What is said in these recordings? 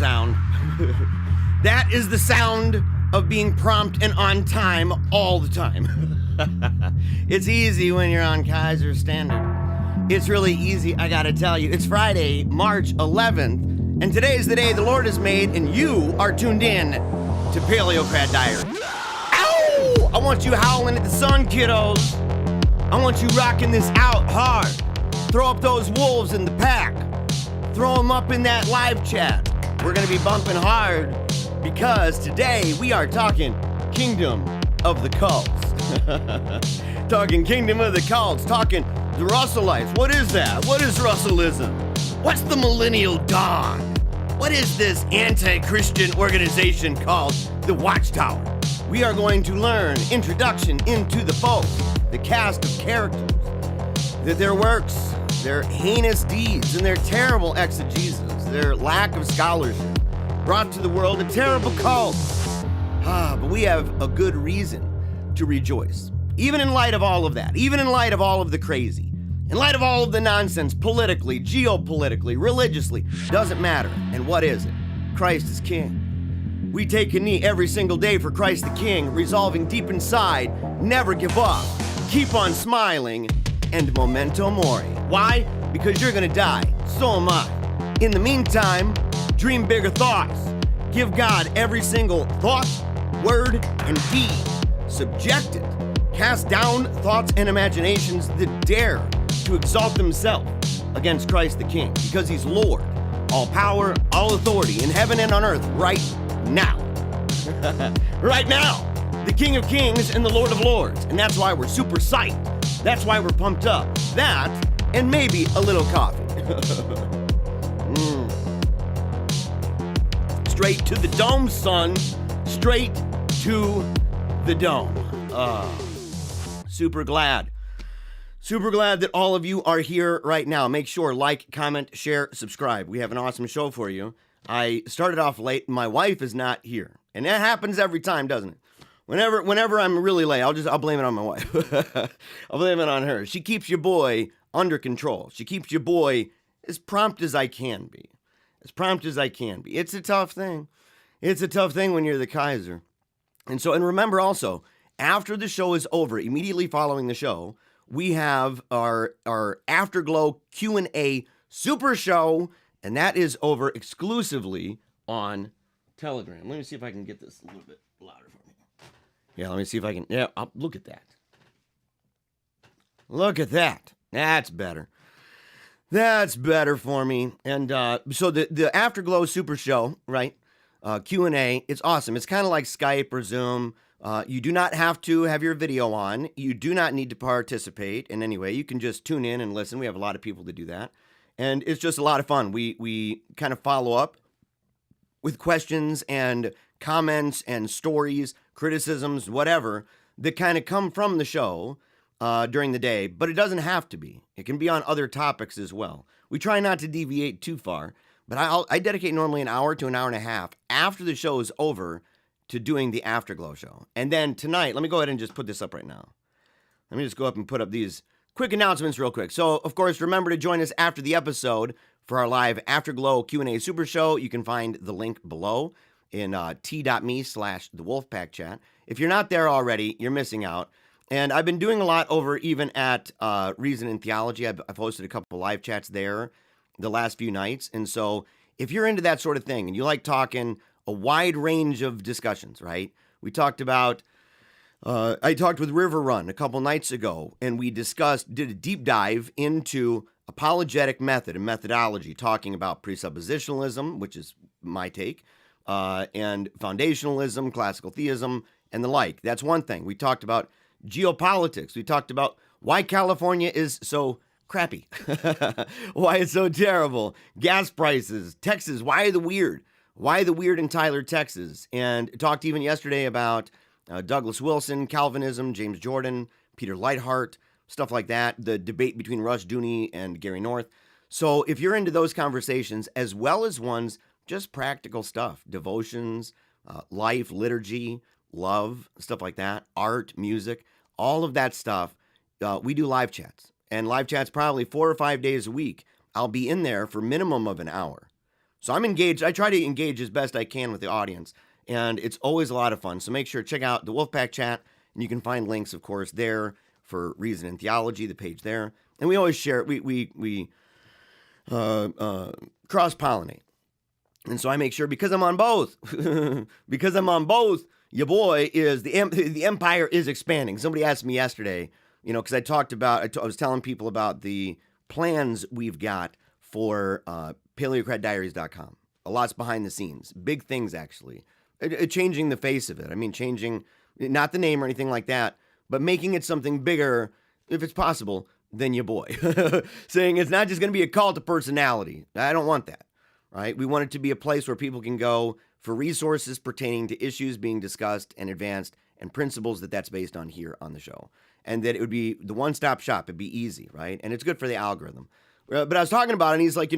sound. That is the sound of being prompt and on time all the time. It's easy when you're on Kaiser Standard. It's really easy, I gotta tell you. It's Friday, March 11th, and today is the day the Lord has made, and you are tuned in to PaleocratDiaries. Ow! I want you howling at the sun, kiddos. I want you rocking this out hard. Throw up those wolves in the pack. Throw them up in that live chat. We're gonna be bumping hard because today we are talking Kingdom of the Cults. Talking Kingdom of the Cults, talking the Russelites. What is that? What is Russellism? What's the Millennial Dawn? What is this anti-Christian organization called the Watchtower? We are going to learn introduction into the folks, the cast of characters, their works, their heinous deeds, and their terrible exegesis, their lack of scholarship, brought to the world a terrible cult. But we have a good reason to rejoice. Even in light of all of that, even in light of all of the crazy, in light of all of the nonsense, politically, geopolitically, religiously, doesn't matter. And what is it? Christ is King. We take a knee every single day for Christ the King, resolving deep inside, never give up, keep on smiling, and memento mori. Why? Because you're gonna die. So am I. In the meantime, dream bigger thoughts. Give God every single thought, word, and deed. Subject it. Cast down thoughts and imaginations that dare to exalt themselves against Christ the King, because he's Lord, all power, all authority in heaven and on earth right now. Right now. The King of Kings and the Lord of Lords. And that's why we're super psyched. That's why we're pumped up. That, and maybe a little coffee. Straight to the dome, son. Straight to the dome. Super glad. Super glad that all of you are here right now. Make sure, like, comment, share, subscribe. We have an awesome show for you. I started off late. My wife is not here. And that happens every time, doesn't it? Whenever I'm really late, I'll blame it on my wife. I'll blame it on her. She keeps your boy under control. She keeps your boy as prompt as I can be. As prompt as I can be. It's a tough thing. It's a tough thing when you're the Kaiser. And remember also, after the show is over, immediately following the show, we have our Afterglow Q&A super show, and that is over exclusively on Telegram. Let me see if I can get this a little bit louder for me. Yeah, let me see if I can. Yeah, look at that. Look at that. That's better. That's better for me. And so the Afterglow Super Show, right? Q&A, it's awesome. It's kind of like Skype or Zoom. You do not have to have your video on. You do not need to participate in any way. You can just tune in and listen. We have a lot of people that do that. And it's just a lot of fun. We kind of follow up with questions and comments and stories, criticisms, whatever, that kind of come from the show during the day, but it doesn't have to be. It can be on other topics as well. We try not to deviate too far, but I dedicate normally an hour to an hour and a half after the show is over to doing the Afterglow show. And then tonight, let me go ahead and just put this up right now. Let me just go up and put up these quick announcements real quick. So, of course, remember to join us after the episode for our live Afterglow Q&A Super Show. You can find the link below in t.me/thewolfpackchat. If you're not there already, you're missing out. And I've been doing a lot over even at Reason and Theology. I've hosted a couple live chats there the last few nights. And so if you're into that sort of thing and you like talking a wide range of discussions, right? We talked about, I talked with River Run a couple nights ago, and we did a deep dive into apologetic method and methodology, talking about presuppositionalism, which is my take, and foundationalism, classical theism, and the like. That's one thing. We talked about geopolitics. We talked about why California is so crappy, why it's so terrible, gas prices, Texas, why the weird in Tyler, Texas, and talked even yesterday about Douglas Wilson, Calvinism, James Jordan, Peter Leithart, stuff like that, the debate between Rush Dooney and Gary North. So if you're into those conversations, as well as ones, just practical stuff, devotions, life, liturgy, love, stuff like that, art, music, all of that stuff, we do live chats. And live chats probably 4 or 5 days a week. I'll be in there for minimum of an hour. So I'm engaged. I try to engage as best I can with the audience, and it's always a lot of fun. So make sure to check out the Wolfpack chat, and you can find links, of course, there for Reason and Theology, the page there. And we always share. We cross pollinate, and so I make sure because I'm on both. Because I'm on both. Your boy is the empire is expanding. Somebody asked me yesterday, because I talked about. I was telling people about the plans we've got for PaleocratDiaries.com. A lot's behind the scenes. Big things, actually. Changing the face of it. I mean, changing, not the name or anything like that, but making it something bigger, if it's possible, than your boy. Saying it's not just going to be a cult to personality. I don't want that, right? We want it to be a place where people can go for resources pertaining to issues being discussed and advanced and principles that's based on here on the show. And that it would be the one-stop shop. It'd be easy, right? And it's good for the algorithm. But I was talking about it, and he's like,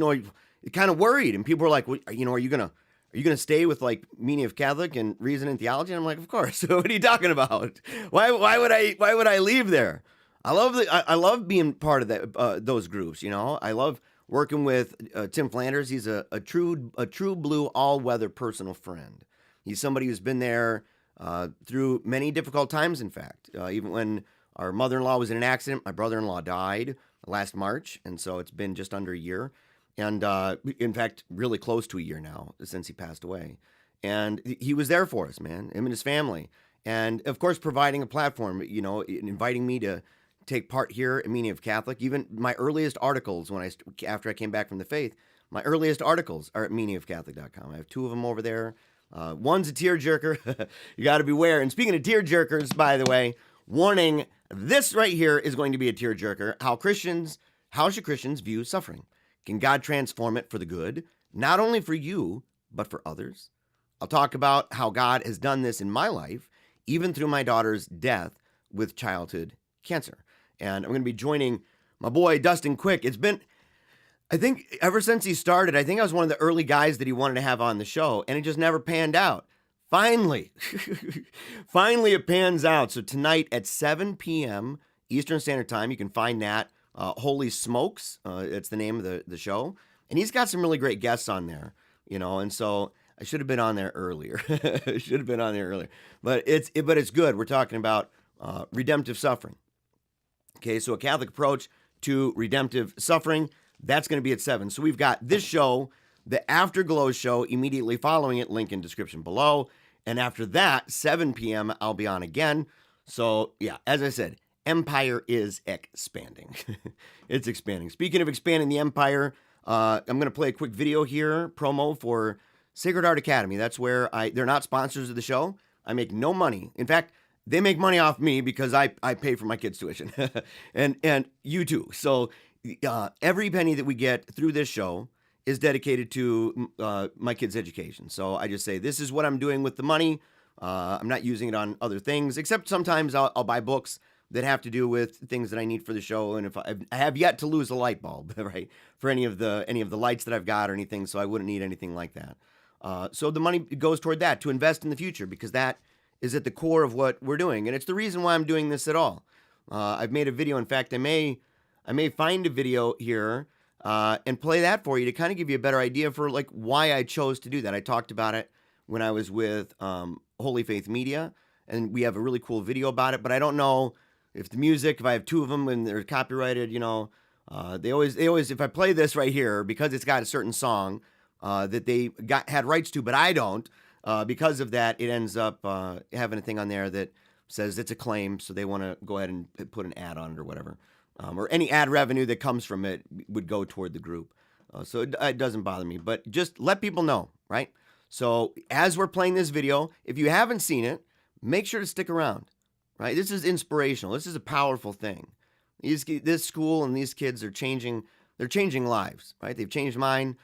kind of worried. And people were like, well, are you gonna stay with like meaning of Catholic and Reason and Theology? And I'm like, of course. What are you talking about? Why would I leave there? I love being part of that those groups. I love working with Tim Flanders. He's a true blue all-weather personal friend. He's somebody who's been there through many difficult times. In fact, even when our mother-in-law was in an accident, my brother-in-law died last March, and so it's been just under a year. And in fact, really close to a year now since he passed away. And he was there for us, man, him and his family. And of course, providing a platform, inviting me to take part here at Meaning of Catholic. Even my earliest articles, after I came back from the faith, my earliest articles are at meaningofcatholic.com. I have 2 of them over there. One's a tearjerker. You got to beware. And speaking of tearjerkers, by the way, warning, this right here is going to be a tearjerker. How should Christians view suffering? Can God transform it for the good, not only for you, but for others? I'll talk about how God has done this in my life, even through my daughter's death with childhood cancer. And I'm going to be joining my boy, Dustin Quick. It's been, I think, ever since he started, I think I was one of the early guys that he wanted to have on the show, and it just never panned out. Finally, it pans out. So tonight at 7 p.m. Eastern Standard Time, you can find that. Holy Smokes, it's the name of the show. And he's got some really great guests on there, and so I should have been on there earlier. But it's good. We're talking about redemptive suffering. Okay, so a Catholic approach to redemptive suffering, that's going to be at 7. So we've got this show, the Afterglow show, immediately following it, link in description below. And after that, 7 p.m., I'll be on again. So, yeah, as I said, empire is expanding. It's expanding. Speaking of expanding the empire, I'm going to play a quick video here, promo for Sacred Heart Academy. That's where they're not sponsors of the show. I make no money. In fact, they make money off me because I pay for my kids' tuition. and you too. So every penny that we get through this show is dedicated to my kids' education. So I just say, this is what I'm doing with the money. I'm not using it on other things, except sometimes I'll buy books that have to do with things that I need for the show. And if I have yet to lose a light bulb, right, for any of the lights that I've got or anything, so I wouldn't need anything like that. So the money goes toward that, to invest in the future, because that is at the core of what we're doing. And it's the reason why I'm doing this at all. I've made a video. In fact, I may find a video here and play that for you to kind of give you a better idea for like why I chose to do that. I talked about it when I was with Holy Faith Media, and we have a really cool video about it, but I don't know if the music, if I have 2 of them and they're copyrighted, they always, if I play this right here, because it's got a certain song that they had rights to, but I don't, because of that, it ends up having a thing on there that says it's a claim, so they want to go ahead and put an ad on it or whatever. Or any ad revenue that comes from it would go toward the group. So it doesn't bother me, but just let people know, right? So as we're playing this video, if you haven't seen it, make sure to stick around, right? This is inspirational. This is a powerful thing. This school and these kids are changing. They're changing lives, right? They've changed mine.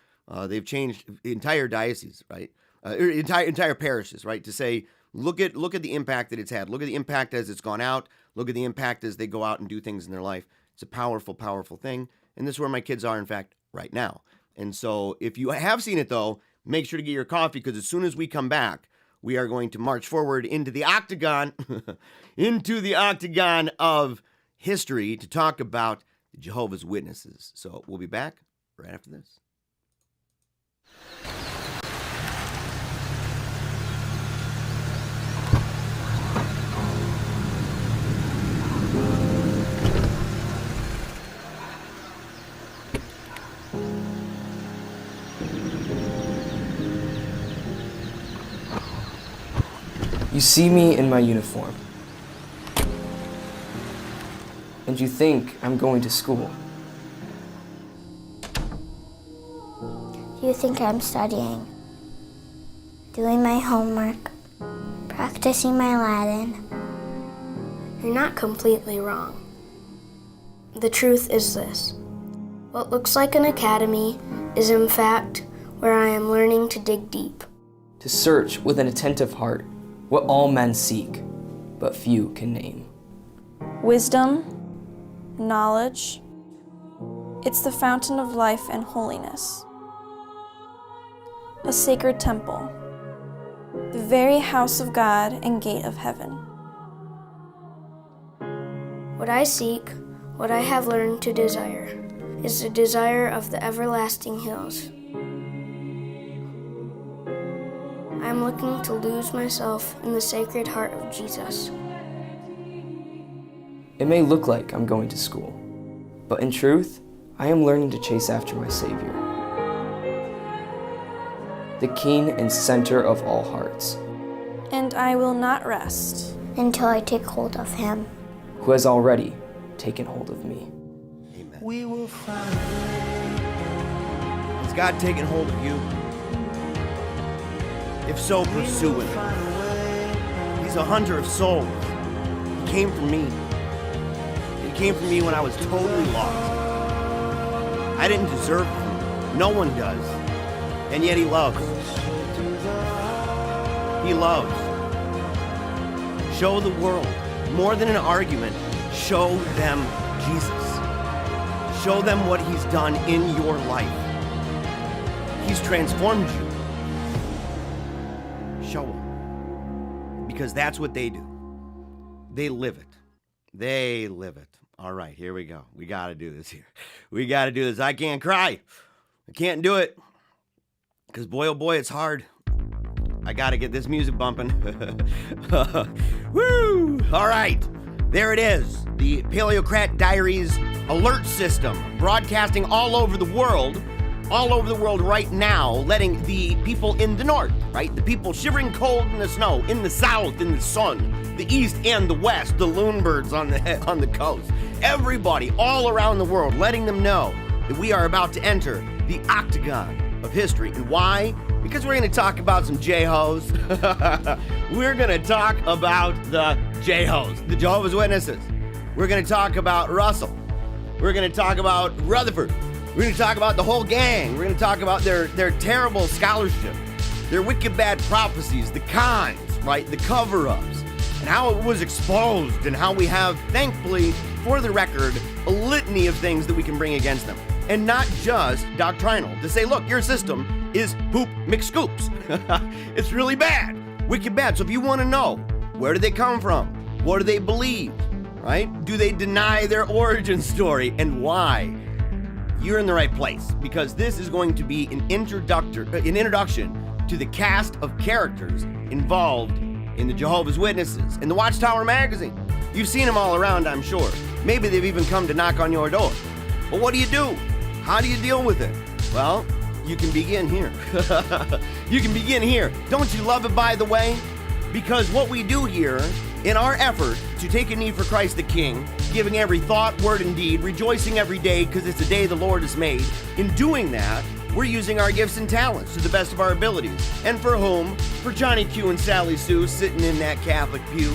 They've changed entire dioceses, right? Entire parishes, right? To say, look at the impact that it's had. Look at the impact as it's gone out. Look at the impact as they go out and do things in their life. It's a powerful, powerful thing. And this is where my kids are, in fact, right now. And so if you have seen it, though, make sure to get your coffee, because as soon as we come back, we are going to march forward into the octagon, into the octagon of history to talk about the Jehovah's Witnesses. So we'll be back right after this. You see me in my uniform, and you think I'm going to school. You think I'm studying, doing my homework, practicing my Latin. You're not completely wrong. The truth is this. What looks like an academy is in fact where I am learning to dig deep. To search with an attentive heart what all men seek, but few can name. Wisdom, knowledge, it's the fountain of life and holiness. A sacred temple, the very house of God and gate of heaven. What I seek, what I have learned to desire, is the desire of the everlasting hills. I am looking to lose myself in the sacred heart of Jesus. It may look like I'm going to school, but in truth, I am learning to chase after my Savior, the King and center of all hearts. And I will not rest Until I take hold of him. Who has already taken hold of me. Amen. We will find a way. Has God taken hold of you? If so, pursue him. He's a hunter of souls. He came for me. He came for me when I was totally lost. I didn't deserve him. No one does. And yet he loves. He loves. Show the world, more than an argument, show them Jesus. Show them what he's done in your life. He's transformed you. Show them. Because that's what they do. They live it. They live it. All right, here we go. We got to do this here. We got to do this. I can't cry. I can't do it. Because boy, oh boy, it's hard. I got to get this music bumping. Woo! All right. There it is. The PaleocratDiaries alert system broadcasting all over the world right now, letting the people in the north, right? The people shivering cold in the snow, in the south, in the sun, the east and the west, the loonbirds on the coast. Everybody all around the world, letting them know that we are about to enter the octagon of history. And why? Because we're going to talk about some JeHos. We're going to talk about the JeHos, the Jehovah's Witnesses. We're going to talk about Russell. We're going to talk about Rutherford. We're going to talk about the whole gang. We're going to talk about their terrible scholarship, their wicked bad prophecies, the cons, right? The cover-ups, and how it was exposed, and how we have, thankfully, for the record, a litany of things that we can bring against them. And not just doctrinal, to say, look, your system is poop McScoops. It's really bad, wicked bad. So if you want to know, where do they come from? What do they believe, right? Do they deny their origin story, and why? You're in the right place, because this is going to be an introduction to the cast of characters involved in the Jehovah's Witnesses, in the Watchtower magazine. You've seen them all around, I'm sure. Maybe they've even come to knock on your door. But what do you do? How do you deal with it? Well, you can begin here. You can begin here. Don't you love it, by the way? Because what we do here, in our effort to take a knee for Christ the King, giving every thought, word, and deed, rejoicing every day because it's the day the Lord has made, in doing that, we're using our gifts and talents to the best of our abilities. And for whom? For Johnny Q and Sally Sue sitting in that Catholic pew.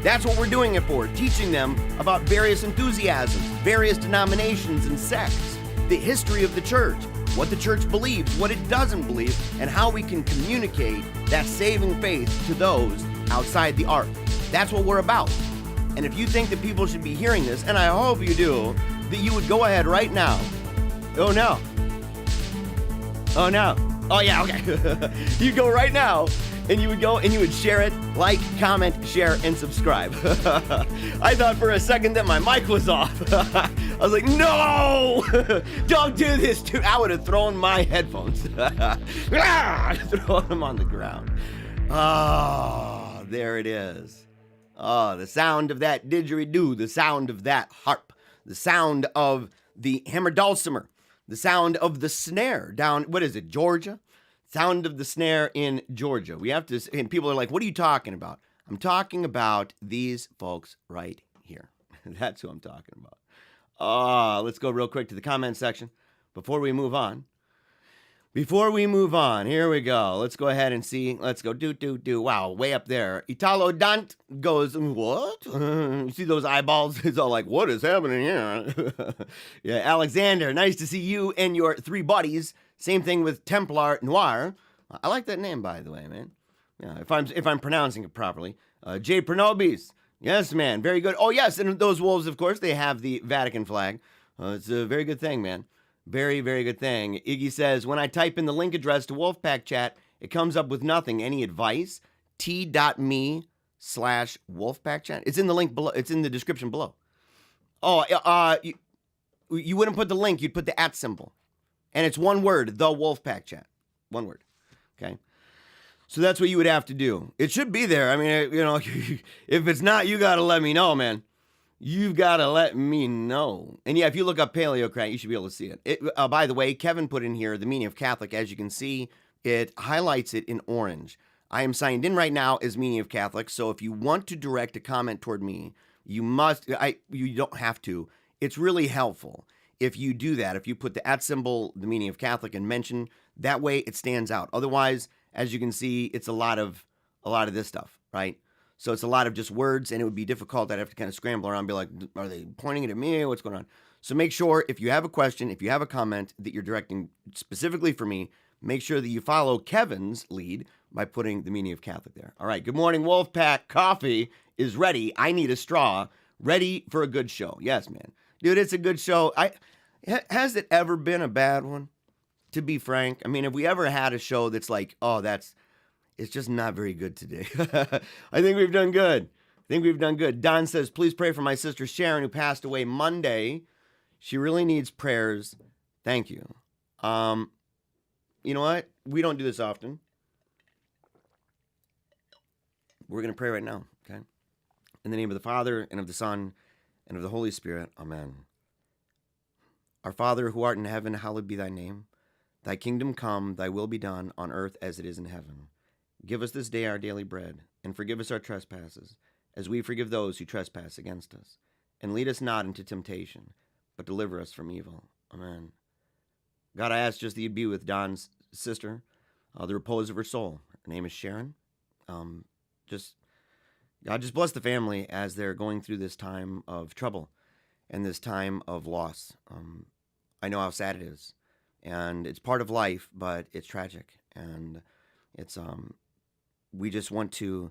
That's what we're doing it for, teaching them about various enthusiasms, various denominations and sects, the history of the church, what the church believes, what it doesn't believe, and how we can communicate that saving faith to those outside the ark. That's what we're about. And if you think that people should be hearing this, and I hope you do, that you would go ahead right now. Oh no. Oh no. Oh yeah, okay. You go right now and you would go and you would share it, like, comment, share, and subscribe. I thought for a second that my mic was off. I was like, no, don't do this to, I would have thrown my headphones. Thrown them on the ground. Oh, there it is. Oh, the sound of that didgeridoo, the sound of that harp, the sound of the hammer dulcimer, the sound of the snare down, what is it, Georgia? Sound of the snare in Georgia. We have to, and people are like, what are you talking about? I'm talking about these folks right here. That's who I'm talking about. Let's go real quick to the comment section before we move on. Here we go. Let's go ahead and see. Let's go do. Wow, way up there. Italo Dant goes, what? You see those eyeballs? It's all like, what is happening here? Yeah, Alexander, nice to see you and your three buddies. Same thing with Templar Noir. I like that name, by the way, man. Yeah, if I'm pronouncing it properly. Jay Pernobis. Yes, man. Very good. Oh, yes. And those wolves, of course, they have the Vatican flag. It's a very good thing, man. Very, very good thing. Iggy says, when I type in the link address to Wolfpack chat, it comes up with nothing. Any advice? t.me/Wolfpack chat. It's in the link below. It's in the description below. Oh, you wouldn't put the link. You'd put the @ symbol. And it's one word, the Wolfpack chat. One word. Okay? So that's what you would have to do. It should be there. I mean, you know, if it's not, you got to let me know, man. You've got to let me know. And yeah, if you look up Paleocrat, you should be able to see it. By the way, Kevin put in here the meaning of Catholic. As you can see, it highlights it in orange. I am signed in right now as meaning of Catholic. So if you want to direct a comment toward me, you must. You don't have to. It's really helpful if you do that. If you put the @ symbol, the meaning of Catholic, and mention that way, it stands out. Otherwise, as you can see, it's a lot of this stuff, right? So it's a lot of just words, and it would be difficult. I'd have to kind of scramble around and be like, are they pointing it at me? What's going on? So make sure if you have a question, if you have a comment that you're directing specifically for me, make sure that you follow Kevin's lead by putting the meaning of Catholic there. All right. Good morning, Wolfpack. Coffee is ready. I need a straw. Ready for a good show. Yes, man. Dude, it's a good show. Has it ever been a bad one? To be frank, I mean, have we ever had a show that's like, it's just not very good today? I think we've done good. Don says, please pray for my sister Sharon, who passed away Monday. She really needs prayers. Thank you. You know what? We don't do this often. We're going to pray right now, okay? In the name of the Father, and of the Son, and of the Holy Spirit. Amen. Our Father, who art in heaven, hallowed be thy name. Thy kingdom come, thy will be done, on earth as it is in heaven. Give us this day our daily bread, and forgive us our trespasses, as we forgive those who trespass against us. And lead us not into temptation, but deliver us from evil. Amen. God, I ask just that you'd be with Don's sister, the repose of her soul. Her name is Sharon. God, just bless the family as they're going through this time of trouble and this time of loss. I know how sad it is. And it's part of life, but it's tragic. And it's we just want to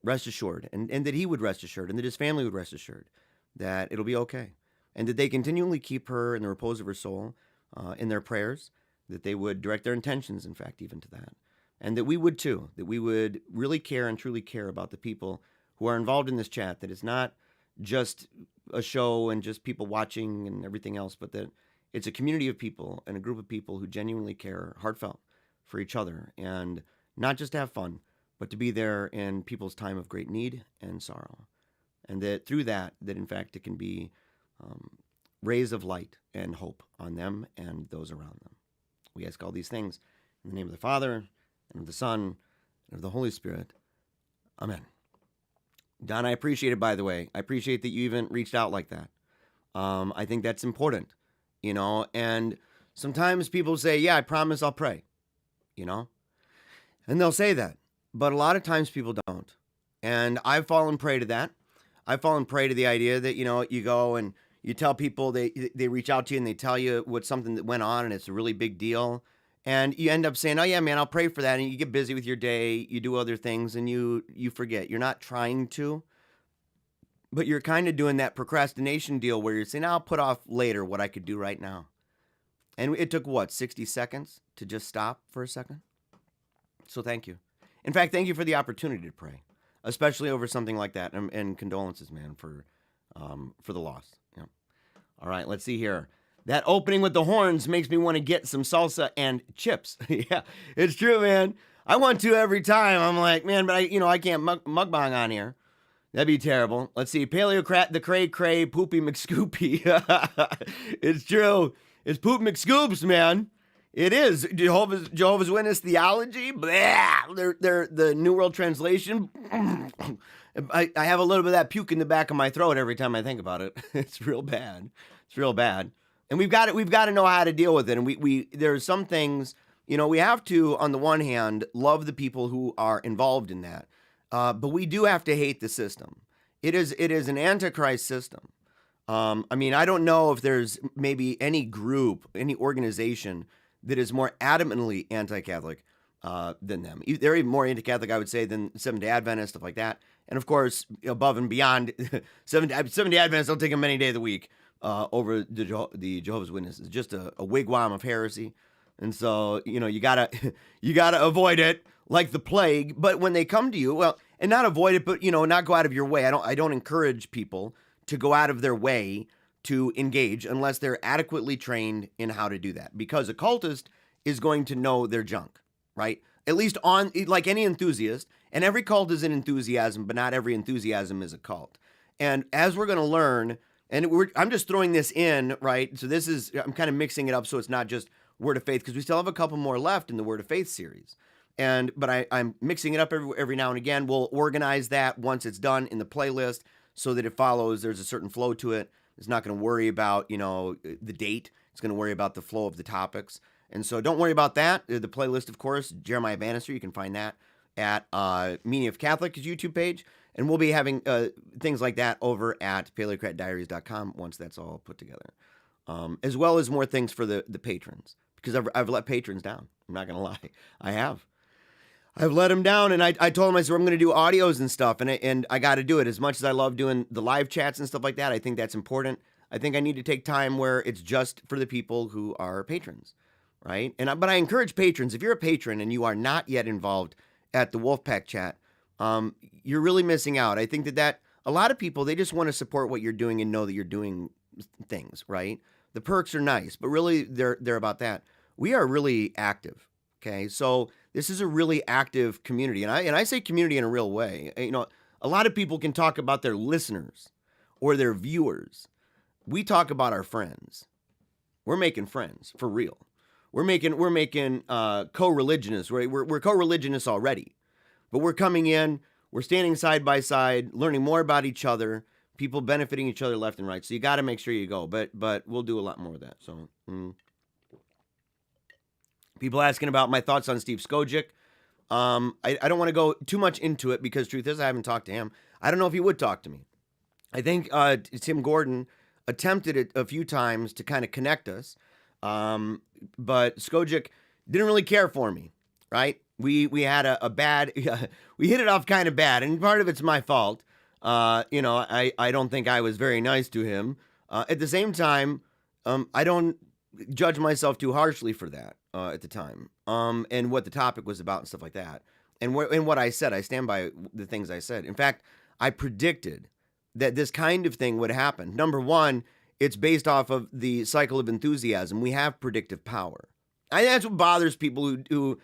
rest assured, and that he would rest assured, and that his family would rest assured that it'll be okay. And that they continually keep her in the repose of her soul in their prayers, that they would direct their intentions, in fact, even to that. And that we would too, that we would really care and truly care about the people who are involved in this chat, that it's not just a show and just people watching and everything else, but that it's a community of people and a group of people who genuinely care, heartfelt, for each other, and not just to have fun, but to be there in people's time of great need and sorrow. And that through that in fact it can be rays of light and hope on them and those around them. We ask all these things in the name of the Father, and of the Son, and of the Holy Spirit. Amen. Don, I appreciate it, by the way. I appreciate that you even reached out like that. I think that's important. You know, and sometimes people say, yeah, I promise I'll pray, you know, and they'll say that, but a lot of times people don't. And I've fallen prey to that. I've fallen prey to the idea that, you know, you go and you tell people, they reach out to you and they tell you what's something that went on and it's a really big deal. And you end up saying, oh yeah, man, I'll pray for that. And you get busy with your day, you do other things, and you forget. You're not trying to, but you're kind of doing that procrastination deal where you're saying, I'll put off later what I could do right now. And it took, 60 seconds to just stop for a second? So thank you. In fact, thank you for the opportunity to pray, especially over something like that. And condolences, man, for the loss. Yeah. All right, let's see here. That opening with the horns makes me want to get some salsa and chips. Yeah, it's true, man. I want to every time. I'm like, man, but I can't mukbang on here. That'd be terrible. Let's see. Paleocrat, the cray cray, poopy McScoopy. It's true. It's Poop McScoops, man. It is. Jehovah's Witness theology. Blah. They're the New World Translation. I have a little bit of that puke in the back of my throat every time I think about it. It's real bad. It's real bad. And we've got to know how to deal with it. And we there's some things, we have to, on the one hand, love the people who are involved in that. But we do have to hate the system. It is an antichrist system. I don't know if there's maybe any group, any organization that is more adamantly anti-Catholic than them. They're even more anti-Catholic, I would say, than Seventh-day Adventists, stuff like that. And of course, above and beyond, Seventh-day Adventists don't take them any day of the week over the Jehovah's Witnesses. Just a wigwam of heresy. And so, you gotta avoid it like the plague. But when they come to you, well, and not avoid it, but not go out of your way. I don't encourage people to go out of their way to engage unless they're adequately trained in how to do that. Because a cultist is going to know their junk, right? At least like any enthusiast. And every cult is an enthusiasm, but not every enthusiasm is a cult. And as we're going to learn, and I'm just throwing this in, right? So I'm kind of mixing it up so it's not just Word of Faith, because we still have a couple more left in the Word of Faith series. But I'm mixing it up every now and again. We'll organize that once it's done in the playlist so that it follows. There's a certain flow to it. It's not going to worry about, the date. It's going to worry about the flow of the topics. And so don't worry about that. The playlist, of course, Jeremiah Bannister, you can find that at Meaning of Catholic, his YouTube page. And we'll be having things like that over at PaleocratDiaries.com once that's all put together. As well as more things for the patrons. Because I've let patrons down. I'm not going to lie. I have. I've let them down, and I told them, I said, I'm going to do audios and stuff, and I got to do it. As much as I love doing the live chats and stuff like that, I think that's important. I think I need to take time where it's just for the people who are patrons, right? But I encourage patrons, if you're a patron and you are not yet involved at the Wolfpack chat, you're really missing out. I think that a lot of people, they just want to support what you're doing and know that you're doing things, right? The perks are nice, but really they're about that. We are really active, okay? So this is a really active community, and I say community in a real way. A lot of people can talk about their listeners or their viewers. We talk about our friends. We're making friends for real. We're making co-religionists. We're co-religionists already, but we're coming in. We're standing side by side, learning more about each other. People benefiting each other left and right. So you got to make sure you go. But we'll do a lot more of that. So. People asking about my thoughts on Steve Skojic. I don't want to go too much into it because truth is I haven't talked to him. I don't know if he would talk to me. I think Tim Gordon attempted it a few times to kind of connect us, but Skojic didn't really care for me, right? We had a bad, we hit it off kind of bad, and part of it's my fault. I don't think I was very nice to him. At the same time, I don't judge myself too harshly for that at the time, and what the topic was about and stuff like that. And what I said, I stand by the things I said. In fact, I predicted that this kind of thing would happen. Number one, it's based off of the cycle of enthusiasm. We have predictive power. That's what bothers people who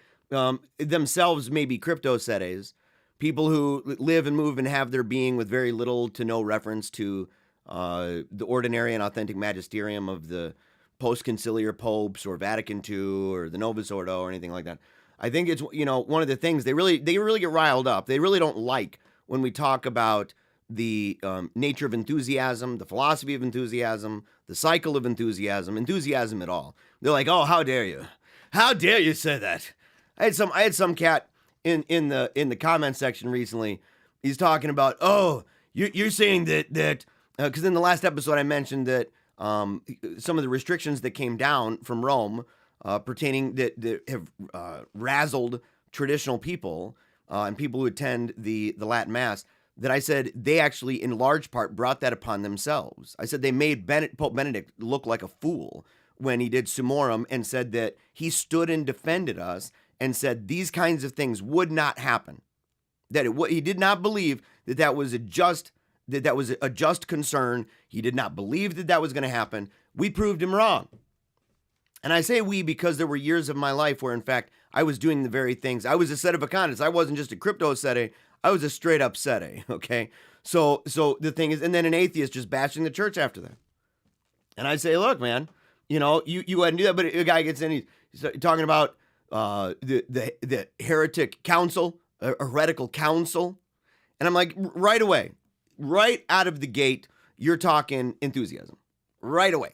themselves may be crypto-sedes, people who live and move and have their being with very little to no reference to the ordinary and authentic magisterium of the post-conciliar popes or Vatican II or the Novus Ordo or anything like that. I think it's one of the things they really get riled up. They really don't like when we talk about the nature of enthusiasm, the philosophy of enthusiasm, the cycle of enthusiasm at all. They're like, "Oh, how dare you? How dare you say that?" I had some cat in the comment section recently. He's talking about, "Oh, you're saying that because in the last episode I mentioned that some of the restrictions that came down from Rome pertaining that have razzled traditional people and people who attend the Latin Mass, that I said they actually in large part brought that upon themselves. I said they made Pope Benedict look like a fool when he did Summorum and said that he stood and defended us and said these kinds of things would not happen. He did not believe that was a just concern. He did not believe that was going to happen. We proved him wrong. And I say we because there were years of my life where, in fact, I was doing the very things. I was a sedevacantist. I wasn't just a crypto sede. I was a straight up sede, okay? So the thing is, and then an atheist just bashing the church after that. And I say, look, man, you wouldn't do that. But a guy gets in, he's talking about the heretic council, heretical council. And I'm like, right away, right out of the gate, you're talking enthusiasm. Right away.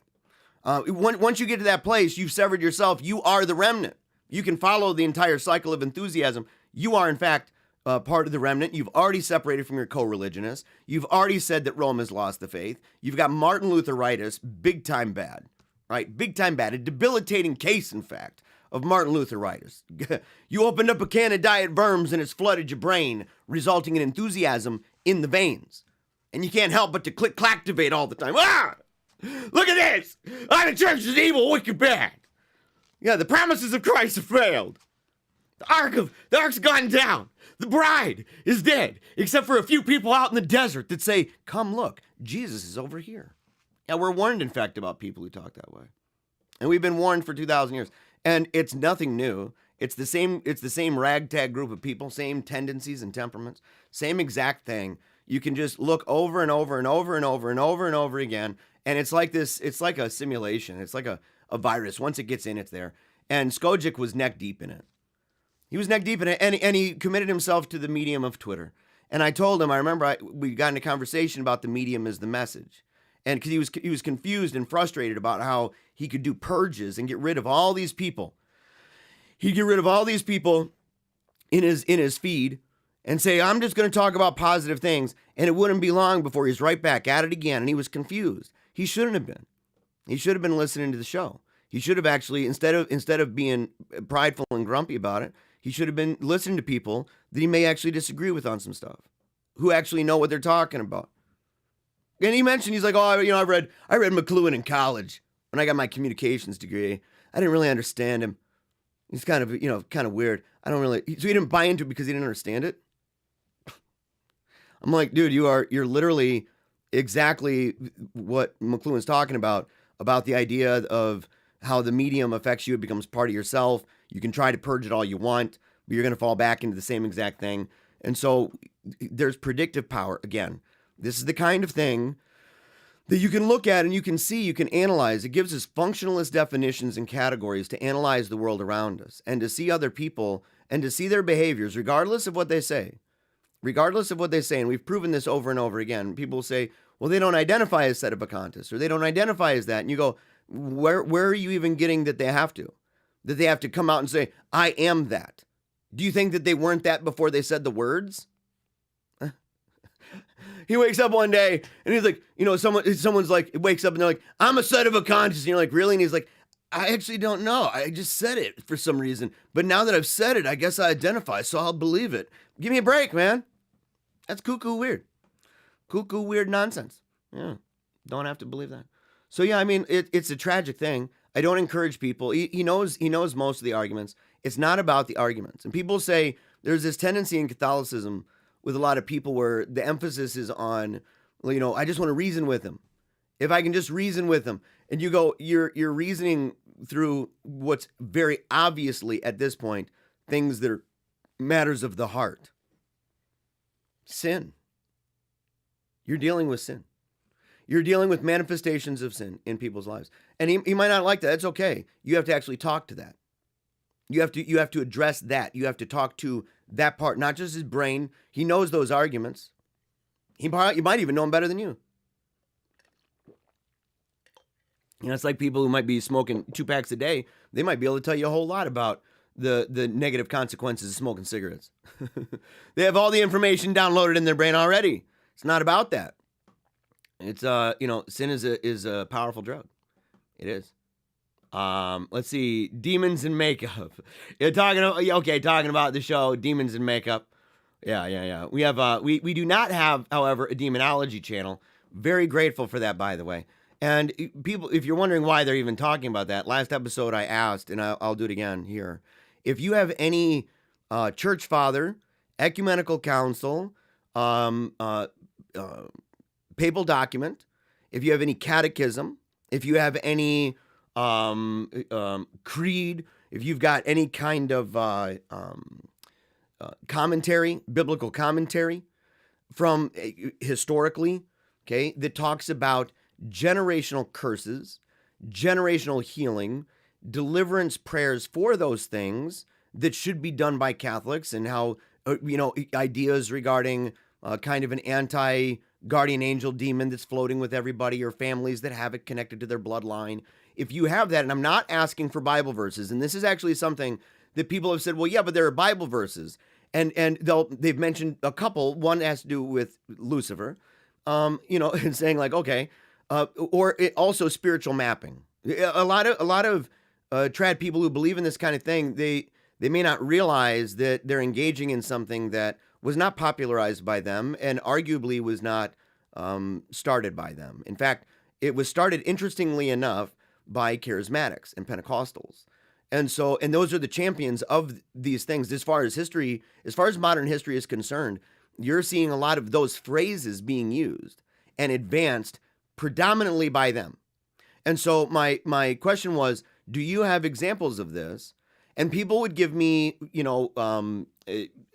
Once you get to that place, you've severed yourself. You are the remnant. You can follow the entire cycle of enthusiasm. You are, in fact, part of the remnant. You've already separated from your co-religionists. You've already said that Rome has lost the faith. You've got Martin Lutheritis, big time bad, right? Big time bad. A debilitating case, in fact, of Martin Lutheritis. You opened up a can of diet worms and it's flooded your brain, resulting in enthusiasm in the veins. And you can't help but to click-clactivate all the time. Ah! Look at this! The church is evil, wicked, bad. Yeah, the promises of Christ have failed. The ark's gone down. The bride is dead, except for a few people out in the desert that say, come look, Jesus is over here. Yeah, we're warned, in fact, about people who talk that way. And we've been warned for 2,000 years. And it's nothing new. It's the same ragtag group of people, same tendencies and temperaments, same exact thing. You can just look over and over and over and over and over and over again. And it's like this, it's like a simulation. It's like a virus. Once it gets in, it's there. And Skojic was neck deep in it. He was neck deep in it, and he committed himself to the medium of Twitter. And I told him, I remember we got in a conversation about the medium as the message. And because he was confused and frustrated about how he could do purges and get rid of all these people. He'd get rid of all these people in his feed and say, I'm just going to talk about positive things. And it wouldn't be long before he's right back at it again. And he was confused. He shouldn't have been. He should have been listening to the show. He should have actually, instead of being prideful and grumpy about it, he should have been listening to people that he may actually disagree with on some stuff, who actually know what they're talking about. And he mentioned, he's like, I read McLuhan in college when I got my communications degree. I didn't really understand him. He's kind of weird. So he didn't buy into it because he didn't understand it. I'm like, dude, you're literally exactly what McLuhan's talking about the idea of how the medium affects you. It becomes part of yourself. You can try to purge it all you want, but you're going to fall back into the same exact thing. And so there's predictive power. Again, this is the kind of thing that you can look at and you can see, you can analyze. It gives us functionalist definitions and categories to analyze the world around us and to see other people and to see their behaviors, regardless of what they say. Regardless of what they say, and we've proven this over and over again. People say, well, they don't identify as sedevacantists, or they don't identify as that. And you go, where are you even getting that they have to? That they have to come out and say, I am that. Do you think that they weren't that before they said the words? He wakes up one day and he's like, someone's like, wakes up and they're like, I'm a sedevacantist. And you're like, really? And he's like, I actually don't know. I just said it for some reason. But now that I've said it, I guess I identify, so I'll believe it. Give me a break, man. That's cuckoo weird. Cuckoo weird nonsense. Yeah. Don't have to believe that. So yeah, I mean, it's a tragic thing. I don't encourage people. He knows most of the arguments. It's not about the arguments. And people say there's this tendency in Catholicism with a lot of people where the emphasis is on, I just want to reason with him. If I can just reason with him. And you go, you're reasoning through what's very obviously at this point, things that are matters of the heart. Sin. You're dealing with sin. You're dealing with manifestations of sin in people's lives. And he might not like that. That's okay. You have to actually talk to that. You have to address that. You have to talk to that part, not just his brain. He knows those arguments. You might even know him better than you. It's like people who might be smoking 2 packs a day. They might be able to tell you a whole lot about the negative consequences of smoking cigarettes. They have all the information downloaded in their brain already. It's not about that. It's sin is a powerful drug. It is. Let's see, demons and makeup. You're talking about the show Demons and Makeup. Yeah. We have we do not have, however, a demonology channel. Very grateful for that, by the way. And people, if you're wondering why they're even talking about that, last episode I asked, and I'll do it again here, If you have any church father, ecumenical council, papal document, if you have any catechism, if you have any creed, if you've got any kind of commentary, biblical commentary from historically, okay, that talks about generational curses, generational healing, deliverance prayers for those things that should be done by Catholics, and how, ideas regarding kind of an anti-guardian angel demon that's floating with everybody, or families that have it connected to their bloodline. If you have that, and I'm not asking for Bible verses, and this is actually something that people have said, well, yeah, but there are Bible verses. And they've mentioned a couple. One has to do with Lucifer, and saying like, okay, or also spiritual mapping. A lot of trad people who believe in this kind of thing, they may not realize that they're engaging in something that was not popularized by them, and arguably was not started by them. In fact, it was started, interestingly enough, by charismatics and Pentecostals. And those are the champions of these things. As far as modern history is concerned, you're seeing a lot of those phrases being used and advanced predominantly by them. And so my question was, do you have examples of this? And people would give me,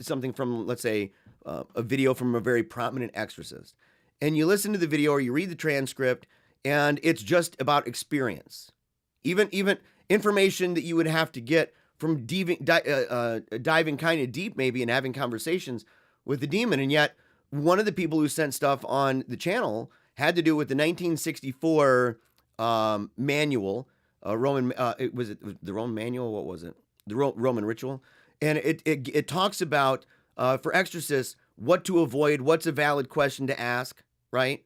something from, let's say, a video from a very prominent exorcist. And you listen to the video or you read the transcript, and it's just about experience. Even information that you would have to get from diving kind of deep maybe and having conversations with the demon. And yet one of the people who sent stuff on the channel had to do with the 1964 manual, was it the Roman manual? What was it? The Roman ritual. And it talks about, for exorcists, what to avoid, what's a valid question to ask, right?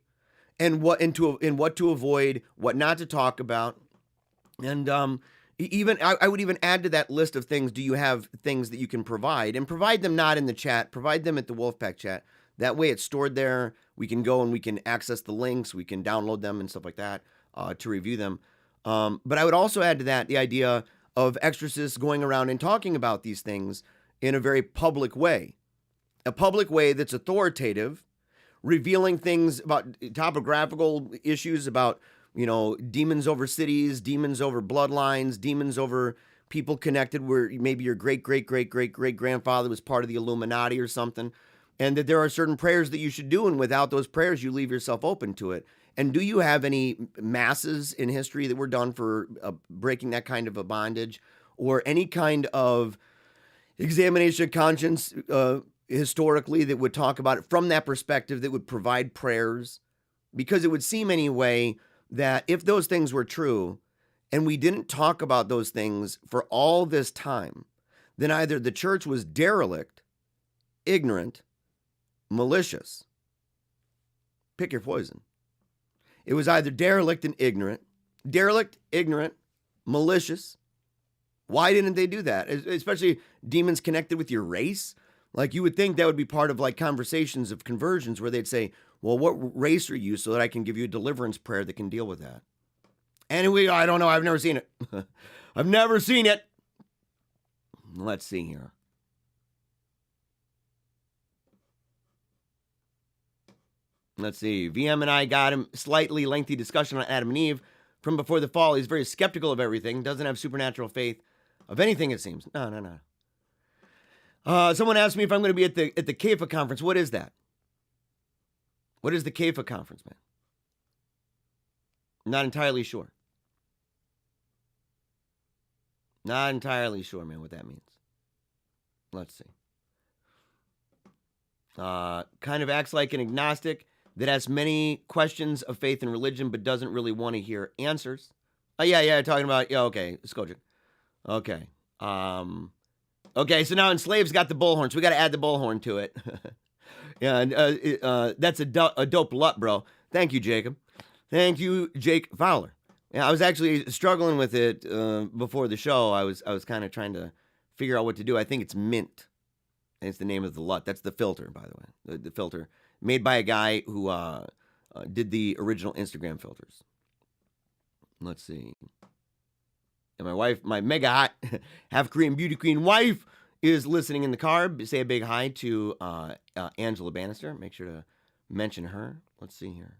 And what to avoid, what not to talk about. And I would even add to that list of things, do you have things that you can provide? And provide them not in the chat, provide them at the Wolfpack chat. That way it's stored there. We can go and we can access the links, we can download them and stuff like that to review them. But I would also add to that the idea of exorcists going around and talking about these things in a very public way. A public way that's authoritative, revealing things about topographical issues, about demons over cities, demons over bloodlines, demons over people connected where maybe your great-great-great-great-great-grandfather was part of the Illuminati or something, and that there are certain prayers that you should do, and without those prayers, you leave yourself open to it. And do you have any masses in history that were done for breaking that kind of a bondage, or any kind of examination of conscience historically that would talk about it from that perspective, that would provide prayers? Because it would seem anyway that if those things were true, and we didn't talk about those things for all this time, then either the church was derelict, ignorant, malicious. Pick your poison. It was either derelict, ignorant, malicious. Why didn't they do that? Especially demons connected with your race. Like, you would think that would be part of like conversations of conversions where they'd say, well, what race are you, so that I can give you a deliverance prayer that can deal with that? Anyway, I don't know. I've never seen it. I've never seen it. Let's see here. Let's see. VM and I got him slightly lengthy discussion on Adam and Eve from before the fall. He's very skeptical of everything. Doesn't have supernatural faith of anything, it seems. No. Someone asked me if I'm going to be at the CAFA conference. What is that? What is the CAFA conference, man? Not entirely sure. Not entirely sure, man, what that means. Let's see. Kind of acts like an agnostic that has many questions of faith and religion, but doesn't really want to hear answers. Oh, yeah, talking about, yeah, okay, Skojic. Okay. Okay, so now Enslaved's got the bullhorn, so we got to add the bullhorn to it. Yeah, and that's a dope lot, bro. Thank you, Jacob. Thank you, Jake Fowler. Yeah, I was actually struggling with it before the show. I was kind of trying to figure out what to do. I think it's Mint. And it's the name of the LUT. That's the filter, by the way. The filter made by a guy who did the original Instagram filters. Let's see. And my wife, my mega hot, half Korean beauty queen wife, is listening in the car. Say a big hi to Angela Bannister. Make sure to mention her. Let's see here.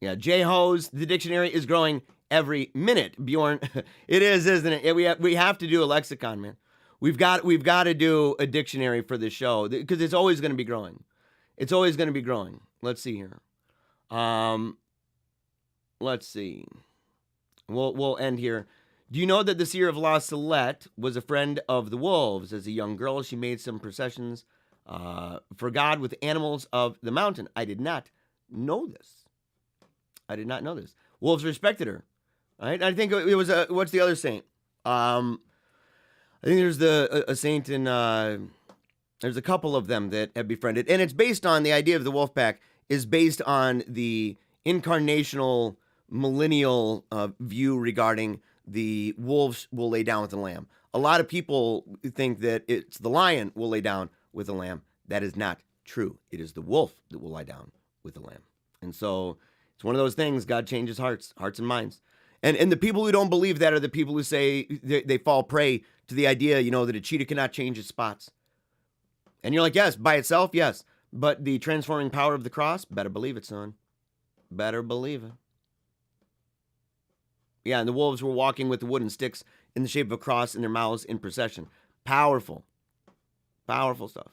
Yeah, JeHos, the dictionary is growing every minute. Bjorn, it is, isn't it? Yeah, we have to do a lexicon, man. We've got to do a dictionary for this show because it's always going to be growing. It's always going to be growing. Let's see here. Let's see. We'll end here. Do you know that the seer of La Salette was a friend of the wolves? As a young girl, she made some processions for God with animals of the mountain. I did not know this. Wolves respected her. Right? I think it was what's the other saint? I think there's a saint in. There's a couple of them that have befriended, and it's based on the idea of the wolf pack is based on the incarnational millennial view regarding the wolves will lay down with the lamb. A lot of people think that it's the lion will lay down with the lamb. That is not true. It is the wolf that will lie down with the lamb. And so it's one of those things. God changes hearts and minds. And the people who don't believe that are the people who say they fall prey to the idea, that a cheetah cannot change its spots. And you're like, yes, by itself, yes. But the transforming power of the cross, better believe it, son. Better believe it. Yeah, and the wolves were walking with the wooden sticks in the shape of a cross in their mouths in procession. Powerful. Powerful stuff.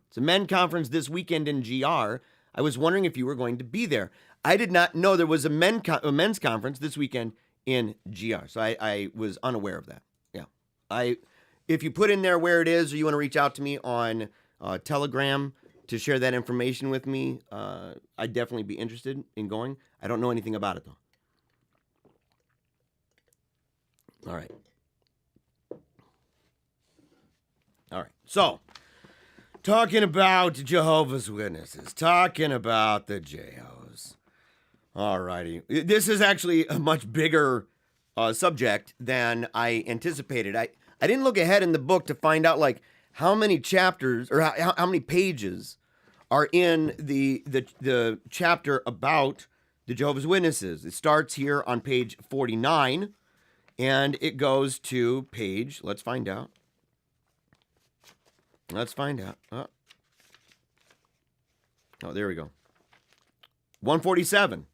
It's a men conference this weekend in GR. I was wondering if you were going to be there. I did not know there was a men's conference this weekend in GR. So I was unaware of that. Yeah. If you put in there where it is or you want to reach out to me on Telegram to share that information with me, I'd definitely be interested in going. I don't know anything about it, though. All right. So, talking about Jehovah's Witnesses, talking about the JeHos. All righty. This is actually a much bigger subject than I anticipated. I didn't look ahead in the book to find out how many chapters or how many pages are in the chapter about the Jehovah's Witnesses. It starts here on page 49. And it goes to page, let's find out. Oh, there we go. 147.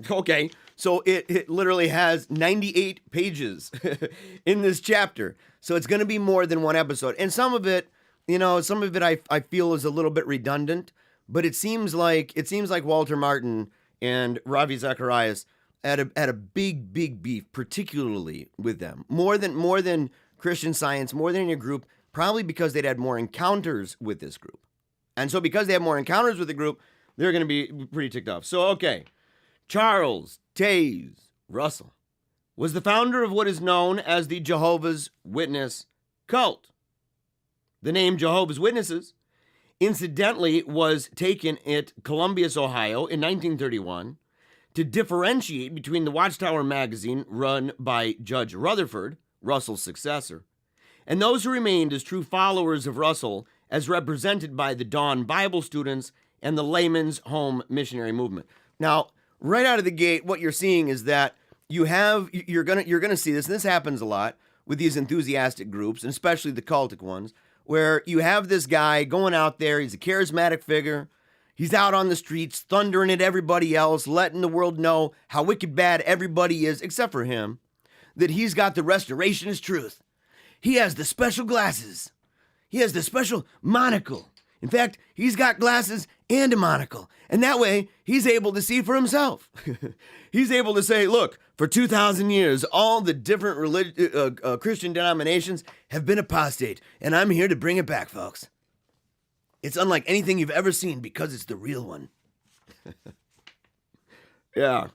Okay, so it literally has 98 pages in this chapter. So it's going to be more than one episode. And some of it, I feel is a little bit redundant. But it seems like Walter Martin and Ravi Zacharias had a big beef, particularly with them, more than Christian Science, more than any group, probably because they'd had more encounters with this group, and so because they have more encounters with the group, they're going to be pretty ticked off. So okay, Charles Taze Russell was the founder of what is known as the Jehovah's Witness cult. The name Jehovah's Witnesses, incidentally, was taken at Columbus, Ohio, in 1931. To differentiate between the Watchtower magazine run by Judge Rutherford, Russell's successor, and those who remained as true followers of Russell as represented by the Dawn Bible students and the Layman's Home missionary movement. Now, right out of the gate, what you're seeing is that you're gonna see this, and this happens a lot with these enthusiastic groups, and especially the cultic ones, where you have this guy going out there, he's a charismatic figure. He's out on the streets, thundering at everybody else, letting the world know how wicked bad everybody is, except for him, that he's got the restorationist truth. He has the special glasses. He has the special monocle. In fact, he's got glasses and a monocle. And that way, he's able to see for himself. He's able to say, look, for 2,000 years, all the different Christian denominations have been apostate, and I'm here to bring it back, folks. It's unlike anything you've ever seen because it's the real one. Yeah.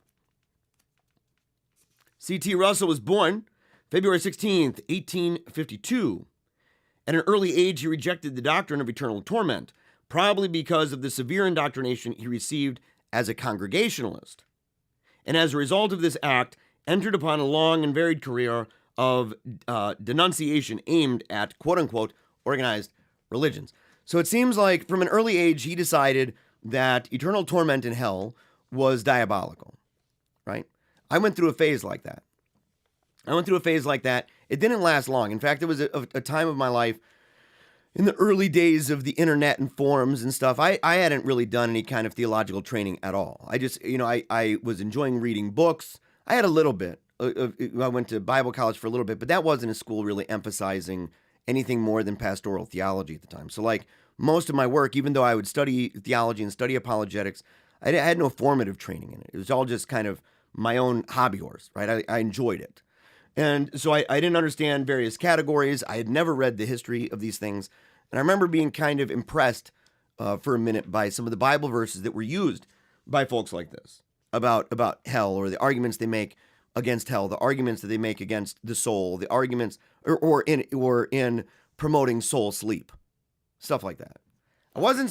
C.T. Russell was born February 16th, 1852. At an early age, he rejected the doctrine of eternal torment, probably because of the severe indoctrination he received as a Congregationalist. And as a result of this act, entered upon a long and varied career of denunciation aimed at, quote-unquote, organized religions. So it seems like from an early age, he decided that eternal torment in hell was diabolical, right? I went through a phase like that. It didn't last long. In fact, it was a time of my life in the early days of the internet and forums and stuff. I hadn't really done any kind of theological training at all. I just, I was enjoying reading books. I had a little bit. I went to Bible college for a little bit, but that wasn't a school really emphasizing anything more than pastoral theology at the time. So like most of my work, even though I would study theology and study apologetics, I had no formative training in it. It was all just kind of my own hobby horse, right? I enjoyed it. And so I didn't understand various categories. I had never read the history of these things. And I remember being kind of impressed for a minute by some of the Bible verses that were used by folks like this about hell, or the arguments they make against hell, the arguments that they make against the soul, the arguments or in promoting soul sleep, stuff like that. I wasn't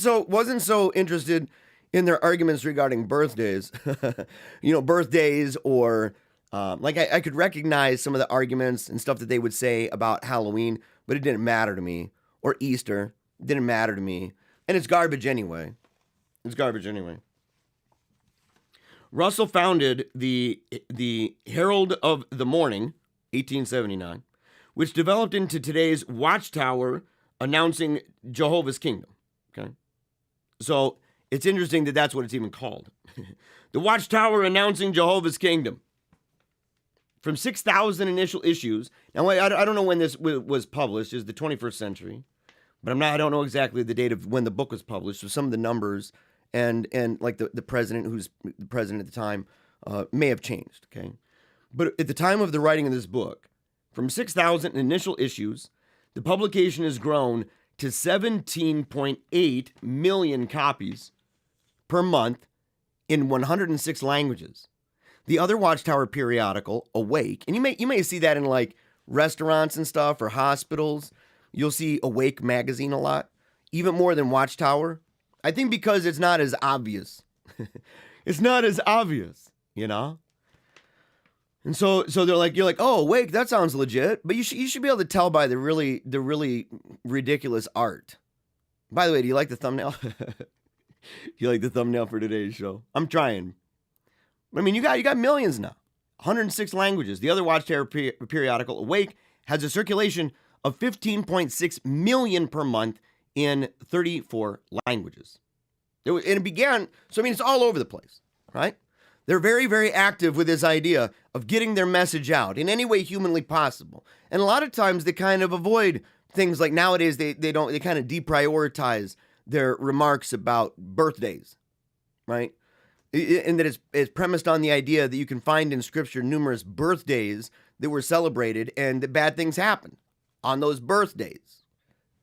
so interested in their arguments regarding birthdays, birthdays, or I could recognize some of the arguments and stuff that they would say about Halloween, but it didn't matter to me. Or Easter, it didn't matter to me. And it's garbage anyway. Russell founded the Herald of the Morning, 1879, which developed into today's Watchtower, announcing Jehovah's kingdom. Okay, so it's interesting that that's what it's even called. The Watchtower announcing Jehovah's kingdom. From 6,000 initial issues. Now, I don't know when this was published. It's the 21st century. But I don't know exactly the date of when the book was published. So some of the numbers and like the president, who's the president at the time, may have changed. Okay. But at the time of the writing of this book, from 6,000 initial issues, the publication has grown to 17.8 million copies per month in 106 languages. The other Watchtower periodical, Awake, and you may see that in like restaurants and stuff or hospitals. You'll see Awake magazine a lot, even more than Watchtower. I think because it's not as obvious. It's not as obvious, And so they're like, you're like, oh, Awake, that sounds legit, but you should be able to tell by the really ridiculous art. By the way, do you like the thumbnail? You like the thumbnail for today's show? I'm trying. I mean, you got millions now, 106 languages. The other Watchtower periodical, Awake, has a circulation of 15.6 million per month in 34 languages. It began, so I mean, it's all over the place, right? They're very, very active with this idea of getting their message out in any way humanly possible. And a lot of times they kind of avoid things like nowadays they kind of deprioritize their remarks about birthdays, right? And that it's premised on the idea that you can find in Scripture numerous birthdays that were celebrated and that bad things happened on those birthdays.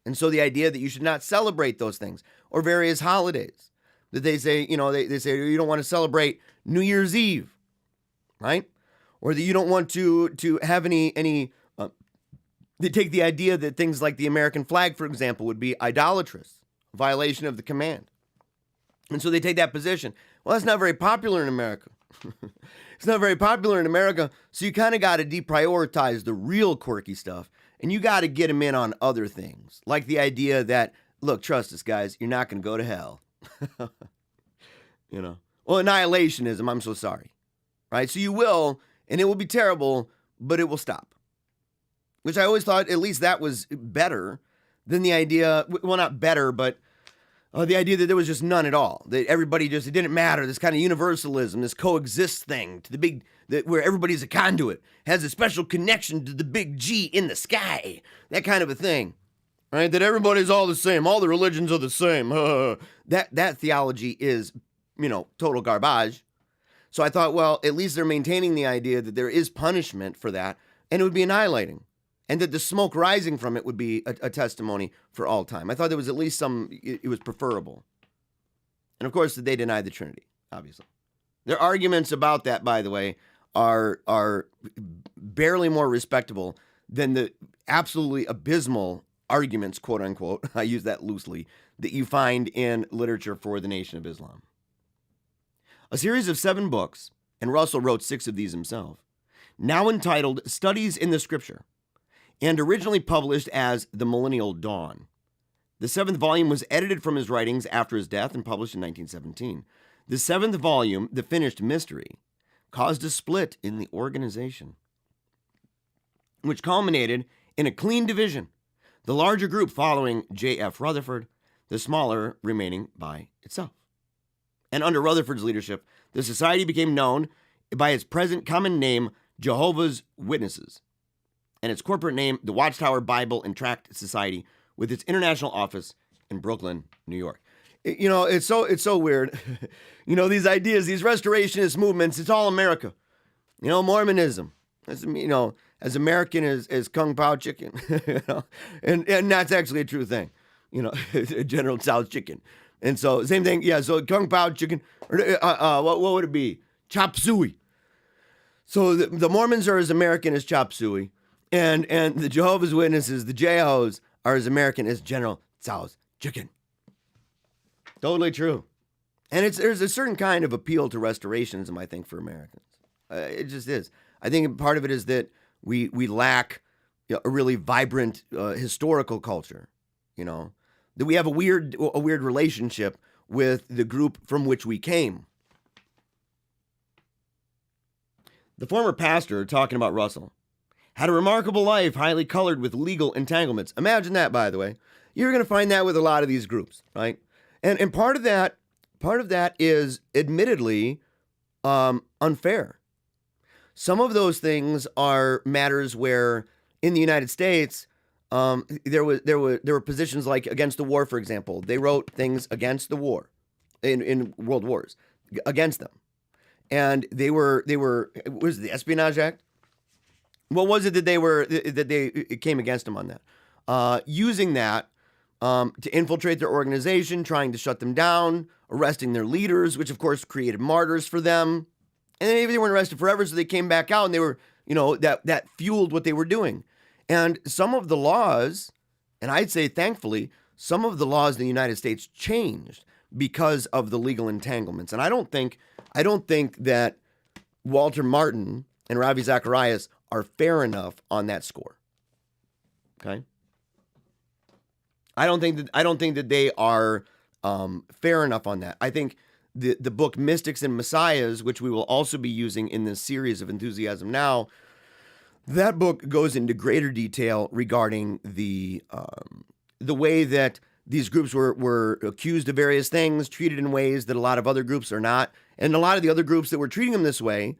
And so the idea that you should not celebrate those things, or various holidays that they say, they say you don't want to celebrate New Year's Eve, right? Or that you don't want to have any they take the idea that things like the American flag, for example, would be idolatrous, violation of the command. And so they take that position. Well, that's not very popular in America. It's not very popular in America, so you kind of got to deprioritize the real quirky stuff, and you got to get them in on other things, like the idea that, look, trust us, guys, you're not going to go to hell. Well, annihilationism, I'm so sorry, right? So you will, and it will be terrible, but it will stop. Which I always thought at least that was better than the idea, well, not better, but the idea that there was just none at all. That everybody it didn't matter. This kind of universalism, this coexist thing, to the big, where everybody's a conduit, has a special connection to the big G in the sky. That kind of a thing, right? That everybody's all the same. All the religions are the same. That theology is, total garbage. So I thought, well, at least they're maintaining the idea that there is punishment for that, and it would be annihilating. And that the smoke rising from it would be a testimony for all time. I thought there was at least it was preferable. And of course, they deny the Trinity, obviously. Their arguments about that, by the way, are barely more respectable than the absolutely abysmal arguments, quote unquote, I use that loosely, that you find in literature for the Nation of Islam. A series of 7 books, and Russell wrote 6 of these himself, now entitled Studies in the Scripture, and originally published as The Millennial Dawn. The 7th volume was edited from his writings after his death and published in 1917. The 7th volume, The Finished Mystery, caused a split in the organization, which culminated in a clean division, the larger group following J.F. Rutherford, the smaller remaining by itself. And under Rutherford's leadership, the society became known by its present common name, Jehovah's Witnesses, and its corporate name, the Watchtower Bible and Tract Society, with its international office in Brooklyn, New York. It's so weird. These ideas, these restorationist movements, it's all America. Mormonism, as American as Kung Pao chicken, and that's actually a true thing. General Tso's chicken. And so same thing, yeah. So Kung Pao chicken, or what would it be? Chop suey. So the Mormons are as American as chop suey, and the Jehovah's Witnesses, the JeHos, are as American as General Tso's chicken. Totally true. And there's a certain kind of appeal to restorationism, I think, for Americans. It just is. I think part of it is that we lack a really vibrant historical culture. That we have a weird relationship with the group from which we came. The former pastor, talking about Russell, had a remarkable life, highly colored with legal entanglements. Imagine that, by the way. You're going to find that with a lot of these groups, right? And part of that is admittedly unfair. Some of those things are matters where in the United States, there were positions like against the war, for example. They wrote things against the war in world wars, against them. And they were what was it, the Espionage Act? What was it that it came against them on that? Using that to infiltrate their organization, trying to shut them down, arresting their leaders, which of course created martyrs for them. And then they weren't arrested forever, so they came back out and they were, that fueled what they were doing. And some of the laws, and I'd say thankfully, some of the laws in the United States changed because of the legal entanglements. And I don't think that Walter Martin and Ravi Zacharias are fair enough on that score. Okay? I don't think that they are fair enough on that. I think the book Mystics and Messiahs, which we will also be using in this series of Enthusiasm Now, that book goes into greater detail regarding the way that these groups were accused of various things, treated in ways that a lot of other groups are not. And a lot of the other groups that were treating them this way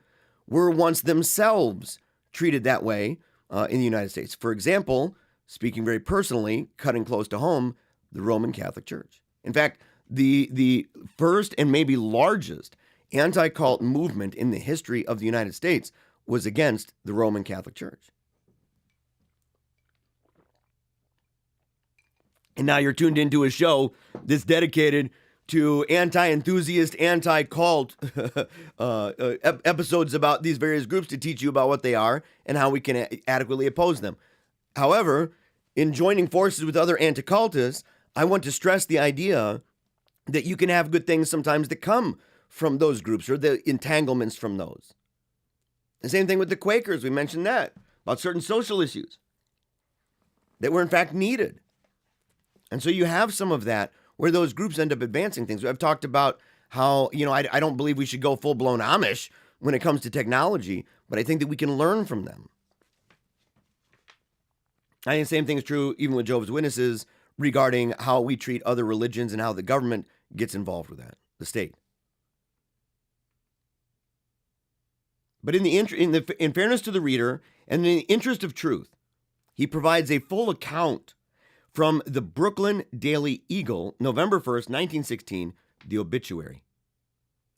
were once themselves treated that way in the United States. For example, speaking very personally, cutting close to home, the Roman Catholic Church. In fact, the first and maybe largest anti-cult movement in the history of the United States was against the Roman Catholic Church. And now you're tuned into a show that's dedicated to anti-enthusiast, anti-cult episodes about these various groups to teach you about what they are and how we can adequately oppose them. However, in joining forces with other anti-cultists, I want to stress the idea that you can have good things sometimes that come from those groups or the entanglements from those. The same thing with the Quakers. We mentioned that about certain social issues that were in fact needed. And so you have some of that where those groups end up advancing things. I've talked about how, I don't believe we should go full-blown Amish when it comes to technology, but I think that we can learn from them. I think the same thing is true even with Jehovah's Witnesses regarding how we treat other religions and how the government gets involved with that, the state. But in fairness to the reader and in the interest of truth, he provides a full account from the Brooklyn Daily Eagle, November 1st, 1916, the obituary.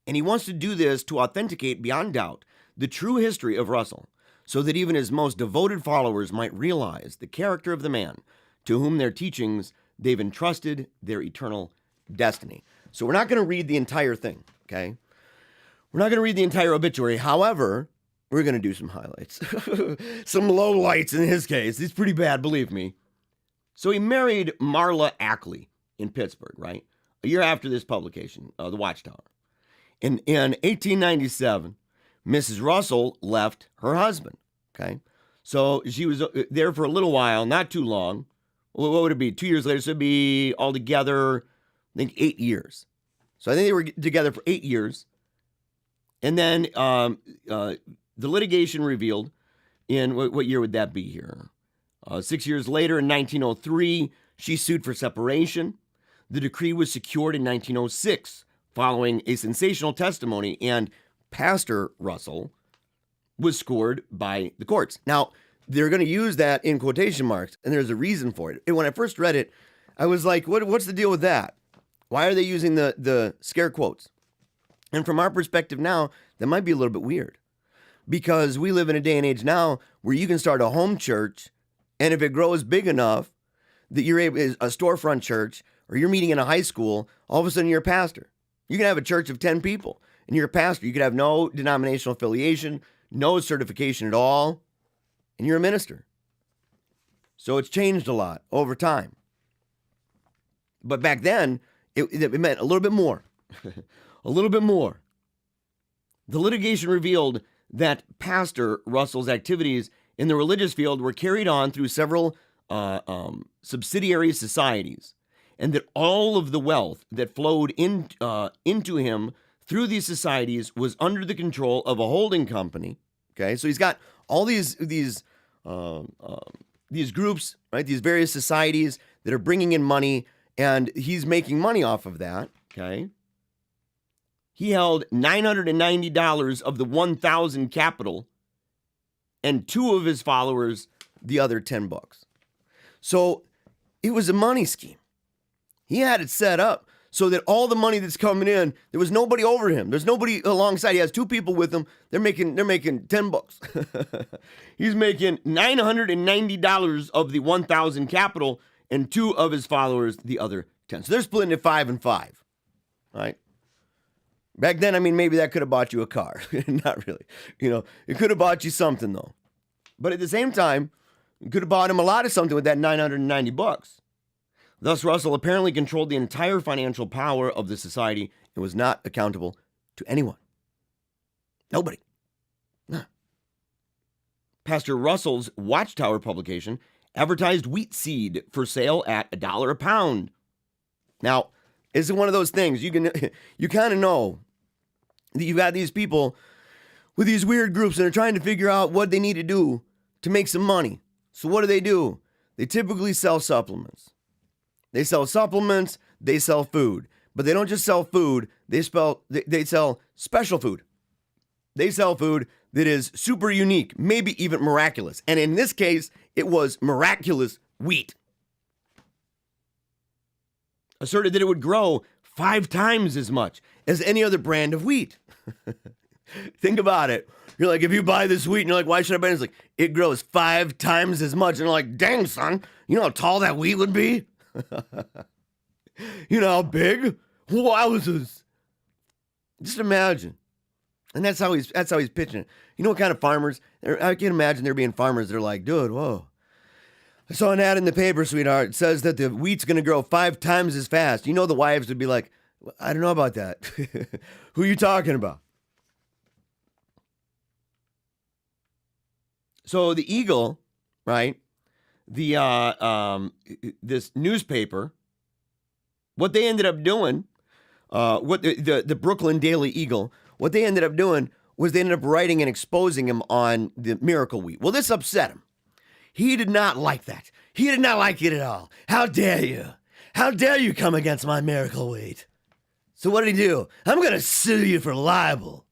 And he wants to do this to authenticate beyond doubt the true history of Russell, so that even his most devoted followers might realize the character of the man to whom their teachings they've entrusted their eternal destiny. So we're not going to read the entire thing, okay? We're not going to read the entire obituary. However, we're going to do some highlights. Some lowlights in his case. It's pretty bad, believe me. So he married Marla Ackley in Pittsburgh, right? A year after this publication, the Watchtower. In 1897, Mrs. Russell left her husband, okay? So she was there for a little while, not too long. What would it be? 2 years later, so it'd be altogether, I think, 8 years. So I think they were together for 8 years. And then the litigation revealed in, what year would that be here? 6 years later, in 1903, she sued for separation. The decree was secured in 1906 following a sensational testimony, and Pastor Russell was scored by the courts. Now, they're going to use that in quotation marks, and there's a reason for it. And when I first read it, I was like, what's the deal with that? Why are they using the scare quotes? And from our perspective now, that might be a little bit weird, because we live in a day and age now where you can start a home church, and if it grows big enough that you're able, a storefront church, or you're meeting in a high school, all of a sudden you're a pastor. You can have a church of 10 people, and you're a pastor. You could have no denominational affiliation, no certification at all, and you're a minister. So it's changed a lot over time. But back then, it meant a little bit more. A little bit more. The litigation revealed that Pastor Russell's activities in the religious field were carried on through several subsidiary societies, and that all of the wealth that flowed into him through these societies was under the control of a holding company. Okay, so he's got all these groups, right? These various societies that are bringing in money, and he's making money off of that. Okay, he held $990 of the 1,000 capital, and 2 of his followers the other $10. So it was a money scheme. He had it set up so that all the money that's coming in, there was nobody over him. There's nobody alongside. He has 2 people with him. They're making $10. He's making $990 of the 1,000 capital, and 2 of his followers the other 10. So they're splitting it 5 and 5, right? Back then, I mean, maybe that could have bought you a car. Not really. It could have bought you something, though. But at the same time, it could have bought him a lot of something with that $990. Thus, Russell apparently controlled the entire financial power of the society and was not accountable to anyone. Nobody. Nah. Pastor Russell's Watchtower publication advertised wheat seed for sale at $1 a pound. Now, it's one of those things you kind of know that you've got these people with these weird groups and are trying to figure out what they need to do to make some money. So what do? They typically sell supplements. They sell supplements, they sell food. But they don't just sell food, they sell special food. They sell food that is super unique, maybe even miraculous. And in this case, it was miraculous wheat. Asserted that it would grow 5 times as much as any other brand of wheat. Think about it. You're like, if you buy this wheat, and you're like, why should I buy it? It's like, it grows 5 times as much. And you're like, dang, son, you know how tall that wheat would be? You know how big? Wowzers. Just imagine. And that's how he's pitching it. You know what kind of farmers? I can imagine there being farmers that are like, dude, whoa. I saw an ad in the paper, sweetheart. It says that the wheat's going to grow 5 times as fast. You know, the wives would be like, I don't know about that. Who are you talking about? So the Eagle, right? This newspaper, what they ended up doing, the Brooklyn Daily Eagle, what they ended up doing was they ended up writing and exposing him on the miracle wheat. Well, this upset him. He did not like that. He did not like it at all. How dare you? How dare you come against my miracle wheat? So what did he do? I'm going to sue you for libel.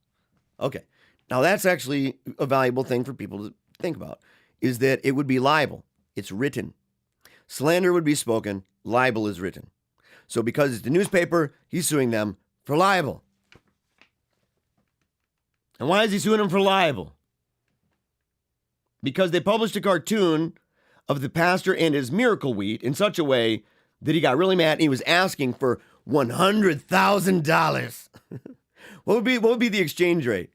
Okay. Now that's actually a valuable thing for people to think about, is that it would be libel. It's written. Slander would be spoken. Libel is written. So because it's the newspaper, he's suing them for libel. And why is he suing them for libel? Because they published a cartoon of the pastor and his miracle wheat in such a way that he got really mad and he was asking for $100,000. What would be the exchange rate?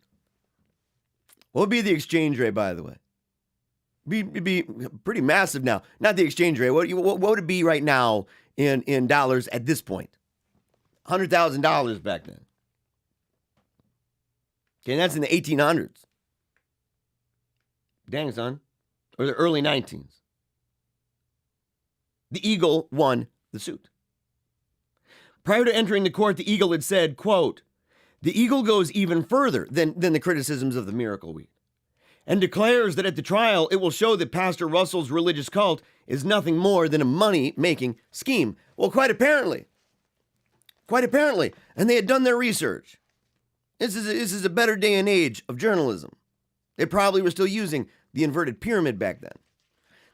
What would be the exchange rate, by the way? It'd be pretty massive now. Not the exchange rate. What would it be right now in dollars at this point? $100,000 back then. Okay, and that's in the 1800s. Dang, son. Or the early 19s. The Eagle won the suit. Prior to entering the court, the Eagle had said, quote, The Eagle goes even further than the criticisms of the Miracle Week and declares that at the trial, it will show that Pastor Russell's religious cult is nothing more than a money-making scheme. Well, quite apparently. And they had done their research. This is a better day and age of journalism. They probably were still using the inverted pyramid back then.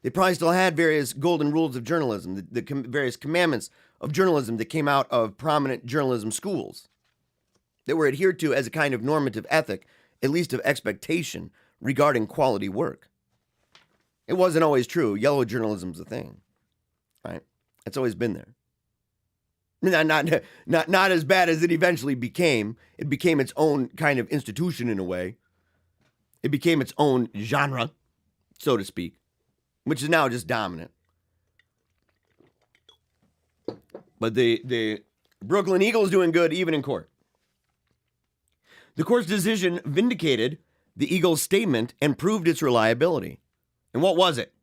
They probably still had various golden rules of journalism, the various commandments of journalism that came out of prominent journalism schools that were adhered to as a kind of normative ethic, at least of expectation, regarding quality work. It wasn't always true. Yellow journalism's a thing, right? It's always been there. Not as bad as it eventually became. It became its own kind of institution in a way. It became its own genre, so to speak, which is now just dominant. But the Brooklyn Eagle is doing good even in court. The court's decision vindicated the Eagle's statement and proved its reliability. And what was it?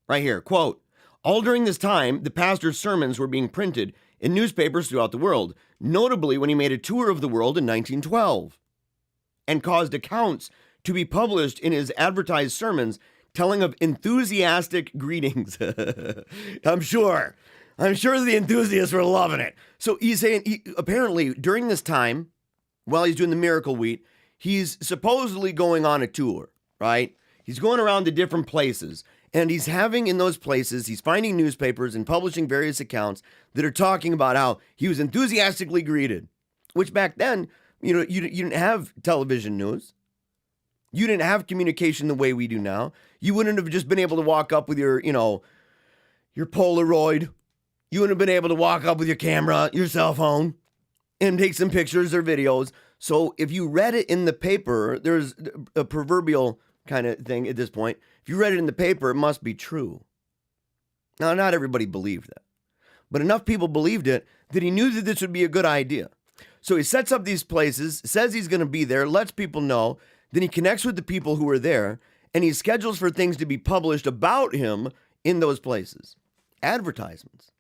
Right here, quote, all during this time, the pastor's sermons were being printed in newspapers throughout the world, notably when he made a tour of the world in 1912 and caused accounts to be published in his advertised sermons telling of enthusiastic greetings. I'm sure the enthusiasts were loving it. So he's saying, apparently during this time, while he's doing the Miracle Week, he's supposedly going on a tour, right? He's going around to different places, and he's having in those places, he's finding newspapers and publishing various accounts that are talking about how he was enthusiastically greeted, which back then, you didn't have television news. You didn't have communication the way we do now. You wouldn't have just been able to walk up with your Polaroid. You wouldn't have been able to walk up with your camera, your cell phone, and take some pictures or videos. So if you read it in the paper, there's a proverbial kind of thing at this point. If you read it in the paper, it must be true. Now, not everybody believed that, but enough people believed it that he knew that this would be a good idea. So he sets up these places, says he's going to be there, lets people know, then he connects with the people who are there, and he schedules for things to be published about him in those places. Advertisements.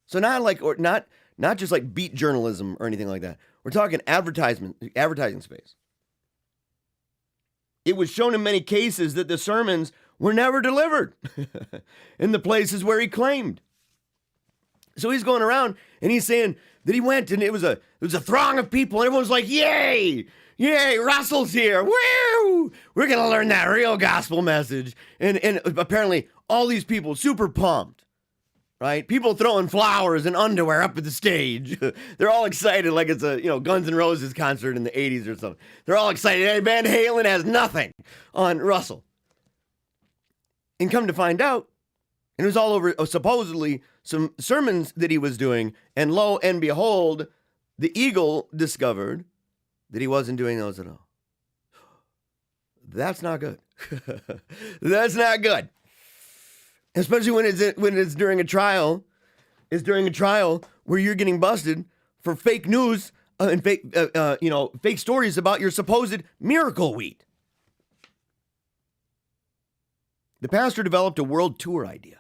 So not just like beat journalism or anything like that. We're talking advertising space. It was shown in many cases that the sermons were never delivered in the places where he claimed. So he's going around and he's saying that he went and it was a throng of people and everyone's like, yay, Russell's here. Woo! We're going to learn that real gospel message. And apparently all these people super pumped. Right? People throwing flowers and underwear up at the stage. They're all excited like it's a, Guns N' Roses concert in the 80s or something. They're all excited. Hey, Van Halen has nothing on Russell. And come to find out, and it was all over supposedly some sermons that he was doing. And lo and behold, the Eagle discovered that he wasn't doing those at all. That's not good. That's not good. Especially when it's during a trial. It's during a trial where you're getting busted for fake news and fake stories about your supposed miracle wheat. The pastor developed a world tour idea.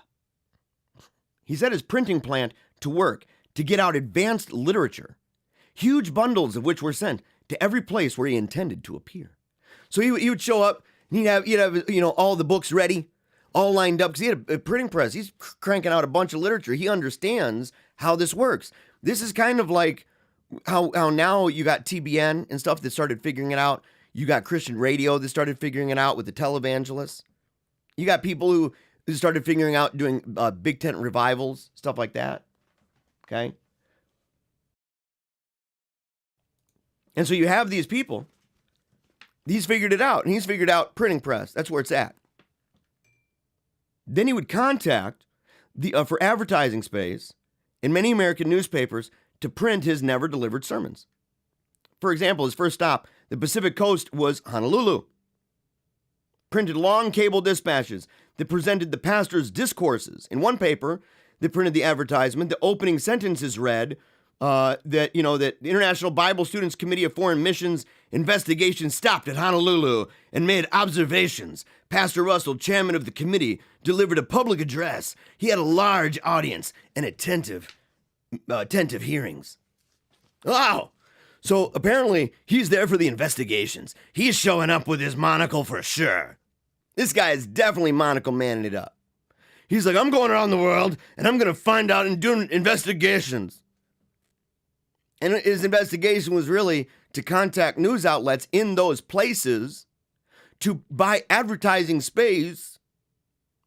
He set his printing plant to work to get out advanced literature, huge bundles of which were sent to every place where he intended to appear. So he would show up and he'd have all the books ready, all lined up, because he had a printing press. He's cranking out a bunch of literature. He understands how this works. This is kind of like how now you got TBN and stuff that started figuring it out. You got Christian radio that started figuring it out with the televangelists. You got people who started figuring out doing big tent revivals, stuff like that. Okay? And so you have these people. He's figured it out, and he's figured out printing press. That's where it's at. Then he would contact for advertising space in many American newspapers to print his never-delivered sermons. For example, his first stop, the Pacific Coast, was Honolulu. Printed long cable dispatches that presented the pastor's discourses. In one paper, they printed the advertisement. The opening sentences read that the International Bible Students Committee of Foreign Missions investigation stopped at Honolulu and made observations. Pastor Russell, chairman of the committee, delivered a public address. He had a large audience and attentive hearings. Wow! So apparently he's there for the investigations. He's showing up with his monocle for sure. This guy is definitely monocle manning it up. He's like, I'm going around the world and I'm going to find out and do investigations. And his investigation was really to contact news outlets in those places to buy advertising space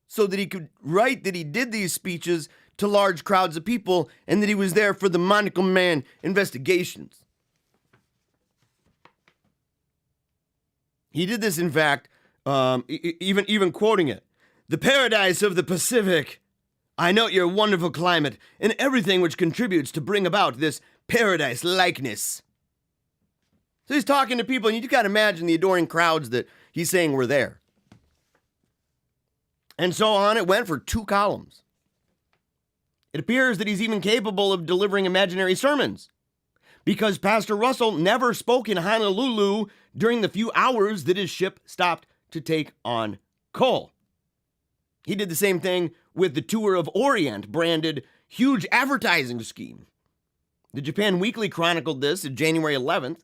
so that he could write that he did these speeches to large crowds of people and that he was there for the monocle man investigations. He did this, in fact, even quoting it. The paradise of the Pacific. I note your wonderful climate and everything which contributes to bring about this paradise likeness. So he's talking to people, and you got to imagine the adoring crowds that he's saying were there. And so on it went for 2 columns. It appears that he's even capable of delivering imaginary sermons, because Pastor Russell never spoke in Honolulu during the few hours that his ship stopped to take on coal. He did the same thing with the Tour of Orient branded huge advertising scheme. The Japan Weekly chronicled this on January 11th.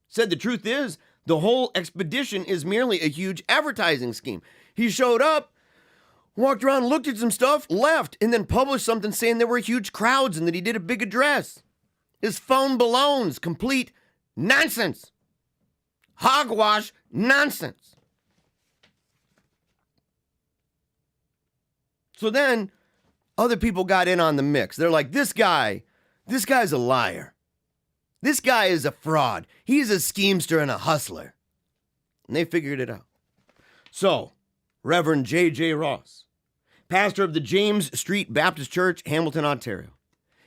Said the truth is, the whole expedition is merely a huge advertising scheme. He showed up, walked around, looked at some stuff, left, and then published something saying there were huge crowds and that he did a big address. His phone balloons, complete nonsense. Hogwash nonsense. So then other people got in on the mix. They're like, this guy's a liar. This guy is a fraud. He's a schemester and a hustler. And they figured it out. So, Reverend J.J. Ross, pastor of the James Street Baptist Church, Hamilton, Ontario,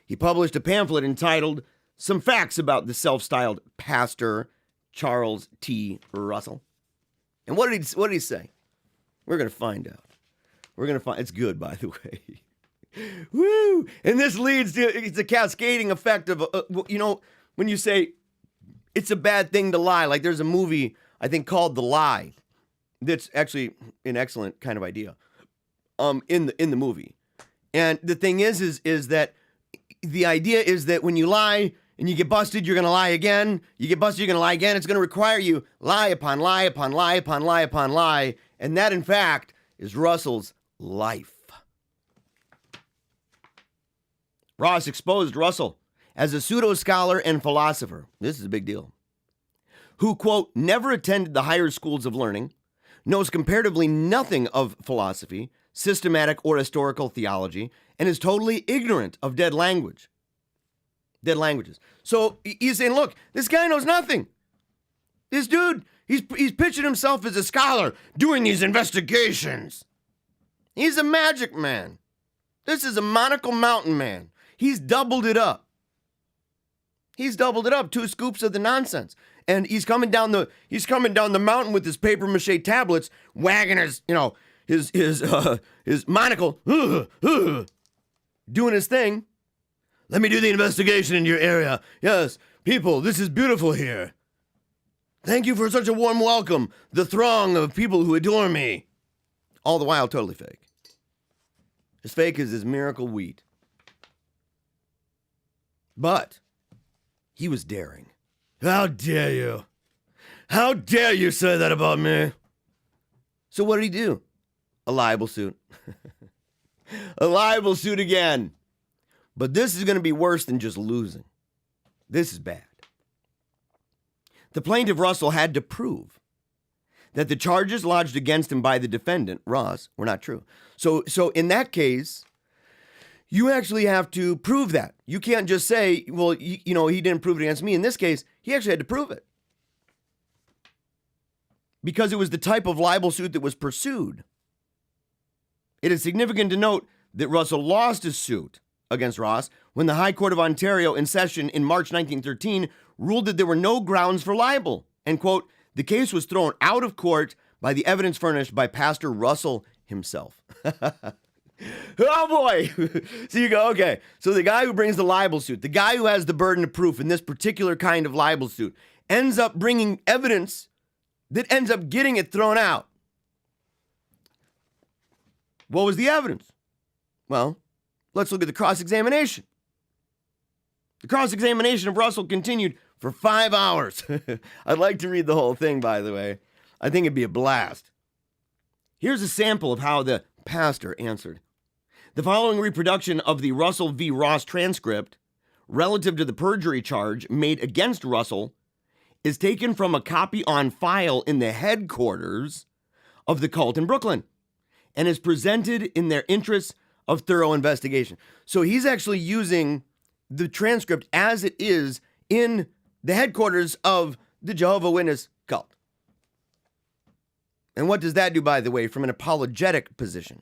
he published a pamphlet entitled Some Facts About the Self-Styled Pastor Charles T. Russell. And what did he say? We're going to find out. It's good, by the way. Woo! And this leads to, it's a cascading effect of, when you say it's a bad thing to lie, like there's a movie, I think, called The Lie, that's actually an excellent kind of idea, in the movie. And the thing is that the idea is that when you lie and you get busted, you're going to lie again. You get busted, you're going to lie again. It's going to require you lie upon lie upon lie upon lie upon lie. And that, in fact, is Russell's life. Ross exposed Russell as a pseudo-scholar and philosopher. This is a big deal. Who, quote, never attended the higher schools of learning, knows comparatively nothing of philosophy, systematic or historical theology, and is totally ignorant of dead languages. So he's saying, look, this guy knows nothing. This dude, he's pitching himself as a scholar doing these investigations. He's a magic man. This is a monocle mountain man. He's doubled it up. 2 scoops of the nonsense. And he's coming down the mountain with his paper mache tablets, wagging his monocle, doing his thing. Let me do the investigation in your area. Yes, people, this is beautiful here. Thank you for such a warm welcome. The throng of people who adore me. All the while, totally fake. As fake as his miracle wheat. But he was daring. How dare you? How dare you say that about me? So what did he do? A libel suit. A libel suit again. But this is going to be worse than just losing. This is bad. The plaintiff, Russell, had to prove that the charges lodged against him by the defendant, Ross, were not true. So in that case, you actually have to prove that. You can't just say, well, he didn't prove it against me. In this case, he actually had to prove it. Because it was the type of libel suit that was pursued. It is significant to note that Russell lost his suit against Ross when the High Court of Ontario in session in March 1913 ruled that there were no grounds for libel. And, quote, the case was thrown out of court by the evidence furnished by Pastor Russell himself. Oh, boy. So you go, okay. So the guy who brings the libel suit, the guy who has the burden of proof in this particular kind of libel suit, ends up bringing evidence that ends up getting it thrown out. What was the evidence? Well, let's look at the cross-examination. The cross-examination of Russell continued for 5 hours. I'd like to read the whole thing, by the way. I think it'd be a blast. Here's a sample of how the pastor answered. The following reproduction of the Russell v. Ross transcript relative to the perjury charge made against Russell is taken from a copy on file in the headquarters of the cult in Brooklyn and is presented in their interests of thorough investigation. So he's actually using the transcript as it is in the headquarters of the Jehovah Witness cult. And what does that do, by the way, from an apologetic position?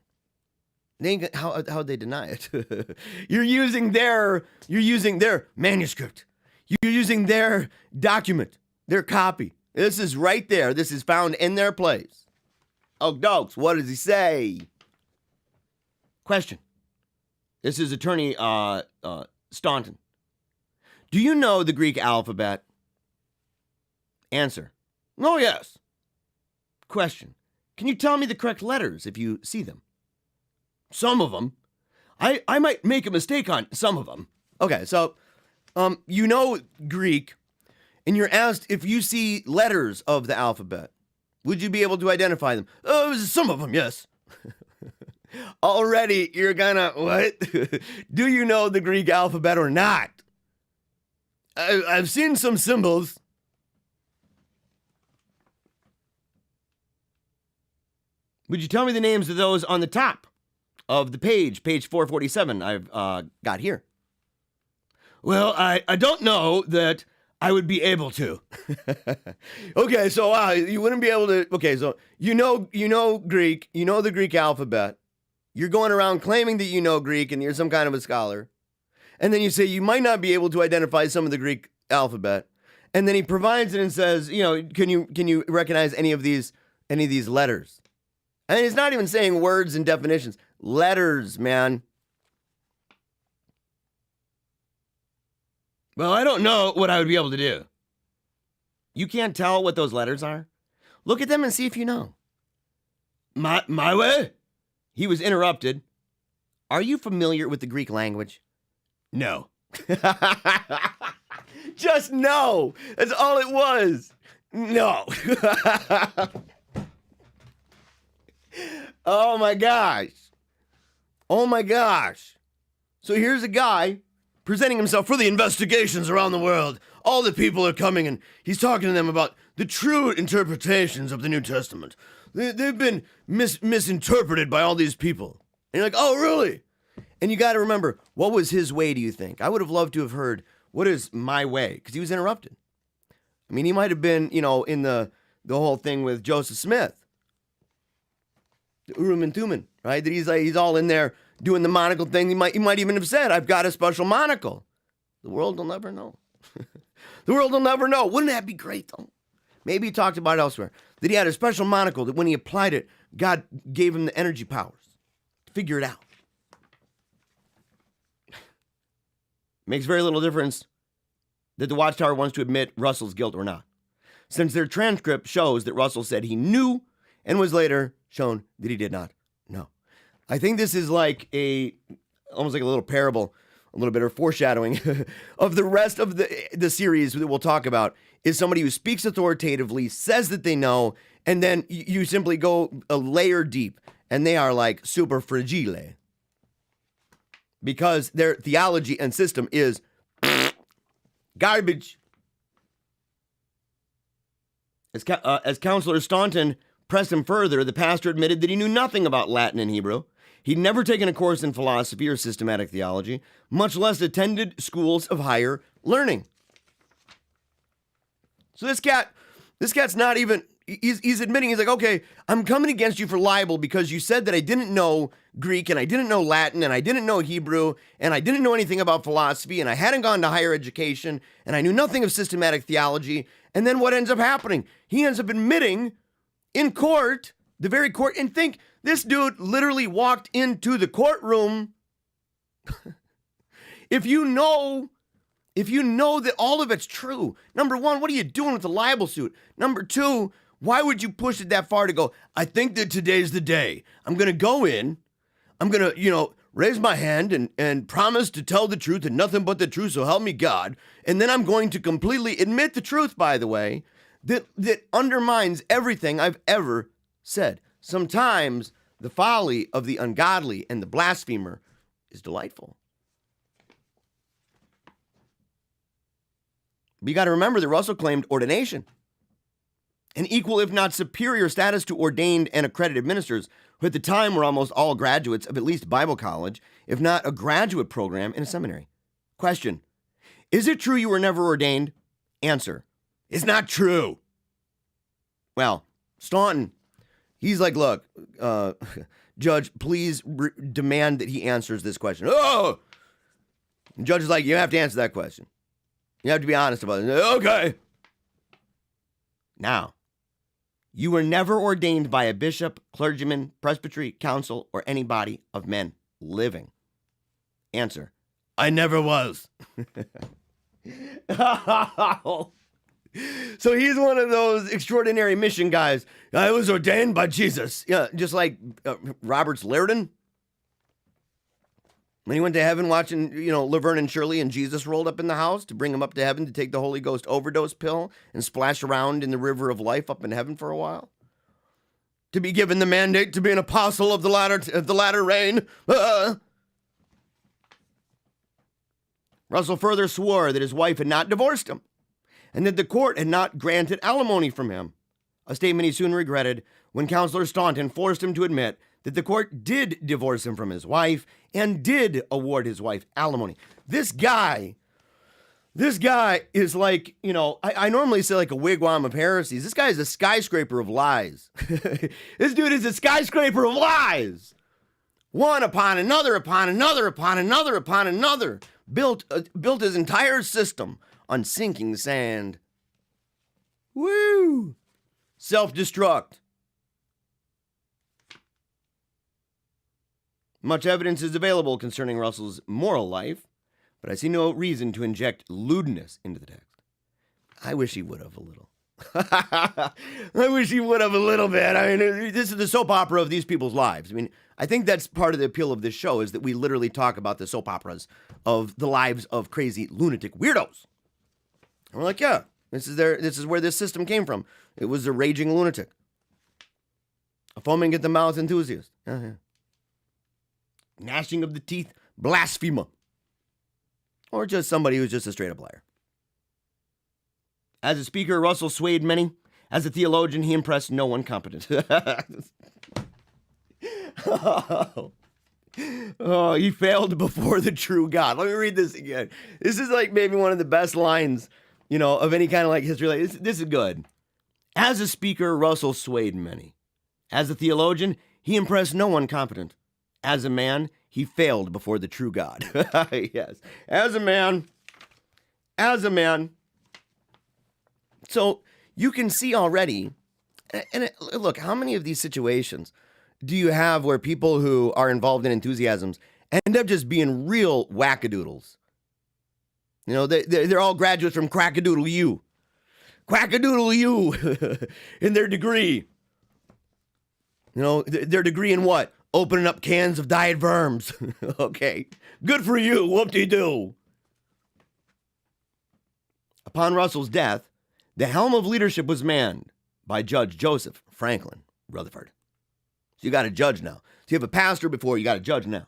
How'd they deny it? You're using their manuscript. You're using their document, their copy. This is right there. This is found in their place. Oh, dogs, what does he say? Question. This is Attorney Staunton. Do you know the Greek alphabet? Answer. Oh, yes. Question. Can you tell me the correct letters if you see them? Some of them. I might make a mistake on some of them. Okay, so you know Greek, and you're asked if you see letters of the alphabet. Would you be able to identify them? Oh, some of them, yes. Already, you're gonna, what? Do you know the Greek alphabet or not? I've seen some symbols. Would you tell me the names of those on the top of the page 447 I've got here? Well, I don't know that I would be able to. Okay, so you wouldn't be able to. Okay, so you know Greek, you know the Greek alphabet. You're going around claiming that you know Greek and you're some kind of a scholar. And then you say you might not be able to identify some of the Greek alphabet. And then he provides it and says, can you recognize any of these letters? And it's not even saying words and definitions. Letters, man. Well, I don't know what I would be able to do. You can't tell what those letters are? Look at them and see if you know. My way? He was interrupted. Are you familiar with the Greek language? No. Just no. That's all it was. No. Oh my gosh. Oh my gosh. So here's a guy presenting himself for the investigations around the world. All the people are coming and he's talking to them about the true interpretations of the New Testament. They've been misinterpreted by all these people. And you're like, oh, really? And you got to remember, what was his way, do you think? I would have loved to have heard, what is my way? Because he was interrupted. I mean, he might have been, in the whole thing with Joseph Smith. The Urim and Thummim, right? That he's all in there doing the monocle thing. He might even have said, I've got a special monocle. The world will never know. The world will never know. Wouldn't that be great, though? Maybe he talked about it elsewhere. That he had a special monocle that when he applied it, God gave him the energy powers to figure it out. Makes very little difference that the Watchtower wants to admit Russell's guilt or not, since their transcript shows that Russell said he knew and was later shown that he did not know. I think this is almost like a little parable, a little bit of foreshadowing of the rest of the series that we'll talk about, is somebody who speaks authoritatively, says that they know, and then you simply go a layer deep, and they are like super fragile. Because their theology and system is garbage. As Counselor Staunton pressed him further, the pastor admitted that he knew nothing about Latin and Hebrew. He'd never taken a course in philosophy or systematic theology, much less attended schools of higher learning. So this cat's not even, he's admitting, he's like, okay, I'm coming against you for libel because you said that I didn't know Greek and I didn't know Latin and I didn't know Hebrew and I didn't know anything about philosophy and I hadn't gone to higher education and I knew nothing of systematic theology. And then what ends up happening? He ends up admitting in court, the very court, and think this dude literally walked into the courtroom. If you know that all of it's true, number one, what are you doing with the libel suit? Number two, why would you push it that far to go, I think that today's the day. I'm going to go in, I'm going to, raise my hand and promise to tell the truth and nothing but the truth, so help me God. And then I'm going to completely admit the truth, by the way, that undermines everything I've ever said. Sometimes the folly of the ungodly and the blasphemer is delightful. But you got to remember that Russell claimed ordination, an equal if not superior status to ordained and accredited ministers, who at the time were almost all graduates of at least Bible college, if not a graduate program in a seminary. Question: is it true you were never ordained? Answer: it's not true. Well, Staunton, he's like, look, Judge, please demand that he answers this question. Oh! The judge is like, you have to answer that question. You have to be honest about it. Okay. Now, you were never ordained by a bishop, clergyman, presbytery, council, or any body of men living. Answer: I never was. So he's one of those extraordinary mission guys. I was ordained by Jesus. Yeah, just like Robert's Liardon. When he went to heaven watching, Laverne and Shirley, and Jesus rolled up in the house to bring him up to heaven to take the Holy Ghost overdose pill and splash around in the river of life up in heaven for a while. To be given the mandate to be an apostle of the latter rain. Russell further swore that his wife had not divorced him and that the court had not granted alimony from him, a statement he soon regretted when Counselor Staunton forced him to admit that the court did divorce him from his wife and did award his wife alimony. This guy is like, I normally say like a wigwam of heresies. This guy is a skyscraper of lies. This dude is a skyscraper of lies. One upon another, upon another, upon another, upon another. Built his entire system on sinking sand. Woo! Self-destruct. Much evidence is available concerning Russell's moral life, but I see no reason to inject lewdness into the text. I wish he would have a little. I wish he would have a little bit. I mean, this is the soap opera of these people's lives. I mean, I think that's part of the appeal of this show, is that we literally talk about the soap operas of the lives of crazy lunatic weirdos. And we're like, yeah, this is where this system came from. It was a raging lunatic. A foaming at the mouth enthusiast. Yeah. Gnashing of the teeth blasphemer. Or just somebody who's just a straight up liar. As a speaker, Russell swayed many. As a theologian, he impressed no one competent. Oh, he failed before the true God. Let me read this again. This is like maybe one of the best lines, of any kind of like history. Like, this is good. As a speaker, Russell swayed many. As a theologian, he impressed no one competent. As a man, he failed before the true God. Yes. As a man. So you can see already, and look, how many of these situations do you have where people who are involved in enthusiasms end up just being real wackadoodles? They're all graduates from Crackadoodle U. Crackadoodle U in their degree. Their degree in what? Opening up cans of diet worms. Okay. Good for you. Whoop-de-doo. Upon Russell's death, the helm of leadership was manned by Judge Joseph Franklin Rutherford. So you got a judge now. So you have a pastor before, you got a judge now,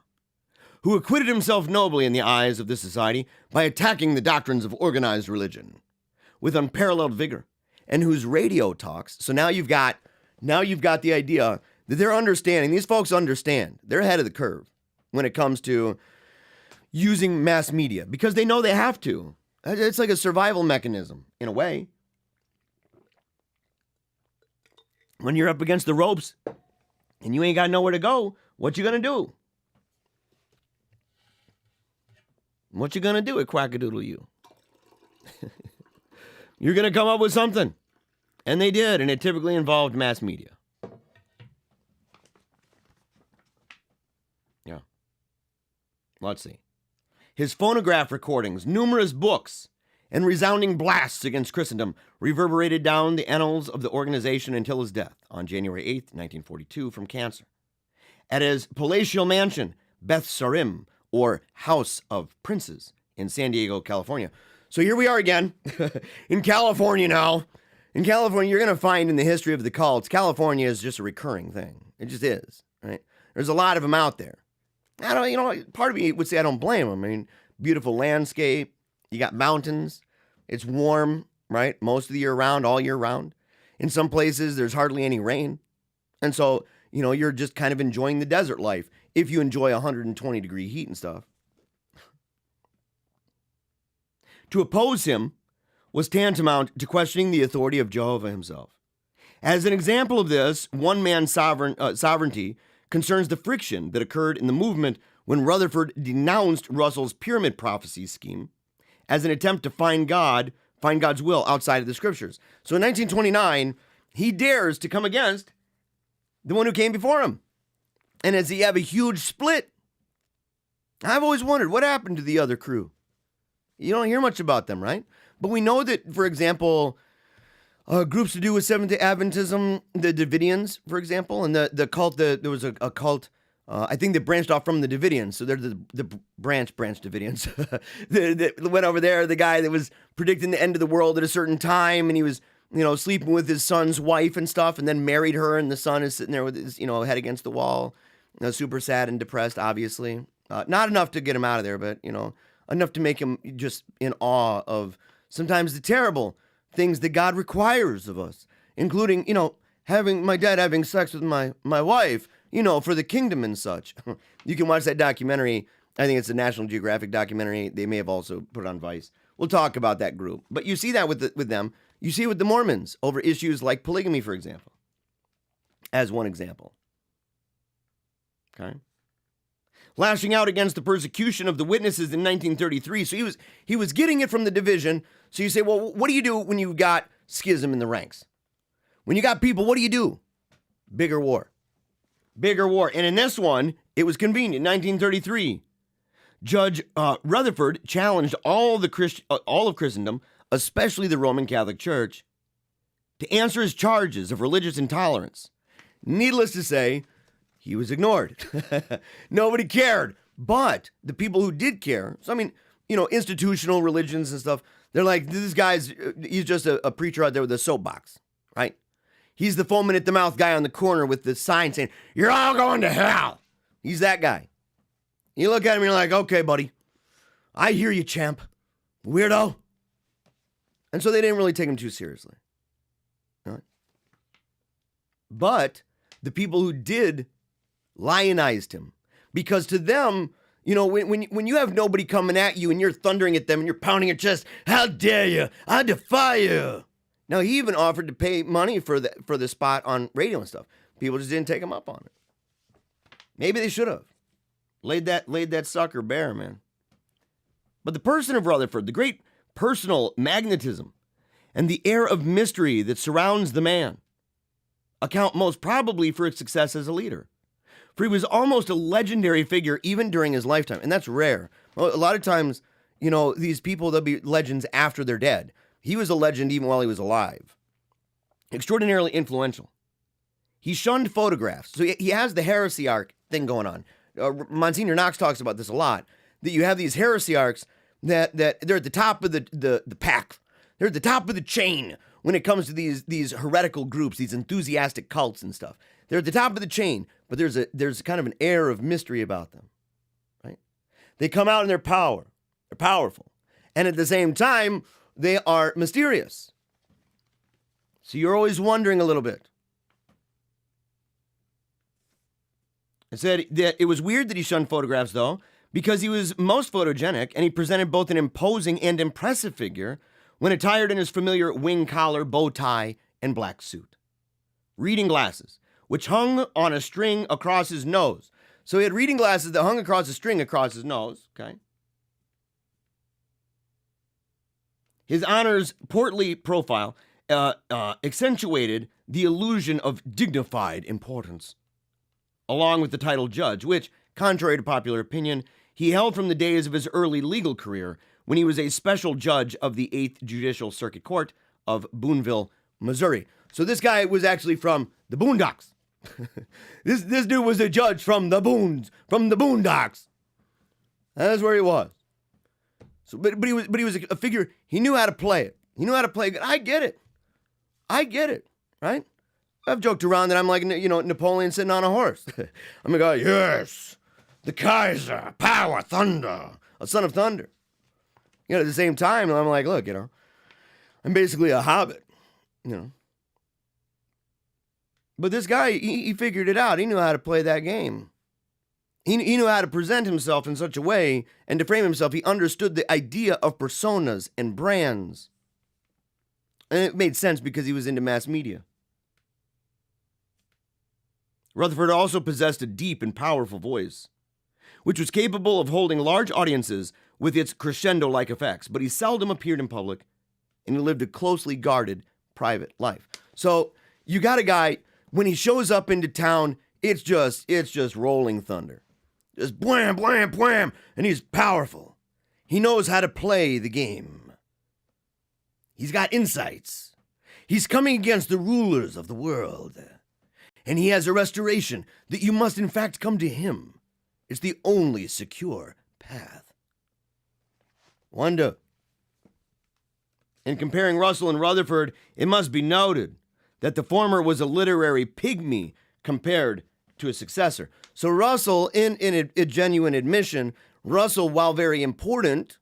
who acquitted himself nobly in the eyes of this society by attacking the doctrines of organized religion with unparalleled vigor, and whose radio talks. So now you've got the idea that they're understanding. These folks understand. They're ahead of the curve when it comes to using mass media because they know they have to. It's like a survival mechanism in a way. When you're up against the ropes and you ain't got nowhere to go, what you gonna do? What you gonna do at Quackadoodle U? You're gonna come up with something. And they did, and it typically involved mass media. Yeah. Let's see. His phonograph recordings, numerous books, and resounding blasts against Christendom reverberated down the annals of the organization until his death on January 8th, 1942, from cancer. At his palatial mansion, Beth Sarim, or House of Princes in San Diego, California. So here we are again in California now. In California, you're going to find in the history of the cults, California is just a recurring thing. It just is, right? There's a lot of them out there. I don't, part of me would say I don't blame them. I mean, beautiful landscape. You got mountains. It's warm, right? Most of the year round, all year round. In some places, there's hardly any rain. And so, you're just kind of enjoying the desert life if you enjoy 120-degree heat and stuff. To oppose him was tantamount to questioning the authority of Jehovah himself. As an example of this, one man's sovereignty concerns the friction that occurred in the movement when Rutherford denounced Russell's pyramid prophecy scheme as an attempt to find God's will outside of the scriptures. So in 1929, he dares to come against the one who came before him. And as he have a huge split, I've always wondered what happened to the other crew. You don't hear much about them, right? But we know that, for example, groups to do with Seventh-day Adventism, the Davidians, for example, and the cult, there was a cult, I think that branched off from the Davidians. So they're the branch Davidians. that went over there, the guy that was predicting the end of the world at a certain time, and he was, sleeping with his son's wife and stuff, and then married her, and the son is sitting there with his, head against the wall, super sad and depressed, obviously. Not enough to get him out of there, but, enough to make him just in awe of sometimes the terrible things that God requires of us, including, having my dad having sex with my wife, for the kingdom and such. You can watch that documentary. I think it's a National Geographic documentary. They may have also put it on Vice. We'll talk about that group. But you see that with them. You see it with the Mormons over issues like polygamy, for example, as one example. Okay. Lashing out against the persecution of the witnesses in 1933. So he was getting it from the division. So you say, well, what do you do when you got schism in the ranks? When you got people, what do you do? Bigger war. Bigger war. And in this one, it was convenient. 1933, Judge Rutherford challenged all of Christendom, especially the Roman Catholic Church, to answer his charges of religious intolerance. Needless to say, he was ignored. Nobody cared. But the people who did care, so I mean, institutional religions and stuff, they're like, he's just a preacher out there with a soapbox, right? He's the foaming at the mouth guy on the corner with the sign saying, "You're all going to hell." He's that guy. You look at him and you're like, okay, buddy, I hear you, champ. Weirdo. And so they didn't really take him too seriously. Right? But the people who did lionized him, because to them, when you have nobody coming at you and you're thundering at them and you're pounding your chest, "How dare you? I defy you." Now, he even offered to pay money for the spot on radio and stuff. People just didn't take him up on it. Maybe they should have laid that sucker bare, man. But the person of Rutherford, the great personal magnetism and the air of mystery that surrounds the man, account most probably for its success as a leader. For he was almost a legendary figure even during his lifetime, and that's rare. Well, a lot of times, these people, they'll be legends after they're dead. He was a legend even while he was alive. Extraordinarily influential. He shunned photographs. So he has the heresiarch thing going on. Monsignor Knox talks about this a lot, that you have these heresiarchs that they're at the top of the pack. They're at the top of the chain when it comes to these heretical groups, these enthusiastic cults and stuff. They're at the top of the chain, but there's kind of an air of mystery about them, right? They come out in their power. They're powerful. And at the same time, they are mysterious. So you're always wondering a little bit. I said that it was weird that he shunned photographs, though, because he was most photogenic, and he presented both an imposing and impressive figure when attired in his familiar wing collar, bow tie, and black suit. Reading glasses, which hung on a string across his nose. So he had reading glasses that hung across a string across his nose, okay? His honor's portly profile accentuated the illusion of dignified importance, along with the title judge, which, contrary to popular opinion, he held from the days of his early legal career when he was a special judge of the 8th Judicial Circuit Court of Boonville, Missouri. So this guy was actually from the Boondocks. This dude was a judge from the boondocks. That's where he was. So, but he was a figure. He knew how to play it. He knew how to play it. I get it, right? I've joked around that I'm like, Napoleon sitting on a horse. I'm like, yes, the Kaiser, power, thunder, a son of thunder. At the same time, I'm like, look, I'm basically a hobbit, But this guy, he figured it out. He knew how to play that game. He knew how to present himself in such a way and to frame himself. He understood the idea of personas and brands. And it made sense because he was into mass media. Rutherford also possessed a deep and powerful voice, which was capable of holding large audiences with its crescendo-like effects, but he seldom appeared in public, and he lived a closely guarded private life. So you got a guy, when he shows up into town, it's just rolling thunder. Just blam, blam, blam, and he's powerful. He knows how to play the game. He's got insights. He's coming against the rulers of the world. And he has a restoration that you must in fact come to him. It's the only secure path. Wonder. In comparing Russell and Rutherford, it must be noted that the former was a literary pygmy compared to a successor. So Russell, in a genuine admission, Russell, while very important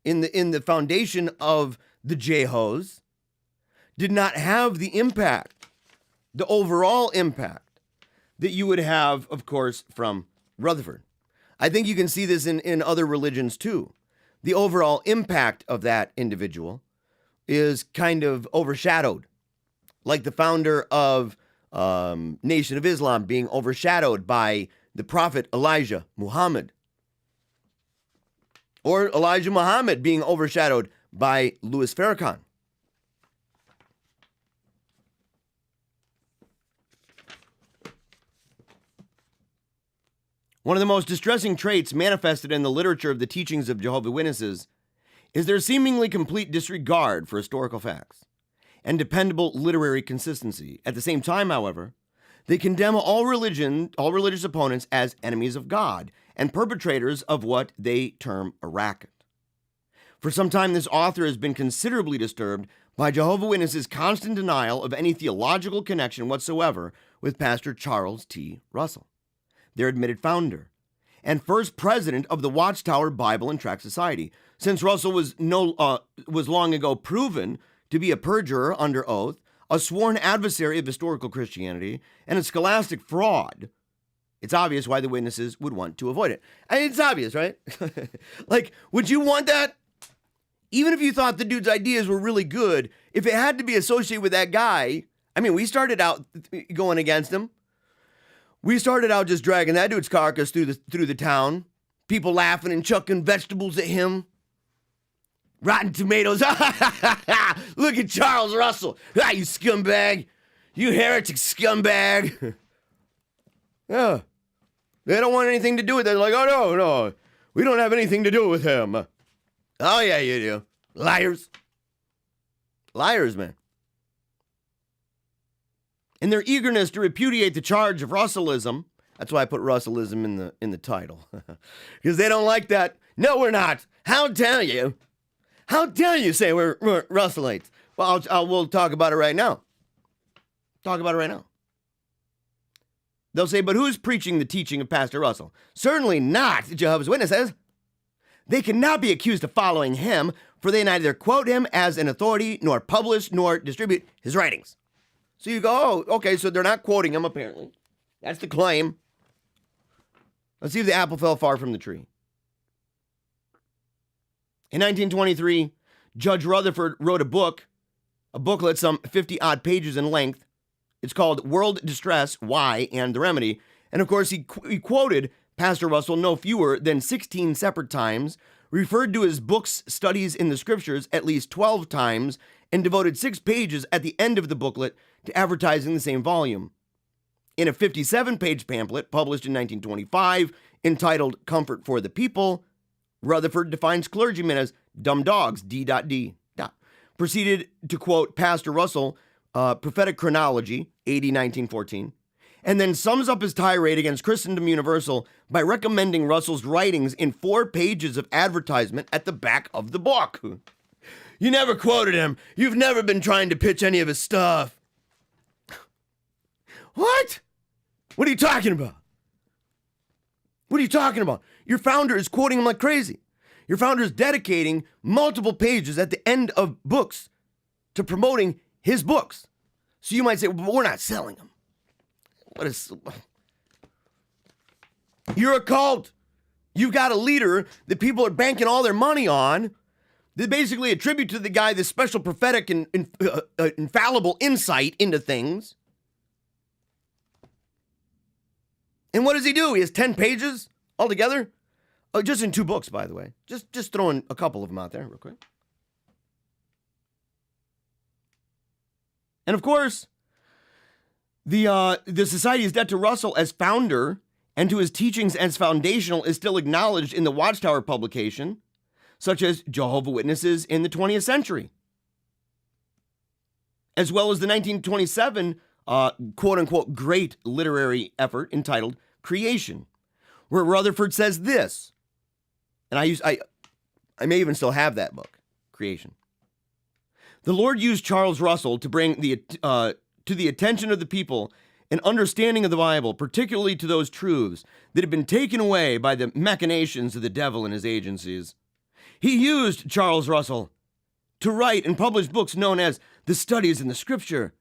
in the foundation of the JeHos, did not have the impact, the overall impact, that you would have, of course, from Rutherford. I think you can see this in other religions too. The overall impact of that individual is kind of overshadowed. Like the founder of Nation of Islam being overshadowed by the prophet Elijah Muhammad. Or Elijah Muhammad being overshadowed by Louis Farrakhan. One of the most distressing traits manifested in the literature of the teachings of Jehovah's Witnesses is their seemingly complete disregard for historical facts and dependable literary consistency. At the same time, however, they condemn all religious opponents as enemies of God and perpetrators of what they term a racket. For some time, this author has been considerably disturbed by Jehovah's Witnesses' constant denial of any theological connection whatsoever with Pastor Charles T. Russell, their admitted founder and first president of the Watchtower Bible and Tract Society. Since Russell was long ago proven to be a perjurer under oath, a sworn adversary of historical Christianity, and a scholastic fraud, it's obvious why the witnesses would want to avoid it. I mean, it's obvious, right? Like, would you want that? Even if you thought the dude's ideas were really good, if it had to be associated with that guy, I mean, we started out going against him. We started out just dragging that dude's carcass through the town. People laughing and chucking vegetables at him. Rotten tomatoes. Look at Charles Russell. Ah, you scumbag. You heretic scumbag. Yeah. They don't want anything to do with it. They're like, oh, no. We don't have anything to do with him. Oh, yeah, you do. Liars. Liars, man. In their eagerness to repudiate the charge of Russellism, that's why I put Russellism in the title. Because they don't like that. No, we're not. How dare you? How dare you say we're Russellites? Well, we'll talk about it right now. They'll say, but who's preaching the teaching of Pastor Russell? Certainly not Jehovah's Witnesses. They cannot be accused of following him, for they neither quote him as an authority, nor publish, nor distribute his writings. So you go, oh, okay, so they're not quoting him, apparently. That's the claim. Let's see if the apple fell far from the tree. In 1923, Judge Rutherford wrote a booklet some 50-odd pages in length. It's called World Distress, Why, and the Remedy. And of course, he quoted Pastor Russell no fewer than 16 separate times, referred to his books, studies in the scriptures at least 12 times, and devoted 6 pages at the end of the booklet to advertising the same volume. In a 57-page pamphlet published in 1925 entitled Comfort for the People, Rutherford defines clergymen as dumb dogs, D.D. Proceeded to quote Pastor Russell, Prophetic Chronology, AD 1914, and then sums up his tirade against Christendom Universal by recommending Russell's writings in 4 pages of advertisement at the back of the book. You never quoted him. You've never been trying to pitch any of his stuff. What? What are you talking about? What are you talking about? Your founder is quoting him like crazy. Your founder is dedicating multiple pages at the end of books to promoting his books. So you might say, well, we're not selling them. What is... You're a cult. You've got a leader that people are banking all their money on. They basically attribute to the guy this special prophetic and infallible insight into things. And what does he do? He has 10 pages altogether? Just in 2 books, by the way. Just throwing a couple of them out there real quick. And of course, the Society's debt to Russell as founder and to his teachings as foundational is still acknowledged in the Watchtower publication, such as Jehovah Witnesses in the 20th century, as well as the 1927 quote-unquote great literary effort entitled Creation, where Rutherford says this, and I may even still have that book, Creation. The Lord used Charles Russell to bring to the attention of the people an understanding of the Bible, particularly to those truths that had been taken away by the machinations of the devil and his agencies. He used Charles Russell to write and publish books known as the Studies in the Scripture,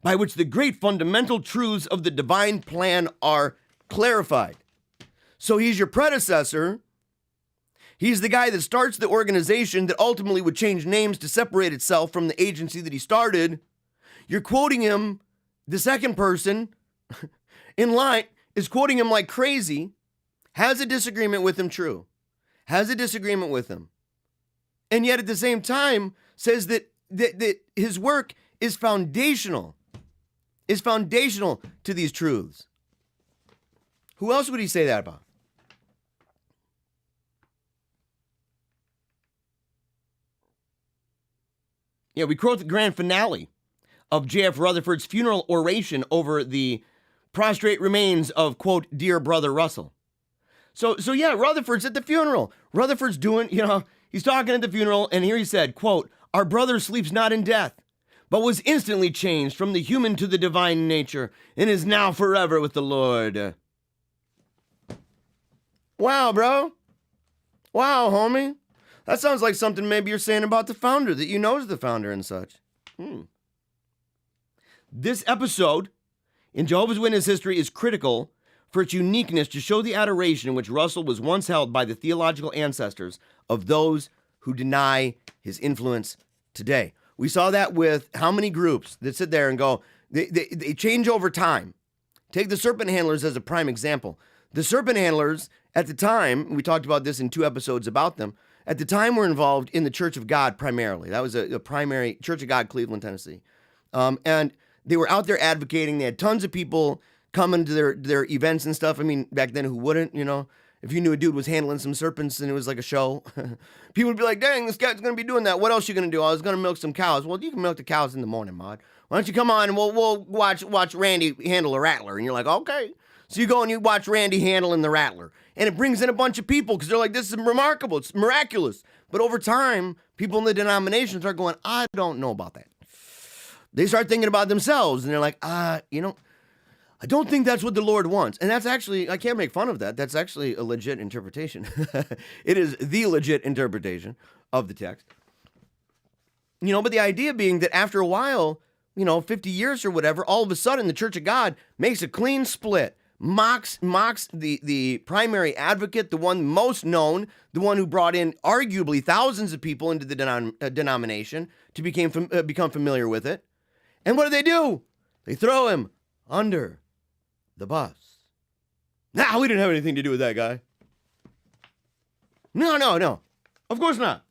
by which the great fundamental truths of the divine plan are clarified. So he's your predecessor. He's the guy that starts the organization that ultimately would change names to separate itself from the agency that he started. You're quoting him, the second person in line is quoting him like crazy, has a disagreement with him, true, has a disagreement with him, and yet at the same time says that his work is foundational to these truths. Who else would he say that about? Yeah, we quote the grand finale of J.F. Rutherford's funeral oration over the prostrate remains of, quote, dear brother Russell. So yeah, Rutherford's at the funeral. Rutherford's doing, he's talking at the funeral, and here he said, quote, our brother sleeps not in death, but was instantly changed from the human to the divine nature, and is now forever with the Lord. Wow, bro. Wow, homie. That sounds like something maybe you're saying about the founder, that you know is the founder and such. This episode in Jehovah's Witness history is critical for its uniqueness to show the adoration in which Russell was once held by the theological ancestors of those who deny his influence today. We saw that with how many groups that sit there and go, they change over time. Take the serpent handlers as a prime example. The serpent handlers at the time, we talked about this in 2 episodes about them, at the time were involved in the Church of God primarily. That was a primary Church of God, Cleveland, Tennessee. And they were out there advocating. They had tons of people coming to their events and stuff. I mean, back then, who wouldn't, If you knew a dude was handling some serpents and it was like a show, people would be like, dang, this guy's going to be doing that. What else you going to do? I was going to milk some cows. Well, you can milk the cows in the morning, Maud. Why don't you come on and we'll watch Randy handle a rattler? And you're like, okay. So you go and you watch Randy handling the rattler. And it brings in a bunch of people because they're like, this is remarkable. It's miraculous. But over time, people in the denomination start going, I don't know about that. They start thinking about themselves. And they're like, I don't think that's what the Lord wants. And that's actually, I can't make fun of that. That's actually a legit interpretation. It is the legit interpretation of the text. But the idea being that after a while, 50 years or whatever, all of a sudden the Church of God makes a clean split, mocks the primary advocate, the one most known, the one who brought in arguably thousands of people into the denomination to become familiar with it. And what do? They throw him under the bus. Nah, we didn't have anything to do with that guy. No. Of course not.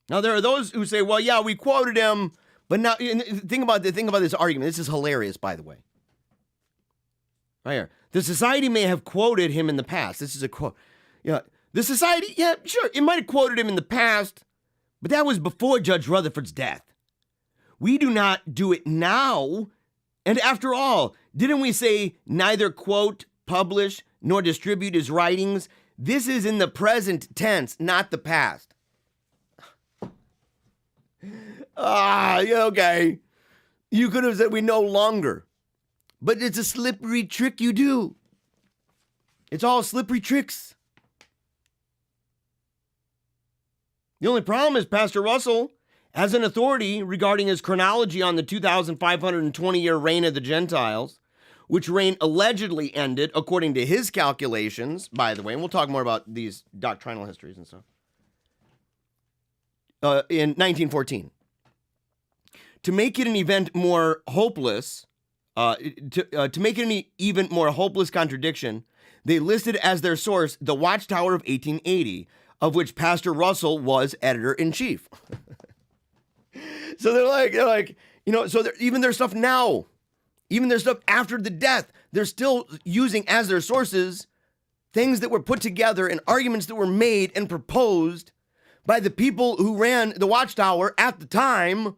Now, there are those who say, well, yeah, we quoted him, but now, think about this argument. This is hilarious, by the way. Right here. The society may have quoted him in the past. This is a quote. Yeah, the society, yeah, sure, it might have quoted him in the past, but that was before Judge Rutherford's death. We do not do it now. And after all, didn't we say neither quote, publish, nor distribute his writings? This is in the present tense, not the past. Yeah, okay. You could have said we no longer. But it's a slippery trick you do. It's all slippery tricks. The only problem is Pastor Russell, as an authority regarding his chronology on the 2,520-year reign of the Gentiles, which reign allegedly ended, according to his calculations, by the way, and we'll talk more about these doctrinal histories and stuff, in 1914. To make it an event more hopeless, to make it an even more hopeless contradiction, they listed as their source the Watchtower of 1880, of which Pastor Russell was editor-in-chief. So they're like, so even their stuff now, even their stuff after the death, they're still using as their sources things that were put together and arguments that were made and proposed by the people who ran the Watchtower at the time,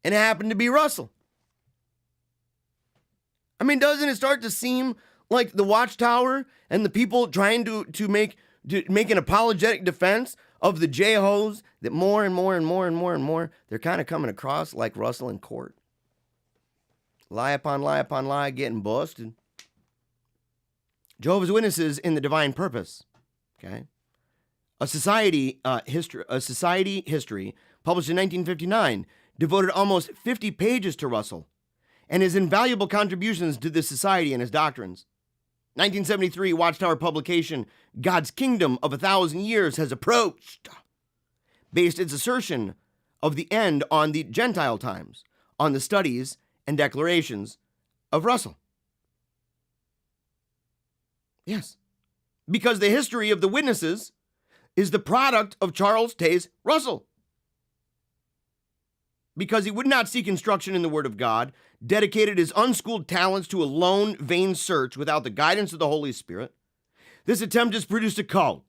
and it happened to be Russell. I mean, doesn't it start to seem like the Watchtower and the people trying to make an apologetic defense of the JeHos, that more and more, they're kind of coming across like Russell in court? Lie upon lie upon lie, getting busted. Jehovah's Witnesses in the Divine Purpose. Okay. A society history published in 1959 devoted almost 50 pages to Russell and his invaluable contributions to the society and his doctrines. 1973 Watchtower publication, God's Kingdom of 1,000 Years has approached, based its assertion of the end on the Gentile times, on the studies and declarations of Russell. Yes, because the history of the witnesses is the product of Charles Taze Russell. Because he would not seek instruction in the Word of God, dedicated his unschooled talents to a lone, vain search without the guidance of the Holy Spirit, this attempt has produced a cult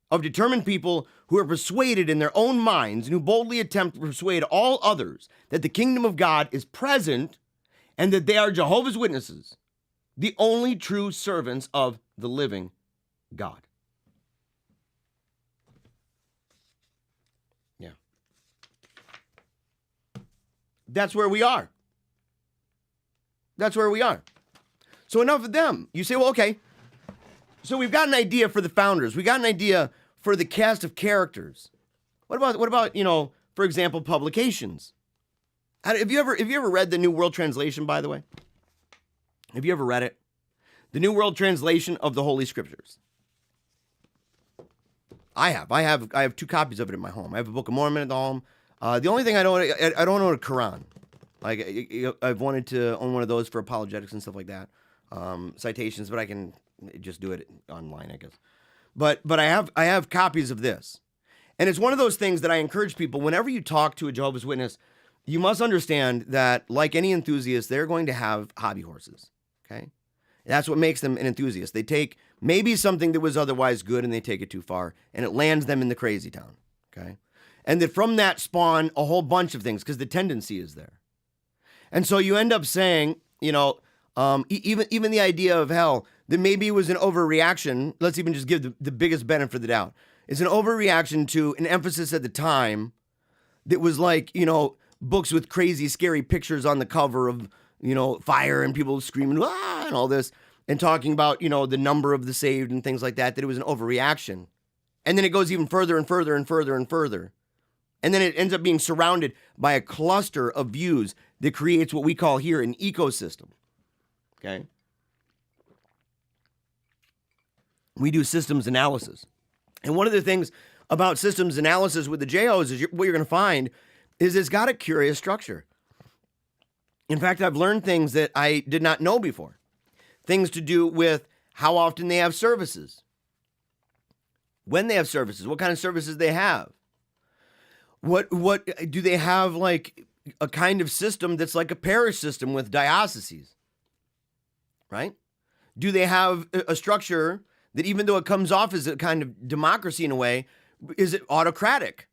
of determined people who are persuaded in their own minds and who boldly attempt to persuade all others that the kingdom of God is present and that they are Jehovah's Witnesses, the only true servants of the living God. Yeah. That's where we are. That's where we are. So enough of them. You say, well, okay, so we've got an idea for the founders. We got an idea for the cast of characters. What about, for example, publications? Have you ever read the New World Translation, by the way? Have you ever read it? The New World Translation of the Holy Scriptures. I have 2 copies of it in my home. I have a Book of Mormon at the home. The only thing I don't own a Quran. Like, I've wanted to own one of those for apologetics and stuff like that. Citations, but I can just do it online, I guess. But I have copies of this. And it's one of those things that I encourage people, whenever you talk to a Jehovah's Witness, you must understand that, like any enthusiast, they're going to have hobby horses, okay? That's what makes them an enthusiast. They take maybe something that was otherwise good and they take it too far, and it lands them in the crazy town, okay? And that from that spawn a whole bunch of things, because the tendency is there. And so you end up saying, even the idea of hell, that maybe it was an overreaction. Let's even just give the biggest benefit of the doubt. It's an overreaction to an emphasis at the time that was like, books with crazy, scary pictures on the cover of, fire and people screaming, ah, and all this, and talking about, the number of the saved and things like that, that it was an overreaction. And then it goes even further and further and further and further. And then it ends up being surrounded by a cluster of views that creates what we call here an ecosystem. Okay? We do systems analysis. And one of the things about systems analysis with the JeHos is what you're going to find is it's got a curious structure. In fact, I've learned things that I did not know before. Things to do with how often they have services, when they have services, what kind of services they have. What do they have, like a kind of system that's like a parish system with dioceses, right? Do they have a structure that, even though it comes off as a kind of democracy in a way, is it autocratic?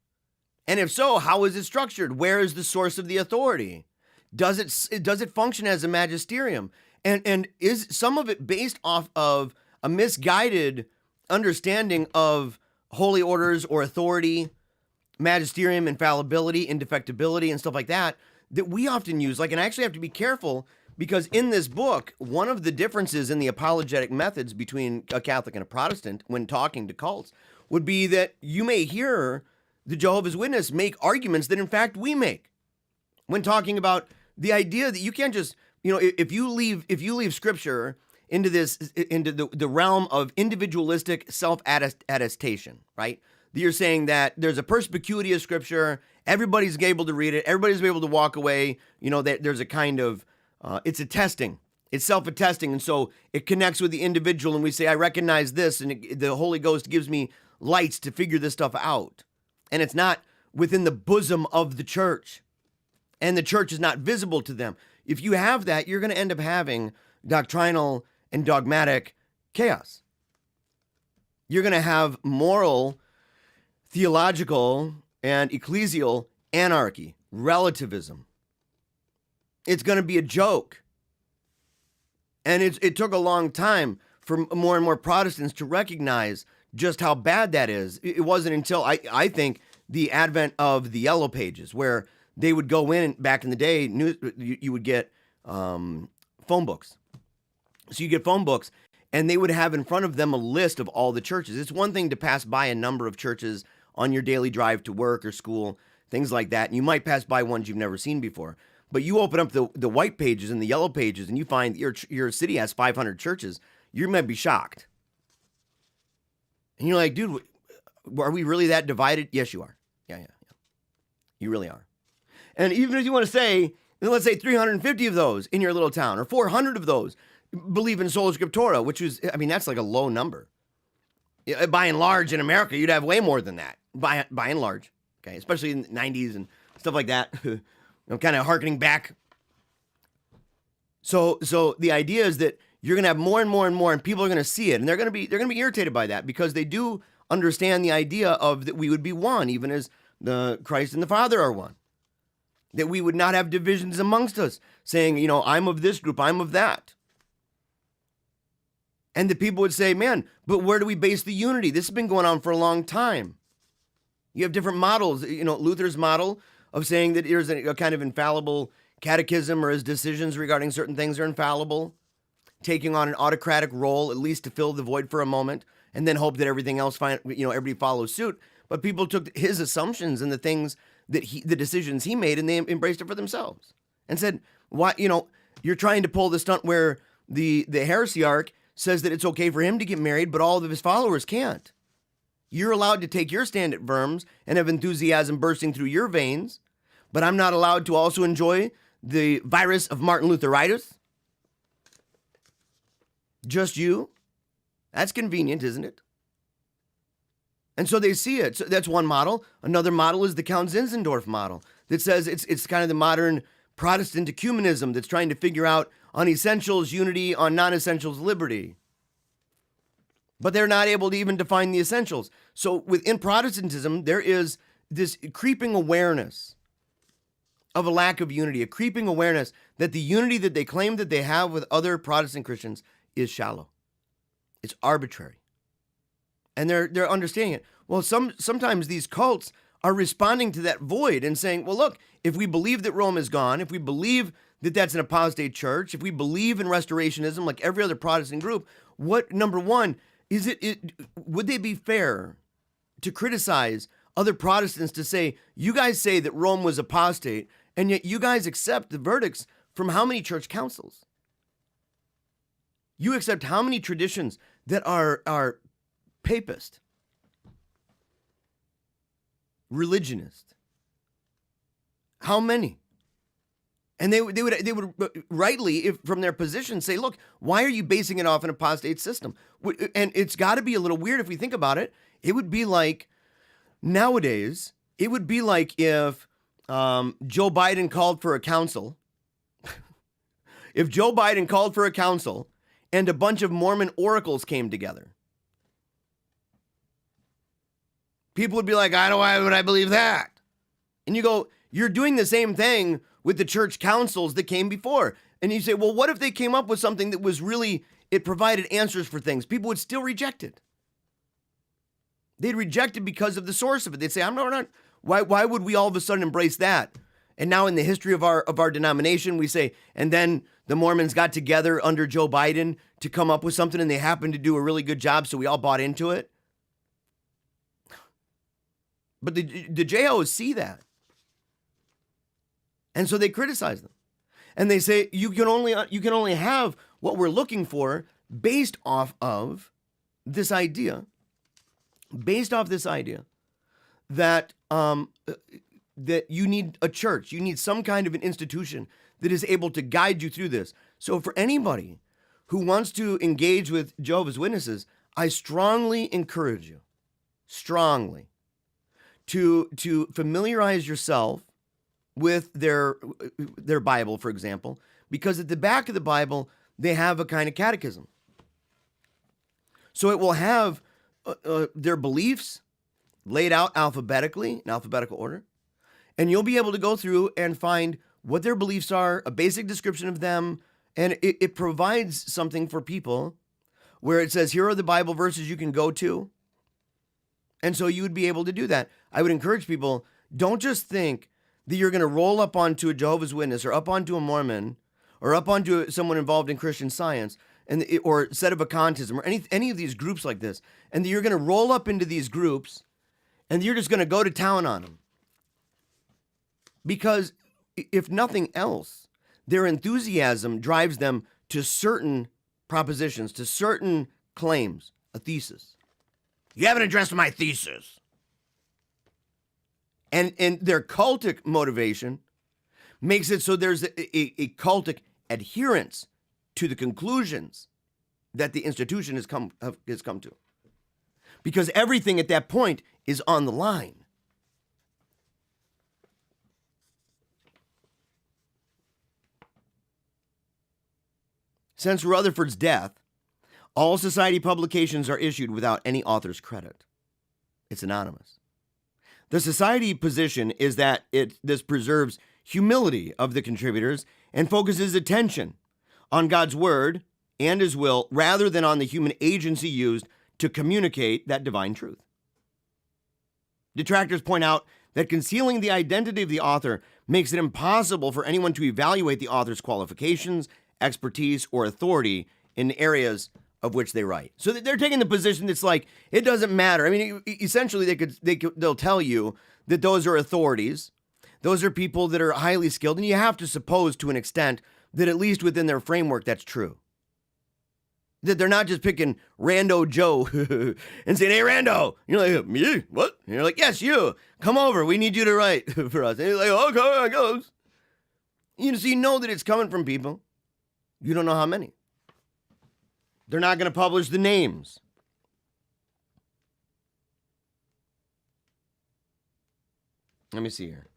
And if so, how is it structured? Where is the source of the authority? Does it function as a magisterium? And is some of it based off of a misguided understanding of holy orders or authority, magisterium, infallibility, indefectibility, and stuff like that we often use? And I actually have to be careful, because in this book, one of the differences in the apologetic methods between a Catholic and a Protestant when talking to cults would be that you may hear the Jehovah's Witness make arguments that in fact we make when talking about the idea that you can't just, if you leave Scripture into the realm of individualistic self-attestation, right? You're saying that there's a perspicuity of Scripture, everybody's able to read it, everybody's able to walk away, that there's a kind of, it's attesting, it's self-attesting, and so it connects with the individual, and we say, I recognize this, and the Holy Ghost gives me lights to figure this stuff out, and it's not within the bosom of the church, and the church is not visible to them. If you have that, you're going to end up having doctrinal and dogmatic chaos. You're going to have moral, theological, and ecclesial anarchy, relativism. It's going to be a joke. And it took a long time for more and more Protestants to recognize just how bad that is. It wasn't until, I think, the advent of the Yellow Pages, where they would go in, back in the day, you would get phone books. So you get phone books, and they would have in front of them a list of all the churches. It's one thing to pass by a number of churches on your daily drive to work or school, things like that. And you might pass by ones you've never seen before. But you open up the white pages and the yellow pages, and you find your city has 500 churches. You might be shocked. And you're like, dude, are we really that divided? Yes, you are. Yeah. You really are. And even if you want to say, let's say 350 of those in your little town, or 400 of those believe in sola scriptura, which is, that's like a low number. By and large, in America, you'd have way more than that. By and large, okay, especially in the 90s and stuff like that. Kind of hearkening back. So the idea is that you're going to have more and more and more, and people are going to see it, and they're going to be irritated by that, because they do understand the idea of that we would be one, even as the Christ and the Father are one. That we would not have divisions amongst us, saying, I'm of this group, I'm of that. And the people would say, man, but where do we base the unity? This has been going on for a long time. You have different models. Luther's model of saying that there's a kind of infallible catechism, or his decisions regarding certain things are infallible, taking on an autocratic role, at least to fill the void for a moment, and then hope that everything else, everybody follows suit. But people took his assumptions and the things that the decisions he made, and they embraced it for themselves and said, why, you're trying to pull the stunt where the heresiarch says that it's okay for him to get married, but all of his followers can't. You're allowed to take your stand at Worms and have enthusiasm bursting through your veins, but I'm not allowed to also enjoy the virus of Martin Lutheritis? Just you? That's convenient, isn't it? And so they see it. So that's one model. Another model is the Count Zinzendorf model that says it's kind of the modern Protestant ecumenism that's trying to figure out on essentials unity, on non-essentials liberty. But they're not able to even define the essentials. So within Protestantism, there is this creeping awareness of a lack of unity, a creeping awareness that the unity that they claim that they have with other Protestant Christians is shallow. It's arbitrary. And they're understanding it. Well, sometimes these cults are responding to that void and saying, well, look, if we believe that Rome is gone, if we believe that that's an apostate church, if we believe in restorationism like every other Protestant group, what, number one, would they be fair to criticize other Protestants to say, you guys say that Rome was apostate, and yet you guys accept the verdicts from how many church councils? You accept how many traditions that are papist, religionist? How many? And they would rightly, if from their position, say, look, why are you basing it off an apostate system? And it's got to be a little weird if we think about it. It would be like, nowadays, it would be like if Joe Biden called for a council. If Joe Biden called for a council and a bunch of Mormon oracles came together. People would be like, why would I believe that? And you go, you're doing the same thing with the church councils that came before. And you say, well, what if they came up with something that was really, it provided answers for things? People would still reject it. They'd reject it because of the source of it. They'd say, I'm not, why would we all of a sudden embrace that? And now in the history of our denomination, we say, and then the Mormons got together under Joe Biden to come up with something, and they happened to do a really good job, so we all bought into it. But the JeHos see that. And so they criticize them. And they say, you can only have what we're looking for based off of this idea. Based off this idea that that you need a church, you need some kind of an institution that is able to guide you through this. So for anybody who wants to engage with Jehovah's Witnesses, I strongly encourage you, strongly, to familiarize yourself with their Bible, for example, because at the back of the Bible, they have a kind of catechism. So it will have their beliefs laid out alphabetically, in alphabetical order, and you'll be able to go through and find what their beliefs are, a basic description of them, and it provides something for people where it says, here are the Bible verses you can go to, and so you would be able to do that. I would encourage people, don't just think that you're going to roll up onto a Jehovah's Witness or up onto a Mormon or up onto someone involved in Christian Science or Sedevacantism or any of these groups like this, and that you're going to roll up into these groups and you're just going to go to town on them. Because if nothing else, their enthusiasm drives them to certain propositions, to certain claims, a thesis. You haven't addressed my thesis. And their cultic motivation makes it so there's a cultic adherence to the conclusions that the institution has come to. Because everything at that point is on the line. Since Rutherford's death, all society publications are issued without any author's credit. It's anonymous. The society position is that this preserves humility of the contributors and focuses attention on God's word and his will rather than on the human agency used to communicate that divine truth. Detractors point out that concealing the identity of the author makes it impossible for anyone to evaluate the author's qualifications, expertise, or authority in areas of which they write. So they're taking the position that's like, it doesn't matter. I mean, essentially they'll tell you that those are authorities. Those are people that are highly skilled, and you have to suppose to an extent that at least within their framework, that's true. That they're not just picking Rando Joe and saying, hey, Rando. And you're like, me? What? And you're like, yes, you. Come over. We need you to write for us. And he's like, okay, I goes. So you know that it's coming from people. You don't know how many. They're not going to publish the names. Let me see here.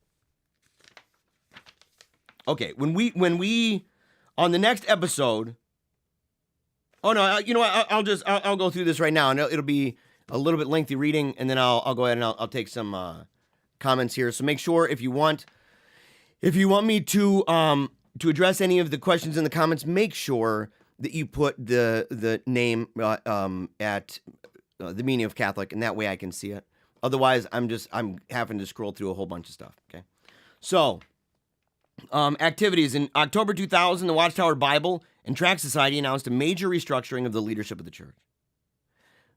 Okay, when we on the next episode. Oh no, you know what? I'll go through this right now, and it'll be a little bit lengthy reading, and then I'll go ahead and I'll take some comments here. So make sure if you want me to address any of the questions in the comments, make sure that you put the name at the meaning of Catholic, and that way I can see it. Otherwise, I'm having to scroll through a whole bunch of stuff. Okay, so activities in October 2000, the Watchtower Bible and Tract Society announced a major restructuring of the leadership of the church.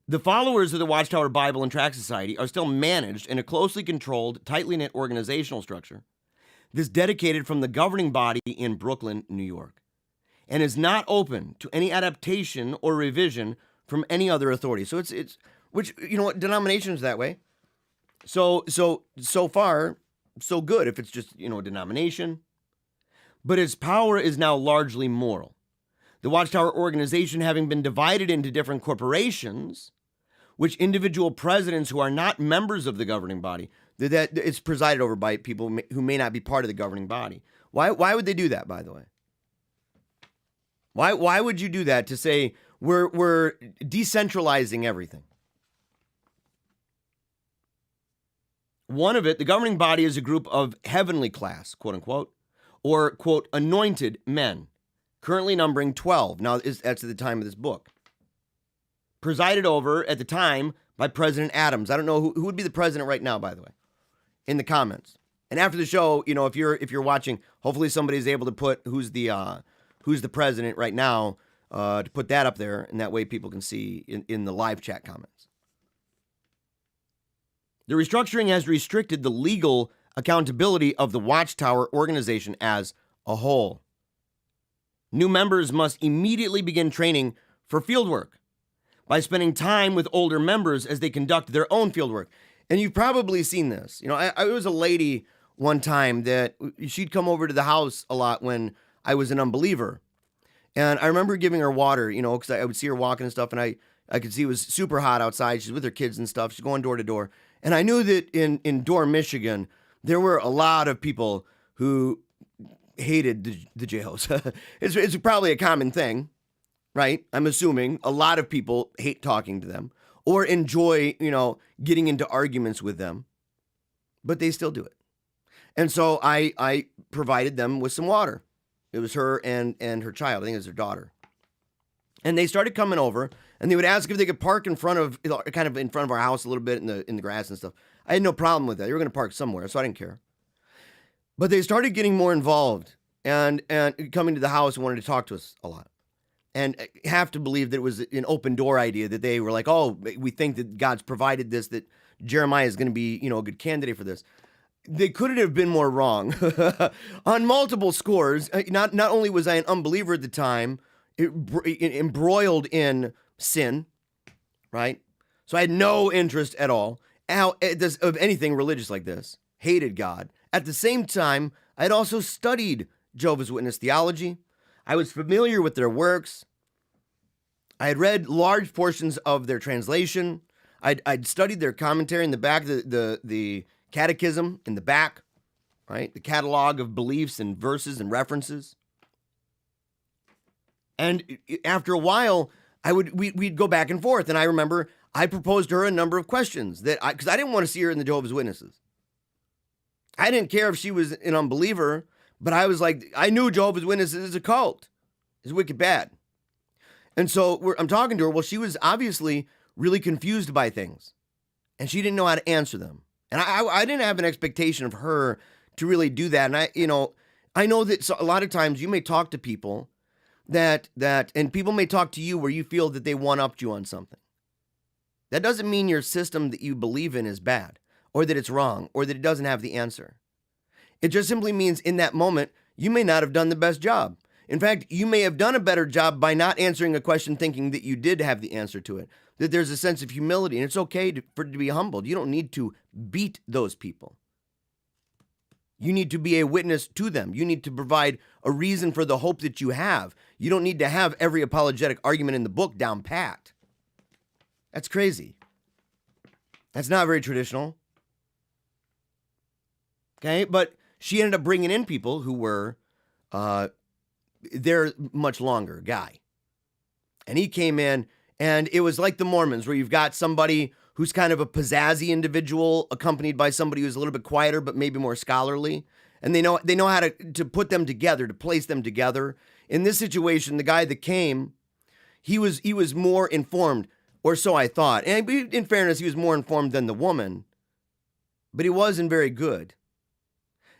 The followers of the Watchtower Bible and Tract Society are still managed in a closely controlled, tightly knit organizational structure. This dedicated from the governing body in Brooklyn, New York, and is not open to any adaptation or revision from any other authority. So it's which, you know what, denominations that way. So far, so good if it's just, a denomination. But its power is now largely moral. The Watchtower organization having been divided into different corporations, which individual presidents who are not members of the governing body, that it's presided over by people who may not be part of the governing body. Why would they do that, by the way? Why would you do that to say we're decentralizing everything? One of it, the governing body, is a group of heavenly class, quote unquote, or, quote, anointed men, currently numbering 12. Now, that's at the time of this book. Presided over at the time by President Adams. I don't know who would be the president right now, by the way, in the comments. And after the show, you know, if you're watching, hopefully somebody's able to put who's the president right now, to put that up there, and that way people can see in the live chat comments. The restructuring has restricted the legal accountability of the Watchtower organization as a whole. New members must immediately begin training for fieldwork by spending time with older members as they conduct their own fieldwork. And you've probably seen this. You know, I was a lady one time that she'd come over to the house a lot when I was an unbeliever. And I remember giving her water, you know, because I would see her walking and stuff, and I could see it was super hot outside. She's with her kids and stuff. She's going door to door. And I knew that in Dorr, Michigan, there were a lot of people who hated the JeHos. It's probably a common thing, right? I'm assuming a lot of people hate talking to them or enjoy, you know, getting into arguments with them, but they still do it. And so I provided them with some water. It was her and her child. I think it was her daughter. And they started coming over, and they would ask if they could park in front of our house a little bit in the grass and stuff. I had no problem with that. They were going to park somewhere, so I didn't care. But they started getting more involved and coming to the house and wanted to talk to us a lot. And I have to believe that it was an open door idea, that they were like, oh, we think that God's provided this, that Jeremiah is going to be, you know, a good candidate for this. They couldn't have been more wrong on multiple scores. Not only was I an unbeliever at the time, embroiled in sin, right? So I had no interest at all of anything religious like this. Hated God. At the same time, I had also studied Jehovah's Witness theology. I was familiar with their works. I had read large portions of their translation. I'd studied their commentary in the back, the catechism in the back, right? The catalog of beliefs and verses and references. And after a while, we'd go back and forth. And I remember I proposed to her a number of questions because I didn't want to see her in the Jehovah's Witnesses. I didn't care if she was an unbeliever, but I was like, I knew Jehovah's Witnesses is a cult. It's wicked bad. And so I'm talking to her. Well, she was obviously really confused by things, and she didn't know how to answer them. And I didn't have an expectation of her to really do that. And I know that a lot of times you may talk to people and people may talk to you where you feel that they one-upped you on something. That doesn't mean your system that you believe in is bad, or that it's wrong, or that it doesn't have the answer. It just simply means in that moment, you may not have done the best job. In fact, you may have done a better job by not answering a question thinking that you did have the answer to it, that there's a sense of humility, and it's okay for it to be humbled. You don't need to beat those people. You need to be a witness to them. You need to provide a reason for the hope that you have. You don't need to have every apologetic argument in the book down pat. That's crazy. That's not very traditional. Okay, but she ended up bringing in people who were there much longer, guy. And he came in, and it was like the Mormons, where you've got somebody who's kind of a pizzazzy individual accompanied by somebody who's a little bit quieter but maybe more scholarly. And they know how to put them together, to place them together. In this situation, the guy that came, he was more informed, or so I thought. And in fairness, he was more informed than the woman, but he wasn't very good.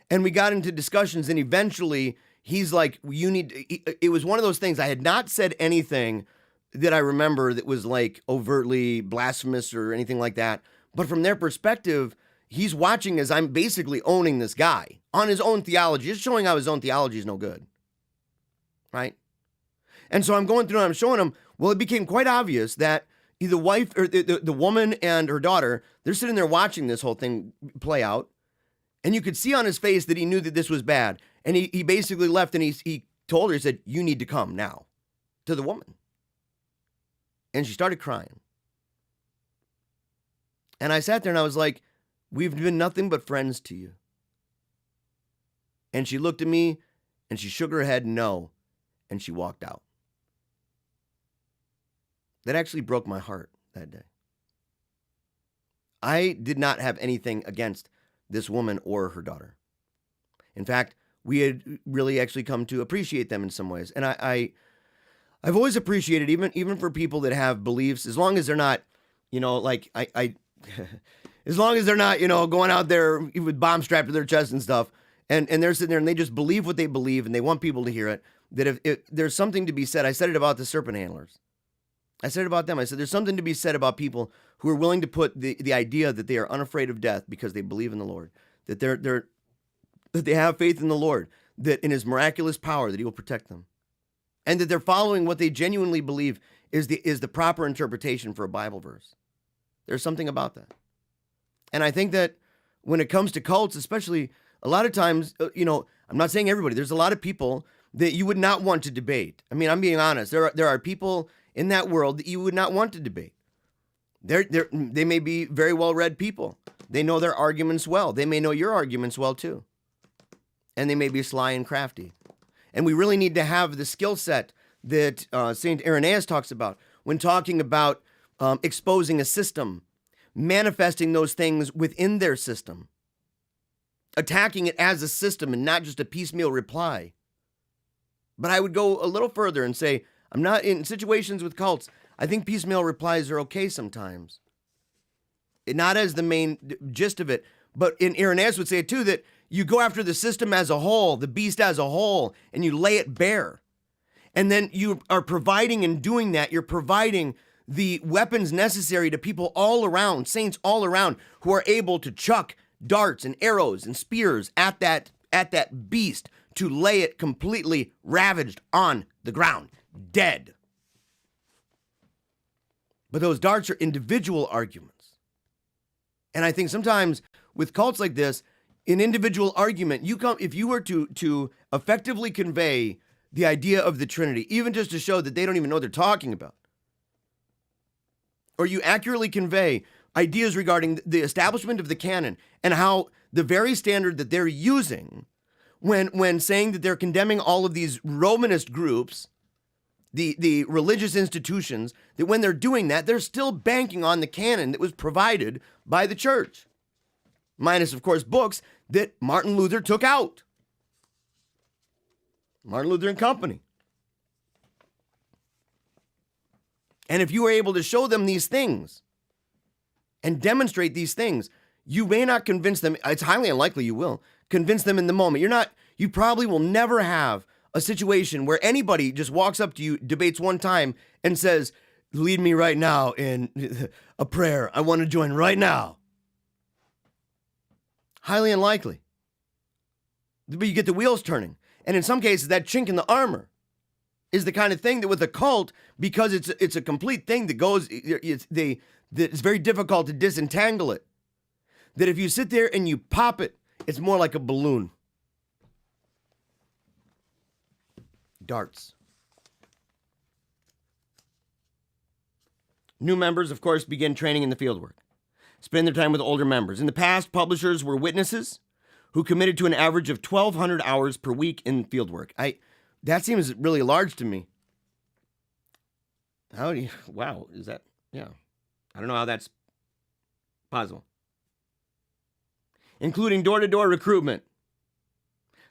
And we got into discussions, and eventually he's like, it was one of those things. I had not said anything that I remember that was like overtly blasphemous or anything like that. But from their perspective, he's watching as I'm basically owning this guy on his own theology, just showing how his own theology is no good. Right? And so I'm going through and I'm showing him, well, it became quite obvious that the wife or the woman and her daughter, they're sitting there watching this whole thing play out. And you could see on his face that he knew that this was bad. And he basically left, and he told her, he said, you need to come now, to the woman. And she started crying. And I sat there and I was like, we've been nothing but friends to you. And she looked at me and she shook her head no, and she walked out. That actually broke my heart that day. I did not have anything against this woman or her daughter. In fact, we had really actually come to appreciate them in some ways. And I've always appreciated, even for people that have beliefs, as long as they're not, like as long as they're not, going out there with bombs strapped to their chest and stuff, and they're sitting there and they just believe what they believe and they want people to hear it, that if there's something to be said. I said it about the serpent handlers. I said it about them. I said there's something to be said about people who are willing to put the idea that they are unafraid of death because they believe in the Lord, that that they have faith in the Lord, that in his miraculous power that he will protect them, and that they're following what they genuinely believe is the proper interpretation for a Bible verse. There's something about that. And I think that when it comes to cults, especially, a lot of times, I'm not saying everybody, there's a lot of people that you would not want to debate. I mean, I'm being honest. There are people in that world that you would not want to debate. They may be very well-read people. They know their arguments well. They may know your arguments well, too. And they may be sly and crafty. And we really need to have the skill set that St. Irenaeus talks about when talking about exposing a system, manifesting those things within their system, attacking it as a system and not just a piecemeal reply. But I would go a little further and say, I'm not in situations with cults. I think piecemeal replies are okay sometimes. Not as the main gist of it, but Irenaeus would say it too, that you go after the system as a whole, the beast as a whole, and you lay it bare. And then you are providing, in doing that, you're providing the weapons necessary to people all around, saints all around, who are able to chuck darts and arrows and spears at that beast to lay it completely ravaged on the ground, dead. But those darts are individual arguments. And I think sometimes with cults like this, an individual argument, if you were to effectively convey the idea of the Trinity, even just to show that they don't even know what they're talking about, or you accurately convey ideas regarding the establishment of the canon and how the very standard that they're using when saying that they're condemning all of these Romanist groups, the religious institutions, that when they're doing that, they're still banking on the canon that was provided by the church. Minus, of course, books that Martin Luther took out. Martin Luther and Company. And if you were able to show them these things and demonstrate these things, you may not convince them. It's highly unlikely you will convince them in the moment. You probably will never have a situation where anybody just walks up to you, debates one time, and says, lead me right now in a prayer. I want to join right now. Highly unlikely. But you get the wheels turning. And in some cases, that chink in the armor is the kind of thing that with a cult, because it's a complete thing that goes, it's very difficult to disentangle it. That if you sit there and you pop it, it's more like a balloon. Darts. New members, of course, begin training in the fieldwork. Spend their time with older members. In the past, publishers were witnesses who committed to an average of 1,200 hours per week in fieldwork. That seems really large to me. Wow, is that, yeah. I don't know how that's possible. Including door-to-door recruitment,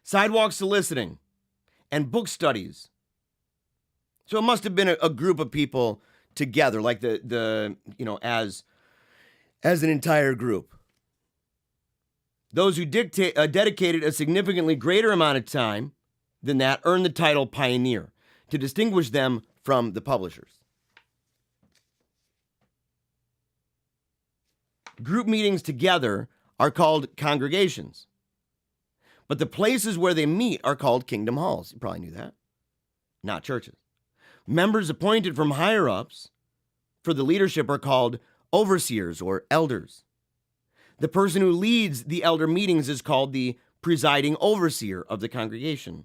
sidewalk soliciting, and book studies. So it must have been a group of people together, like as an entire group. Those who dedicated a significantly greater amount of time than that earned the title pioneer to distinguish them from the publishers. Group meetings together are called congregations, but the places where they meet are called kingdom halls. You probably knew that. Not churches. Members appointed from higher-ups for the leadership are called overseers or elders. The person who leads the elder meetings is called the presiding overseer of the congregation.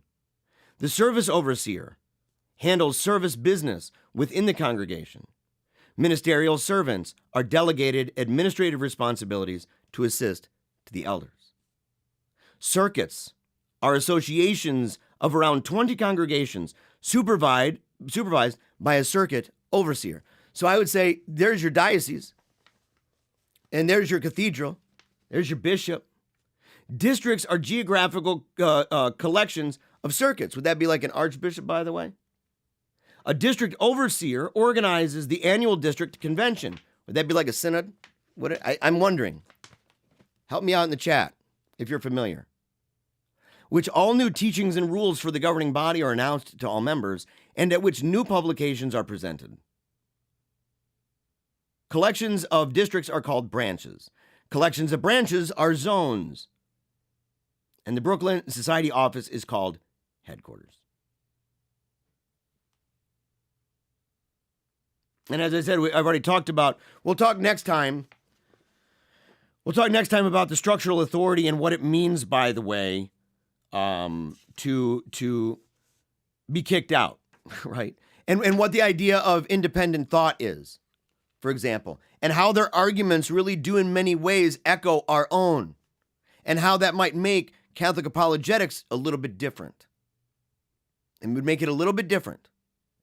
The service overseer handles service business within the congregation. Ministerial servants are delegated administrative responsibilities to assist to the elders. Circuits are associations of around 20 congregations supervised by a circuit overseer. So I would say there's your diocese, and there's your cathedral, there's your bishop, Districts are geographical collections of circuits. Would that be like an archbishop, by the way? A district overseer organizes the annual district convention. Would that be like a synod? I'm wondering. Help me out in the chat if you're familiar. Which all new teachings and rules for the governing body are announced to all members, and at which new publications are presented. Collections of districts are called branches. Collections of branches are zones. And the Brooklyn Society office is called headquarters. And as I said, I've already talked about, we'll talk next time about the structural authority and what it means, by the way, to be kicked out, right? And what the idea of independent thought is, for example, and how their arguments really do in many ways echo our own, and how that might make Catholic apologetics a little bit different. It would make it a little bit different.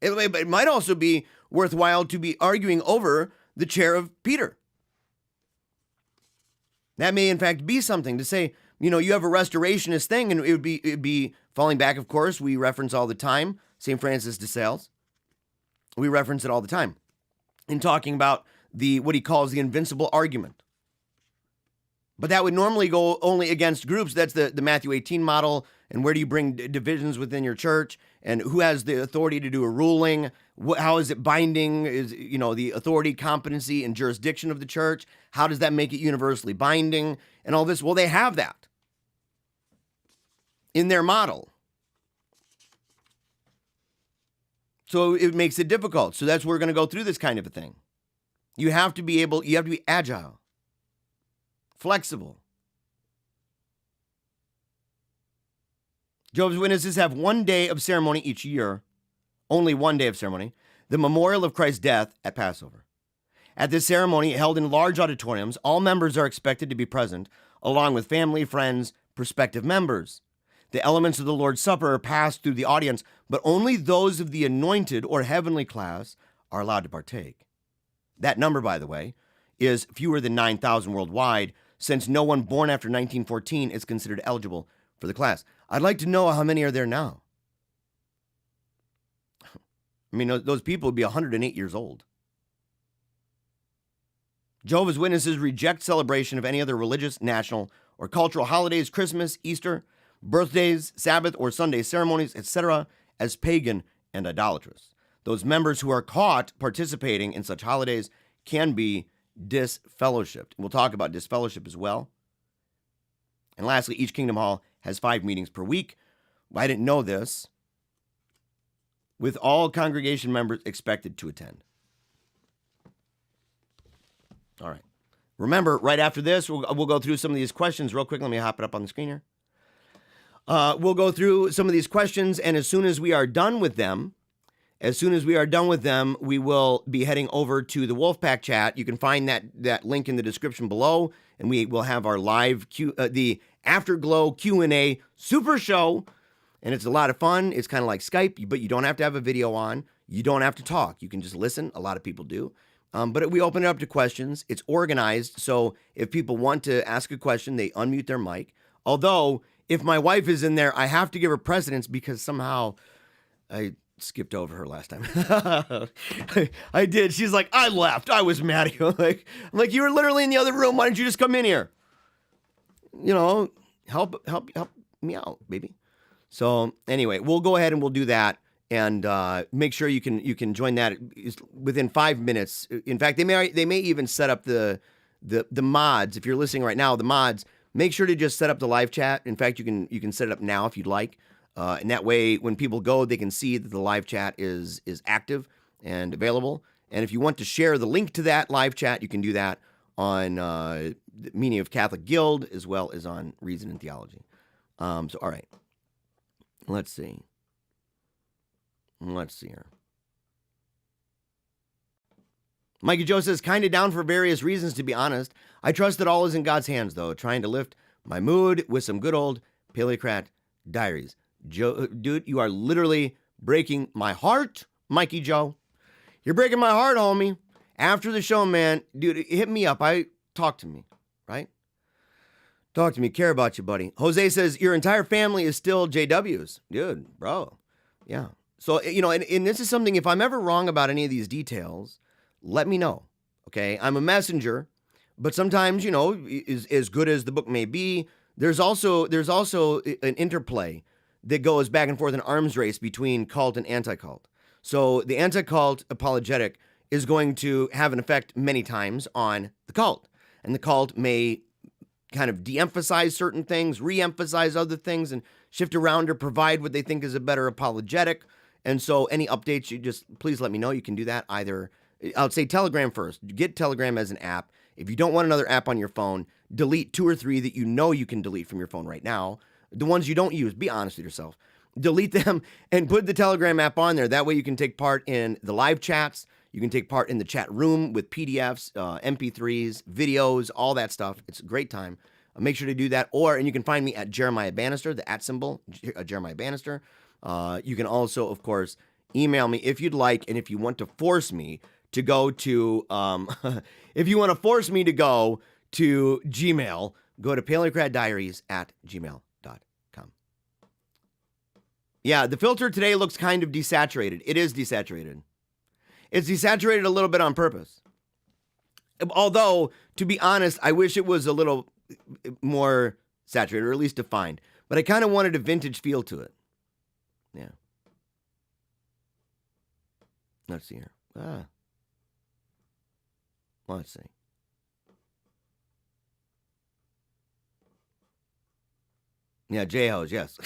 It might also be worthwhile to be arguing over the chair of Peter. That may, in fact, be something to say, you know, you have a restorationist thing, and it would be falling back, of course, we reference all the time, St. Francis de Sales. We reference it all the time in talking about what he calls the invincible argument. But that would normally go only against groups. That's the Matthew 18 model. And where do you bring divisions within your church? And who has the authority to do a ruling? How is it binding? Is, you know, the authority, competency, and jurisdiction of the church? How does that make it universally binding? And all this. Well, they have that in their model. So it makes it difficult. So that's where we're going to go through this kind of a thing. You have to be agile, flexible. Jehovah's Witnesses have 1 day of ceremony each year, only 1 day of ceremony, the memorial of Christ's death at Passover. At this ceremony, held in large auditoriums, all members are expected to be present, along with family, friends, prospective members. The elements of the Lord's Supper are passed through the audience, but only those of the anointed or heavenly class are allowed to partake. That number, by the way, is fewer than 9,000 worldwide, since no one born after 1914 is considered eligible for the class. I'd like to know how many are there now. I mean, those people would be 108 years old. Jehovah's Witnesses reject celebration of any other religious, national, or cultural holidays, Christmas, Easter, birthdays, Sabbath, or Sunday ceremonies, etc., as pagan and idolatrous. Those members who are caught participating in such holidays can be disfellowshipped. We'll talk about disfellowship as well. And lastly, each Kingdom Hall has 5 meetings per week. I didn't know this. With all congregation members expected to attend. All right. Remember, right after this, we'll go through some of these questions real quick. Let me hop it up on the screen here. We'll go through some of these questions, and as soon as we are done with them, we will be heading over to the Wolfpack chat. You can find that link in the description below, and we will have our live the Afterglow Q&A super show, and it's a lot of fun. It's kind of like Skype, but you don't have to have a video on. You don't have to talk. You can just listen. A lot of people do. But we open it up to questions. It's organized, so if people want to ask a question, they unmute their mic. Although, if my wife is in there, I have to give her precedence because somehow I skipped over her last time. I did. She's like, I left. I was mad at you. I'm like, you were literally in the other room. Why didn't you just come in here? You know, help me out, baby. So anyway, we'll go ahead and we'll do that, and make sure you can join that within 5 minutes. In fact, they may even set up the mods. If you're listening right now, the mods, make sure to just set up the live chat. In fact, you can set it up now if you'd like. And that way, when people go, they can see that the live chat is active and available. And if you want to share the link to that live chat, you can do that on the Meaning of Catholic Guild as well as on Reason and Theology. So, all right. Let's see. Let's see here. Mikey Joe says, kind of down for various reasons, to be honest. I trust that all is in God's hands, though. Trying to lift my mood with some good old PaleocratDiaries. Joe, dude, you are literally breaking my heart, Mikey Joe. You're breaking my heart, homie. After the show, man, dude, hit me up. Talk to me, right? Talk to me. Care about you, buddy. Jose says, your entire family is still JWs. Dude, bro. Yeah. So, and this is something, if I'm ever wrong about any of these details, let me know. Okay. I'm a messenger, but sometimes, as good as the book may be, there's also an interplay that goes back and forth, an arms race between cult and anti-cult. So the anti-cult apologetic is going to have an effect many times on the cult. And the cult may kind of de-emphasize certain things, re-emphasize other things, and shift around or provide what they think is a better apologetic. And so any updates, you just please let me know. You can do that either. I'll say Telegram first. Get Telegram as an app. If you don't want another app on your phone, delete 2 or 3 that you can delete from your phone right now. The ones you don't use, be honest with yourself. Delete them and put the Telegram app on there. That way you can take part in the live chats. You can take part in the chat room with PDFs, MP3s, videos, all that stuff. It's a great time. Make sure to do that. And you can find me at Jeremiah Bannister, the @ symbol, Jeremiah Bannister. You can also, of course, email me if you'd like. And if you want to force me to go to, Gmail, go to PaleocratDiaries@gmail.com. Yeah, the filter today looks kind of desaturated. It is desaturated. It's desaturated a little bit on purpose. Although, to be honest, I wish it was a little more saturated, or at least defined. But I kind of wanted a vintage feel to it. Yeah. Let's see here. Let's see. Yeah, JeHos, yes.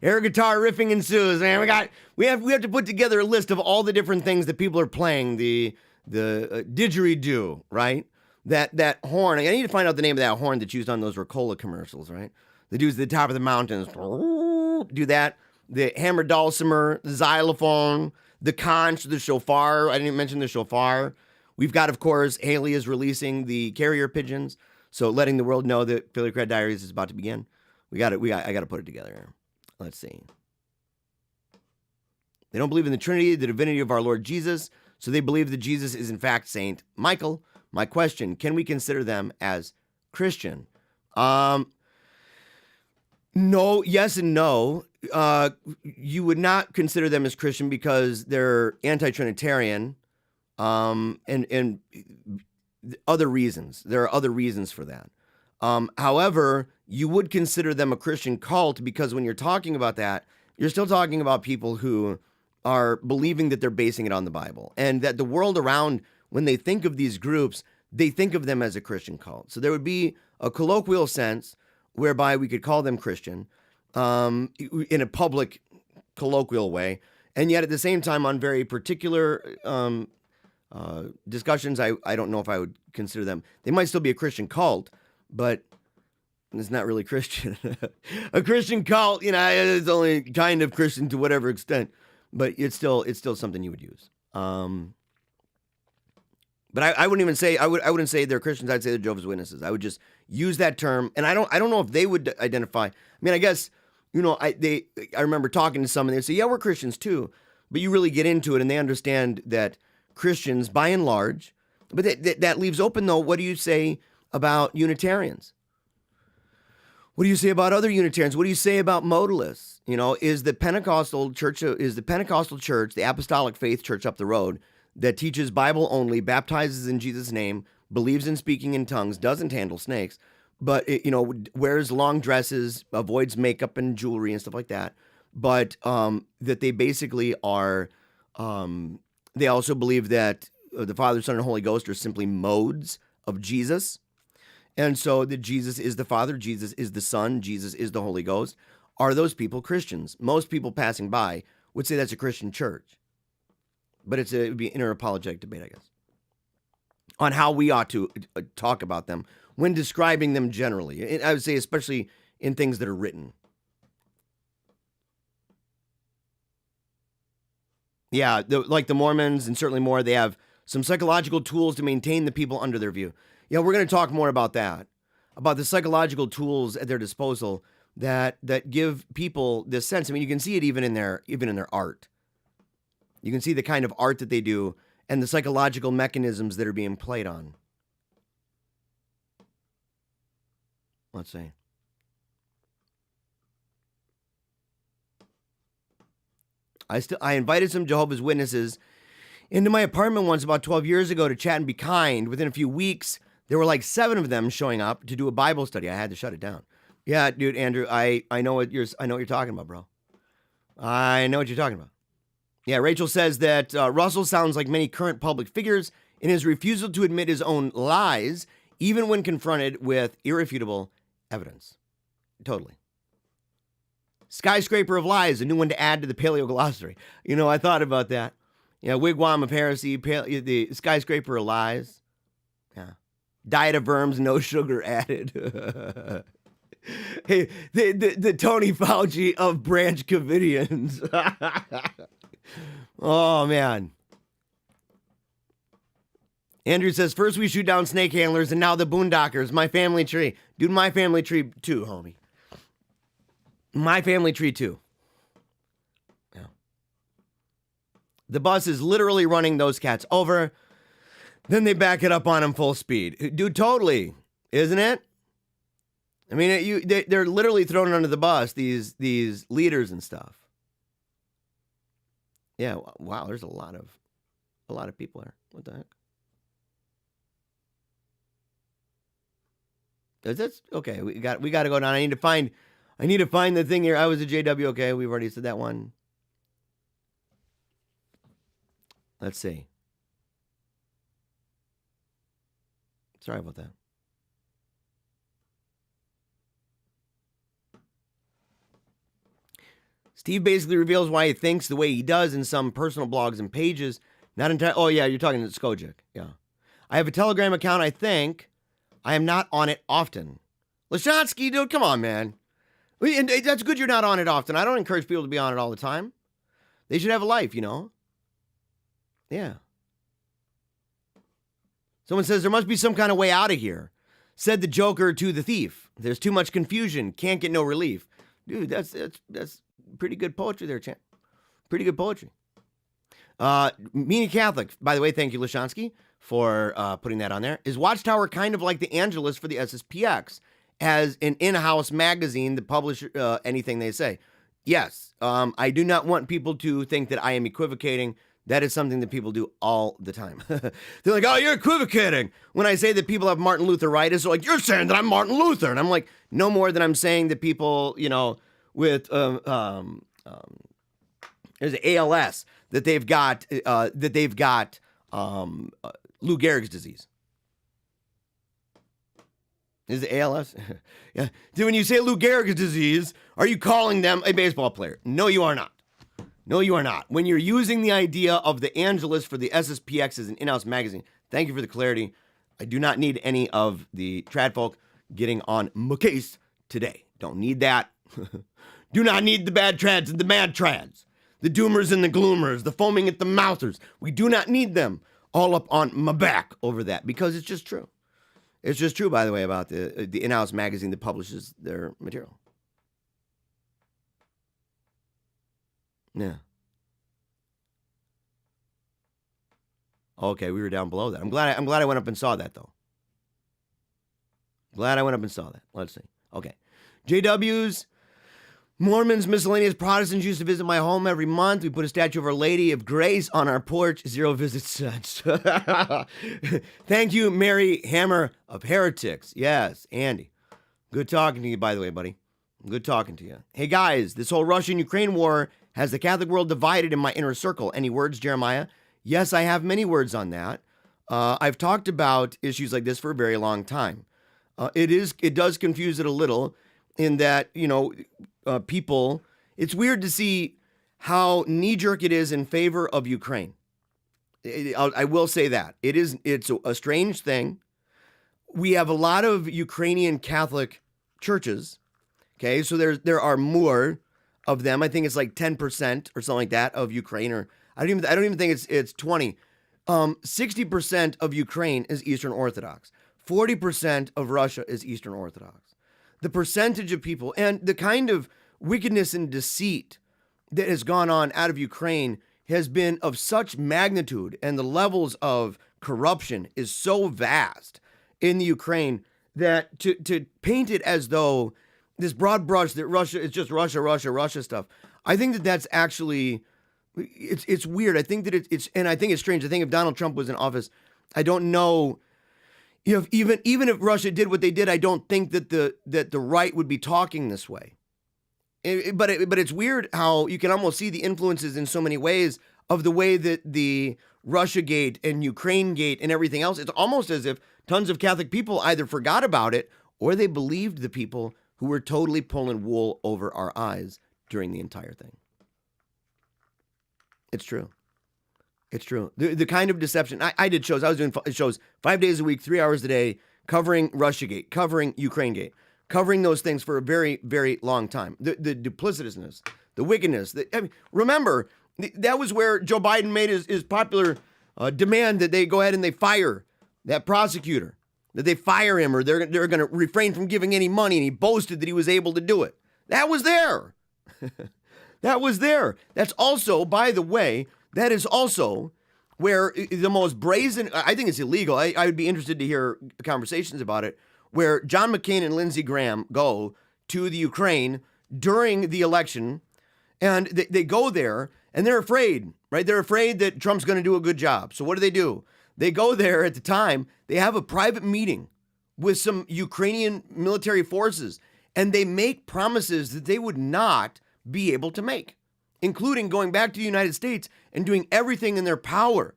Air guitar riffing ensues, man. We have to put together a list of all the different things that people are playing. The didgeridoo, right? That horn. I need to find out the name of that horn that's used on those Ricola commercials, right? The dudes at the top of the mountains do that. The hammer dulcimer, the xylophone, the conch, the shofar. I didn't mention the shofar. We've got, of course, Haley is releasing the carrier pigeons, so letting the world know that PaleocratDiaries is about to begin. I got to put it together here. Let's see. They don't believe in the Trinity, the divinity of our Lord Jesus, so they believe that Jesus is in fact Saint Michael. My question, can we consider them as Christian? No, yes and no. You would not consider them as Christian because they're anti-Trinitarian, and other reasons. There are other reasons for that. However, you would consider them a Christian cult because when you're talking about that, you're still talking about people who are believing that they're basing it on the Bible, and that the world around, when they think of these groups, they think of them as a Christian cult. So there would be a colloquial sense whereby we could call them Christian in a public colloquial way, and yet at the same time on very particular discussions, I don't know if I would consider them. They might still be a Christian cult, but it's not really Christian. A Christian cult, it's only kind of Christian to whatever extent, but it's still something you would use. But I wouldn't even say I wouldn't say they're Christians. I'd say they're Jehovah's Witnesses. I would just use that term, and I don't know if they would identify. I mean, I guess I remember talking to some, and they say, yeah, we're Christians too, but you really get into it, and they understand that Christians, by and large, but that leaves open though. What do you say about Unitarians? What do you say about other Unitarians? What do you say about modalists? Is the Pentecostal church, the Apostolic Faith Church up the road that teaches Bible only, baptizes in Jesus' name, believes in speaking in tongues, doesn't handle snakes, but wears long dresses, avoids makeup and jewelry and stuff like that, but that they basically are, they also believe that the Father, Son, and Holy Ghost are simply modes of Jesus. And so that Jesus is the Father, Jesus is the Son, Jesus is the Holy Ghost. Are those people Christians? Most people passing by would say that's a Christian church. But it would be an inter-apologetic debate, I guess, on how we ought to talk about them when describing them generally. I would say especially in things that are written. Yeah, like the Mormons and certainly more, they have some psychological tools to maintain the people under their view. Yeah, we're going to talk more about that, about the psychological tools at their disposal that give people this sense. I mean, you can see it even in their art. You can see the kind of art that they do and the psychological mechanisms that are being played on. Let's see. I invited some Jehovah's Witnesses into my apartment once about 12 years ago to chat and be kind. Within a few weeks, there were like 7 of them showing up to do a Bible study. I had to shut it down. Yeah, dude, Andrew, I know what you're talking about, bro. I know what you're talking about. Yeah, Rachel says that Russell sounds like many current public figures in his refusal to admit his own lies, even when confronted with irrefutable evidence. Totally. Skyscraper of Lies, a new one to add to the Paleo Glossary. You know, I thought about that. Yeah, Wigwam of Heresy, the Skyscraper of Lies. Yeah. Diet of Worms, no sugar added. Hey, the Tony Fauci of Branch Covidians. Oh, man. Andrew says, first we shoot down snake handlers and now the boondockers. My family tree. Dude, my family tree too, homie. My family tree too. Yeah. The bus is literally running those cats over. Then they back it up on them full speed. Dude, totally. Isn't it? I mean, they're literally thrown under the bus, these leaders and stuff. Yeah, wow, there's a lot of people there. What the heck? That's okay. We got to go down. I need to find the thing here. I was a JW. Okay, we've already said that one. Let's see. Sorry about that. Steve basically reveals why he thinks the way he does in some personal blogs and pages. Not entirely. Oh yeah, you're talking to Skojic. Yeah, I have a Telegram account. I think I am not on it often. Lashansky, dude, come on, man. And that's good. You're not on it often. I don't encourage people to be on it all the time. They should have a life, you know. Yeah. Someone says there must be some kind of way out of here. Said the Joker to the thief. There's too much confusion. Can't get no relief. Dude, that's pretty good poetry there, champ. Pretty good poetry. Meanie Catholic, by the way, thank you, Lashansky, for putting that on there. Is Watchtower kind of like the Angelus for the SSPX as an in-house magazine that publish anything they say? Yes. I do not want people to think that I am equivocating. That is something that people do all the time. They're like, oh, you're equivocating. When I say that people have Martin Luther-itis, they're like, you're saying that I'm Martin Luther. And I'm like, no more than I'm saying that people, you know, with there's ALS, that they've got Lou Gehrig's disease. Is it ALS? Yeah. So when you say Lou Gehrig's disease, are you calling them a baseball player? No, you are not. No, you are not. When you're using the idea of the Angelus for the SSPX as an in-house magazine, thank you for the clarity. I do not need any of the trad folk getting on my case today. Don't need that. Do not need the bad trads and the mad trads, the doomers and the gloomers, the foaming at the mouthers. We do not need them all up on my back over that, because it's just true. It's just true, by the way, about the in-house magazine that publishes their material. Yeah. Okay, we were down below that. I'm glad I went up and saw that, though. Glad I went up and saw that. Let's see. Okay. JW's Mormons, Miscellaneous Protestants used to visit my home every month. We put a statue of Our Lady of Grace on our porch. 0 visits since. Thank you, Mary Hammer of Heretics. Yes, Andy. Good talking to you, by the way, buddy. Good talking to you. Hey, guys, this whole Russian-Ukraine war has the Catholic world divided in my inner circle. Any words, Jeremiah? Yes, I have many words on that. I've talked about issues like this for a very long time. It does confuse it a little in that, you know, people, it's weird to see how knee-jerk it is in favor of Ukraine. I will say that. It's a strange thing. We have a lot of Ukrainian Catholic churches. Okay, so there are more of them. I think it's like 10% or something like that of Ukraine, or I don't even think it's 20. 60% of Ukraine is Eastern Orthodox. 40% of Russia is Eastern Orthodox. The percentage of people and the kind of wickedness and deceit that has gone on out of Ukraine has been of such magnitude, and the levels of corruption is so vast in the Ukraine that to paint it as though this broad brush that Russia, it's just Russia stuff. I think that that's actually, it's weird. I think that it's, and I think it's strange. I think if Donald Trump was in office, I don't know if even if Russia did what they did, I don't think that the right would be talking this way. But it's weird how you can almost see the influences in so many ways of the way that the Russiagate and Ukrainegate and everything else. It's almost as if tons of Catholic people either forgot about it or they believed the people who were totally pulling wool over our eyes during the entire thing. It's true. It's true. The kind of deception. I did shows. I was doing shows 5 days a week, 3 hours a day, covering Russiagate, covering Ukrainegate, covering those things for a very, very long time. The duplicitousness, the wickedness. Remember, that was where Joe Biden made his popular demand that they go ahead and they fire that prosecutor, that they fire him or they're going to refrain from giving any money, and he boasted that he was able to do it. That was there. That was there. That's also, by the way, that is also where the most brazen, I think it's illegal. I would be interested to hear conversations about it, where John McCain and Lindsey Graham go to the Ukraine during the election, and they go there, and they're afraid, right? They're afraid that Trump's going to do a good job. So what do? They go there at the time, they have a private meeting with some Ukrainian military forces, and they make promises that they would not be able to make, including going back to the United States and doing everything in their power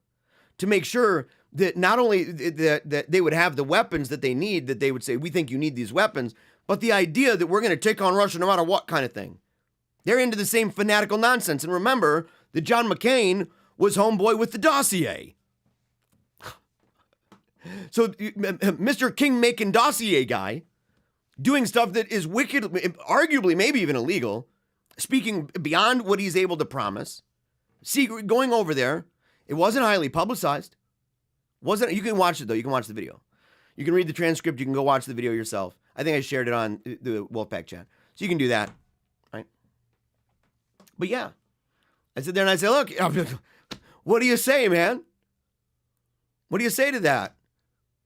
to make sure that not only that they would have the weapons that they need, that they would say, we think you need these weapons, but the idea that we're going to take on Russia no matter what kind of thing. They're into the same fanatical nonsense. And remember that John McCain was homeboy with the dossier. So Mr. King-making dossier guy doing stuff that is wicked, arguably maybe even illegal, speaking beyond what he's able to promise, secret, going over there. It wasn't highly publicized. You can watch it though. You can watch the video. You can read the transcript. You can go watch the video yourself. I think I shared it on the Wolfpack chat. So you can do that, right? But yeah, I sit there and I say, look, what do you say, man? What do you say to that?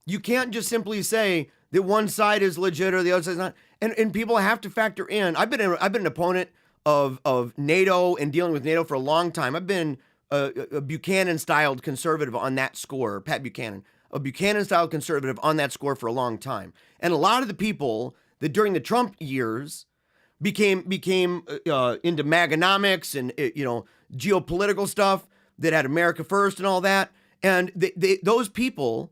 You can't just simply say that one side is legit or the other side is not. And people have to factor in. I've been an opponent of NATO and dealing with NATO for a long time. I've been a Buchanan-styled conservative on that score, Pat Buchanan, a Buchanan-styled conservative on that score for a long time. And a lot of the people that during the Trump years became into Maganomics and geopolitical stuff that had America first and all that, and those people,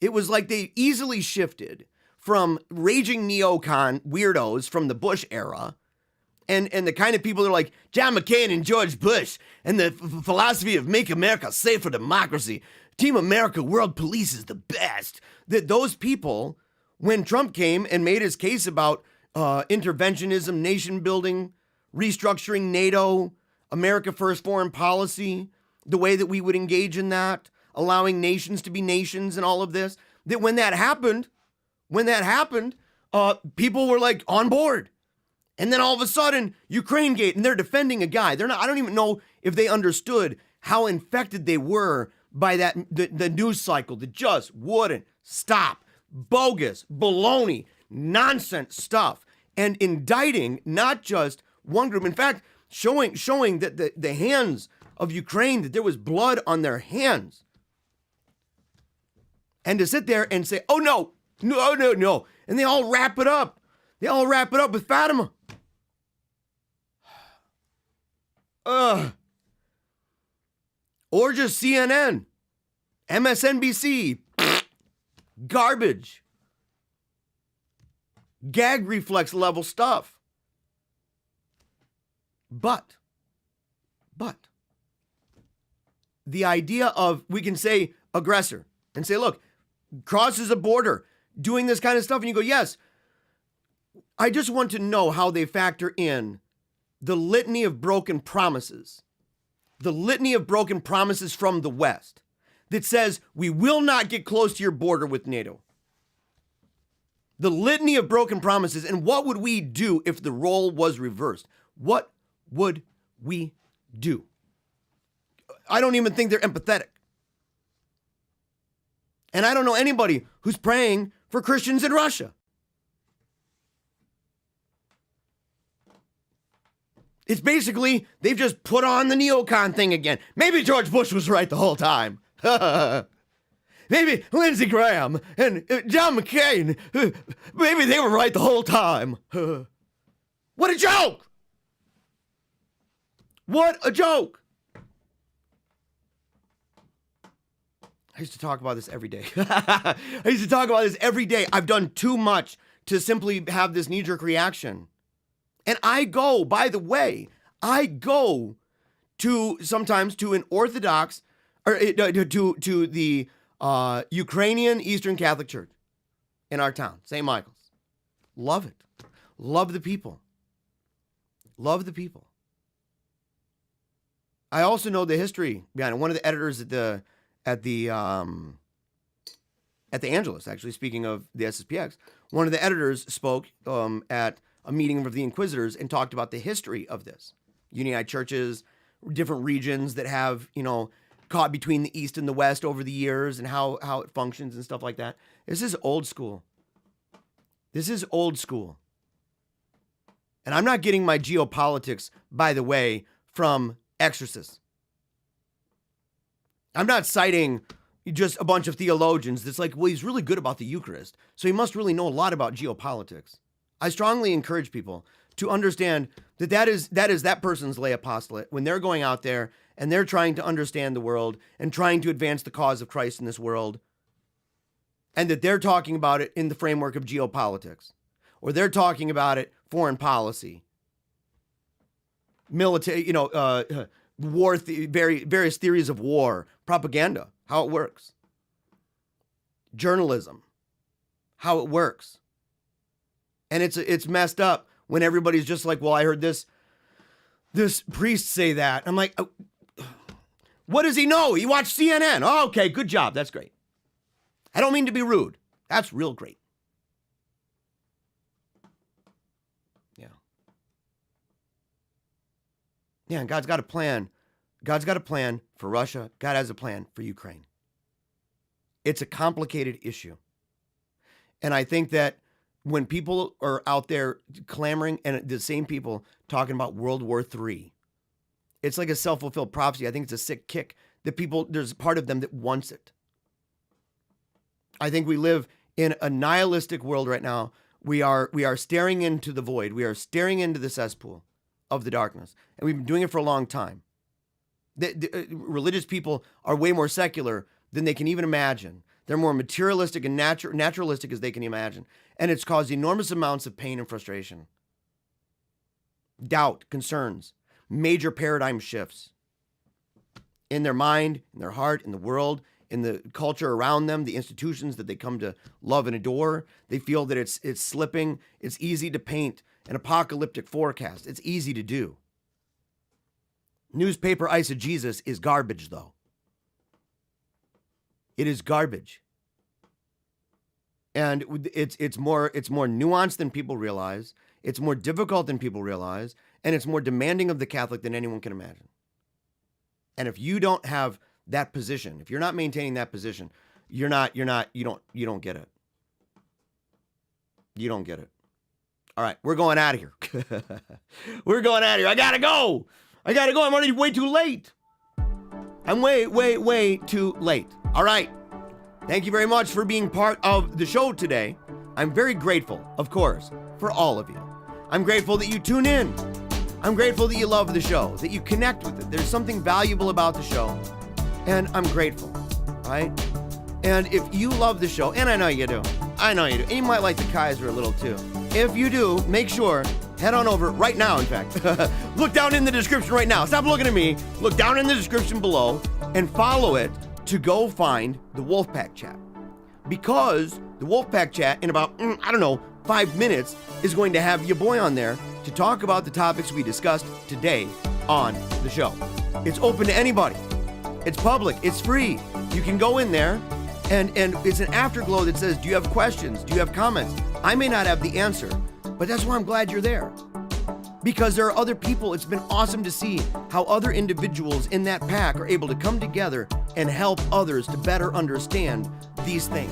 it was like they easily shifted from raging neocon weirdos from the Bush era and the kind of people that are like John McCain and George Bush and the philosophy of make America safe for democracy. Team America World Police is the best. That those people, when Trump came and made his case about interventionism, nation building, restructuring NATO, America First foreign policy, the way that we would engage in that, allowing nations to be nations and all of this, that when that happened, people were like on board. And then all of a sudden, Ukrainegate, and they're defending a guy. I don't even know if they understood how infected they were by that the news cycle that just wouldn't stop. Bogus, baloney, nonsense stuff. And indicting not just one group. In fact, showing that the hands of Ukraine, that there was blood on their hands. And to sit there and say, oh, no. And they all wrap it up. They all wrap it up with Fatima. Or just CNN, MSNBC, garbage. Gag reflex level stuff. But the idea of, we can say aggressor and say, look, crosses a border, doing this kind of stuff. And you go, yes. I just want to know how they factor in the litany of broken promises. The litany of broken promises from the West that says we will not get close to your border with NATO. The litany of broken promises. And what would we do if the role was reversed? What would we do? I don't even think they're empathetic. And I don't know anybody who's praying for Christians in Russia. It's basically, they've just put on the neocon thing again. Maybe George Bush was right the whole time. Maybe Lindsey Graham and John McCain, maybe they were right the whole time. What a joke! What a joke! I used to talk about this every day. I've done too much to simply have this knee-jerk reaction. And I go, by the way, sometimes to an Orthodox, or to the Ukrainian Eastern Catholic Church in our town, St. Michael's. Love it. Love the people. Love the people. I also know the history behind it. One of the editors at the Angelus, actually, speaking of the SSPX, one of the editors spoke at a meeting of the Inquisitors and talked about the history of this. Unionized churches, different regions that have, caught between the East and the West over the years and how it functions and stuff like that. This is old school. And I'm not getting my geopolitics, by the way, from exorcists. I'm not citing just a bunch of theologians that's like, well, he's really good about the Eucharist, so he must really know a lot about geopolitics. I strongly encourage people to understand that is that person's lay apostolate when they're going out there and they're trying to understand the world and trying to advance the cause of Christ in this world, and that they're talking about it in the framework of geopolitics, or they're talking about it foreign policy, military, war, various theories of war, propaganda, how it works, journalism, how it works. And it's messed up when everybody's just like, well, I heard this priest say that. I'm like, what does he know? He watched CNN. Oh, okay, good job. That's great. I don't mean to be rude. That's real great. Yeah, and God's got a plan. God's got a plan for Russia. God has a plan for Ukraine. It's a complicated issue. And I think that when people are out there clamoring, and the same people talking about World War III, it's like a self-fulfilled prophecy. I think it's a sick kick that there's part of them that wants it. I think we live in a nihilistic world right now. We are staring into the void. We are staring into the cesspool of the darkness. And we've been doing it for a long time. Religious people are way more secular than they can even imagine. They're more materialistic and naturalistic as they can imagine. And it's caused enormous amounts of pain and frustration. Doubt, concerns, major paradigm shifts in their mind, in their heart, in the world, in the culture around them, the institutions that they come to love and adore. They feel that it's slipping. It's easy to paint an apocalyptic forecast. It's easy to do. Newspaper eisegesis is garbage, though. It is garbage. And it's more nuanced than people realize. It's more difficult than people realize, and it's more demanding of the Catholic than anyone can imagine. And if you don't have that position, if you're not maintaining that position, you don't get it. You don't get it. All right, we're going out of here. We're going out of here. I gotta go. I'm already way too late. I'm way too late. All right. Thank you very much for being part of the show today. I'm very grateful, of course, for all of you. I'm grateful that you tune in. I'm grateful that you love the show, that you connect with it. There's something valuable about the show, and I'm grateful, right? And if you love the show, and I know you do, and you might like the Kaiser a little too. If you do, make sure, head on over right now, in fact. Look down in the description right now. Stop looking at me. Look down in the description below and follow it to go find the Wolfpack chat. Because the Wolfpack chat in about, 5 minutes is going to have your boy on there to talk about the topics we discussed today on the show. It's open to anybody. It's public. It's free. You can go in there and it's an afterglow that says, do you have questions? Do you have comments? I may not have the answer, but that's why I'm glad you're there. Because there are other people. It's been awesome to see how other individuals in that pack are able to come together and help others to better understand these things.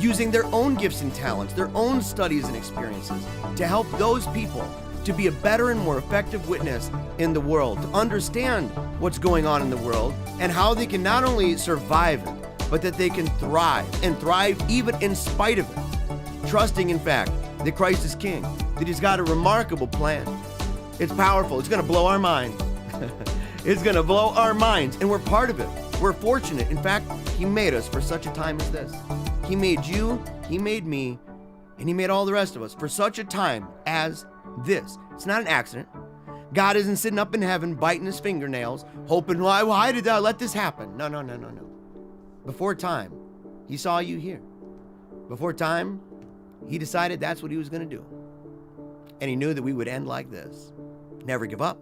using their own gifts and talents, their own studies and experiences to help those people to be a better and more effective witness in the world, to understand what's going on in the world and how they can not only survive it, but that they can thrive and thrive even in spite of it. Trusting, in fact, that Christ is King, that He's got a remarkable plan. It's powerful. It's going to blow our minds. It's going to blow our minds, and we're part of it. We're fortunate. In fact, He made us for such a time as this. He made you, He made me, and He made all the rest of us for such a time as this. It's not an accident. God isn't sitting up in heaven biting His fingernails, hoping, why did I let this happen? No. Before time, He saw you here. Before time, He decided that's what He was going to do. And He knew that we would end like this. Never give up,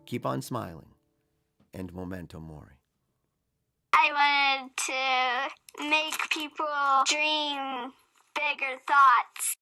keep on smiling, and memento mori. I wanted to make people dream bigger thoughts.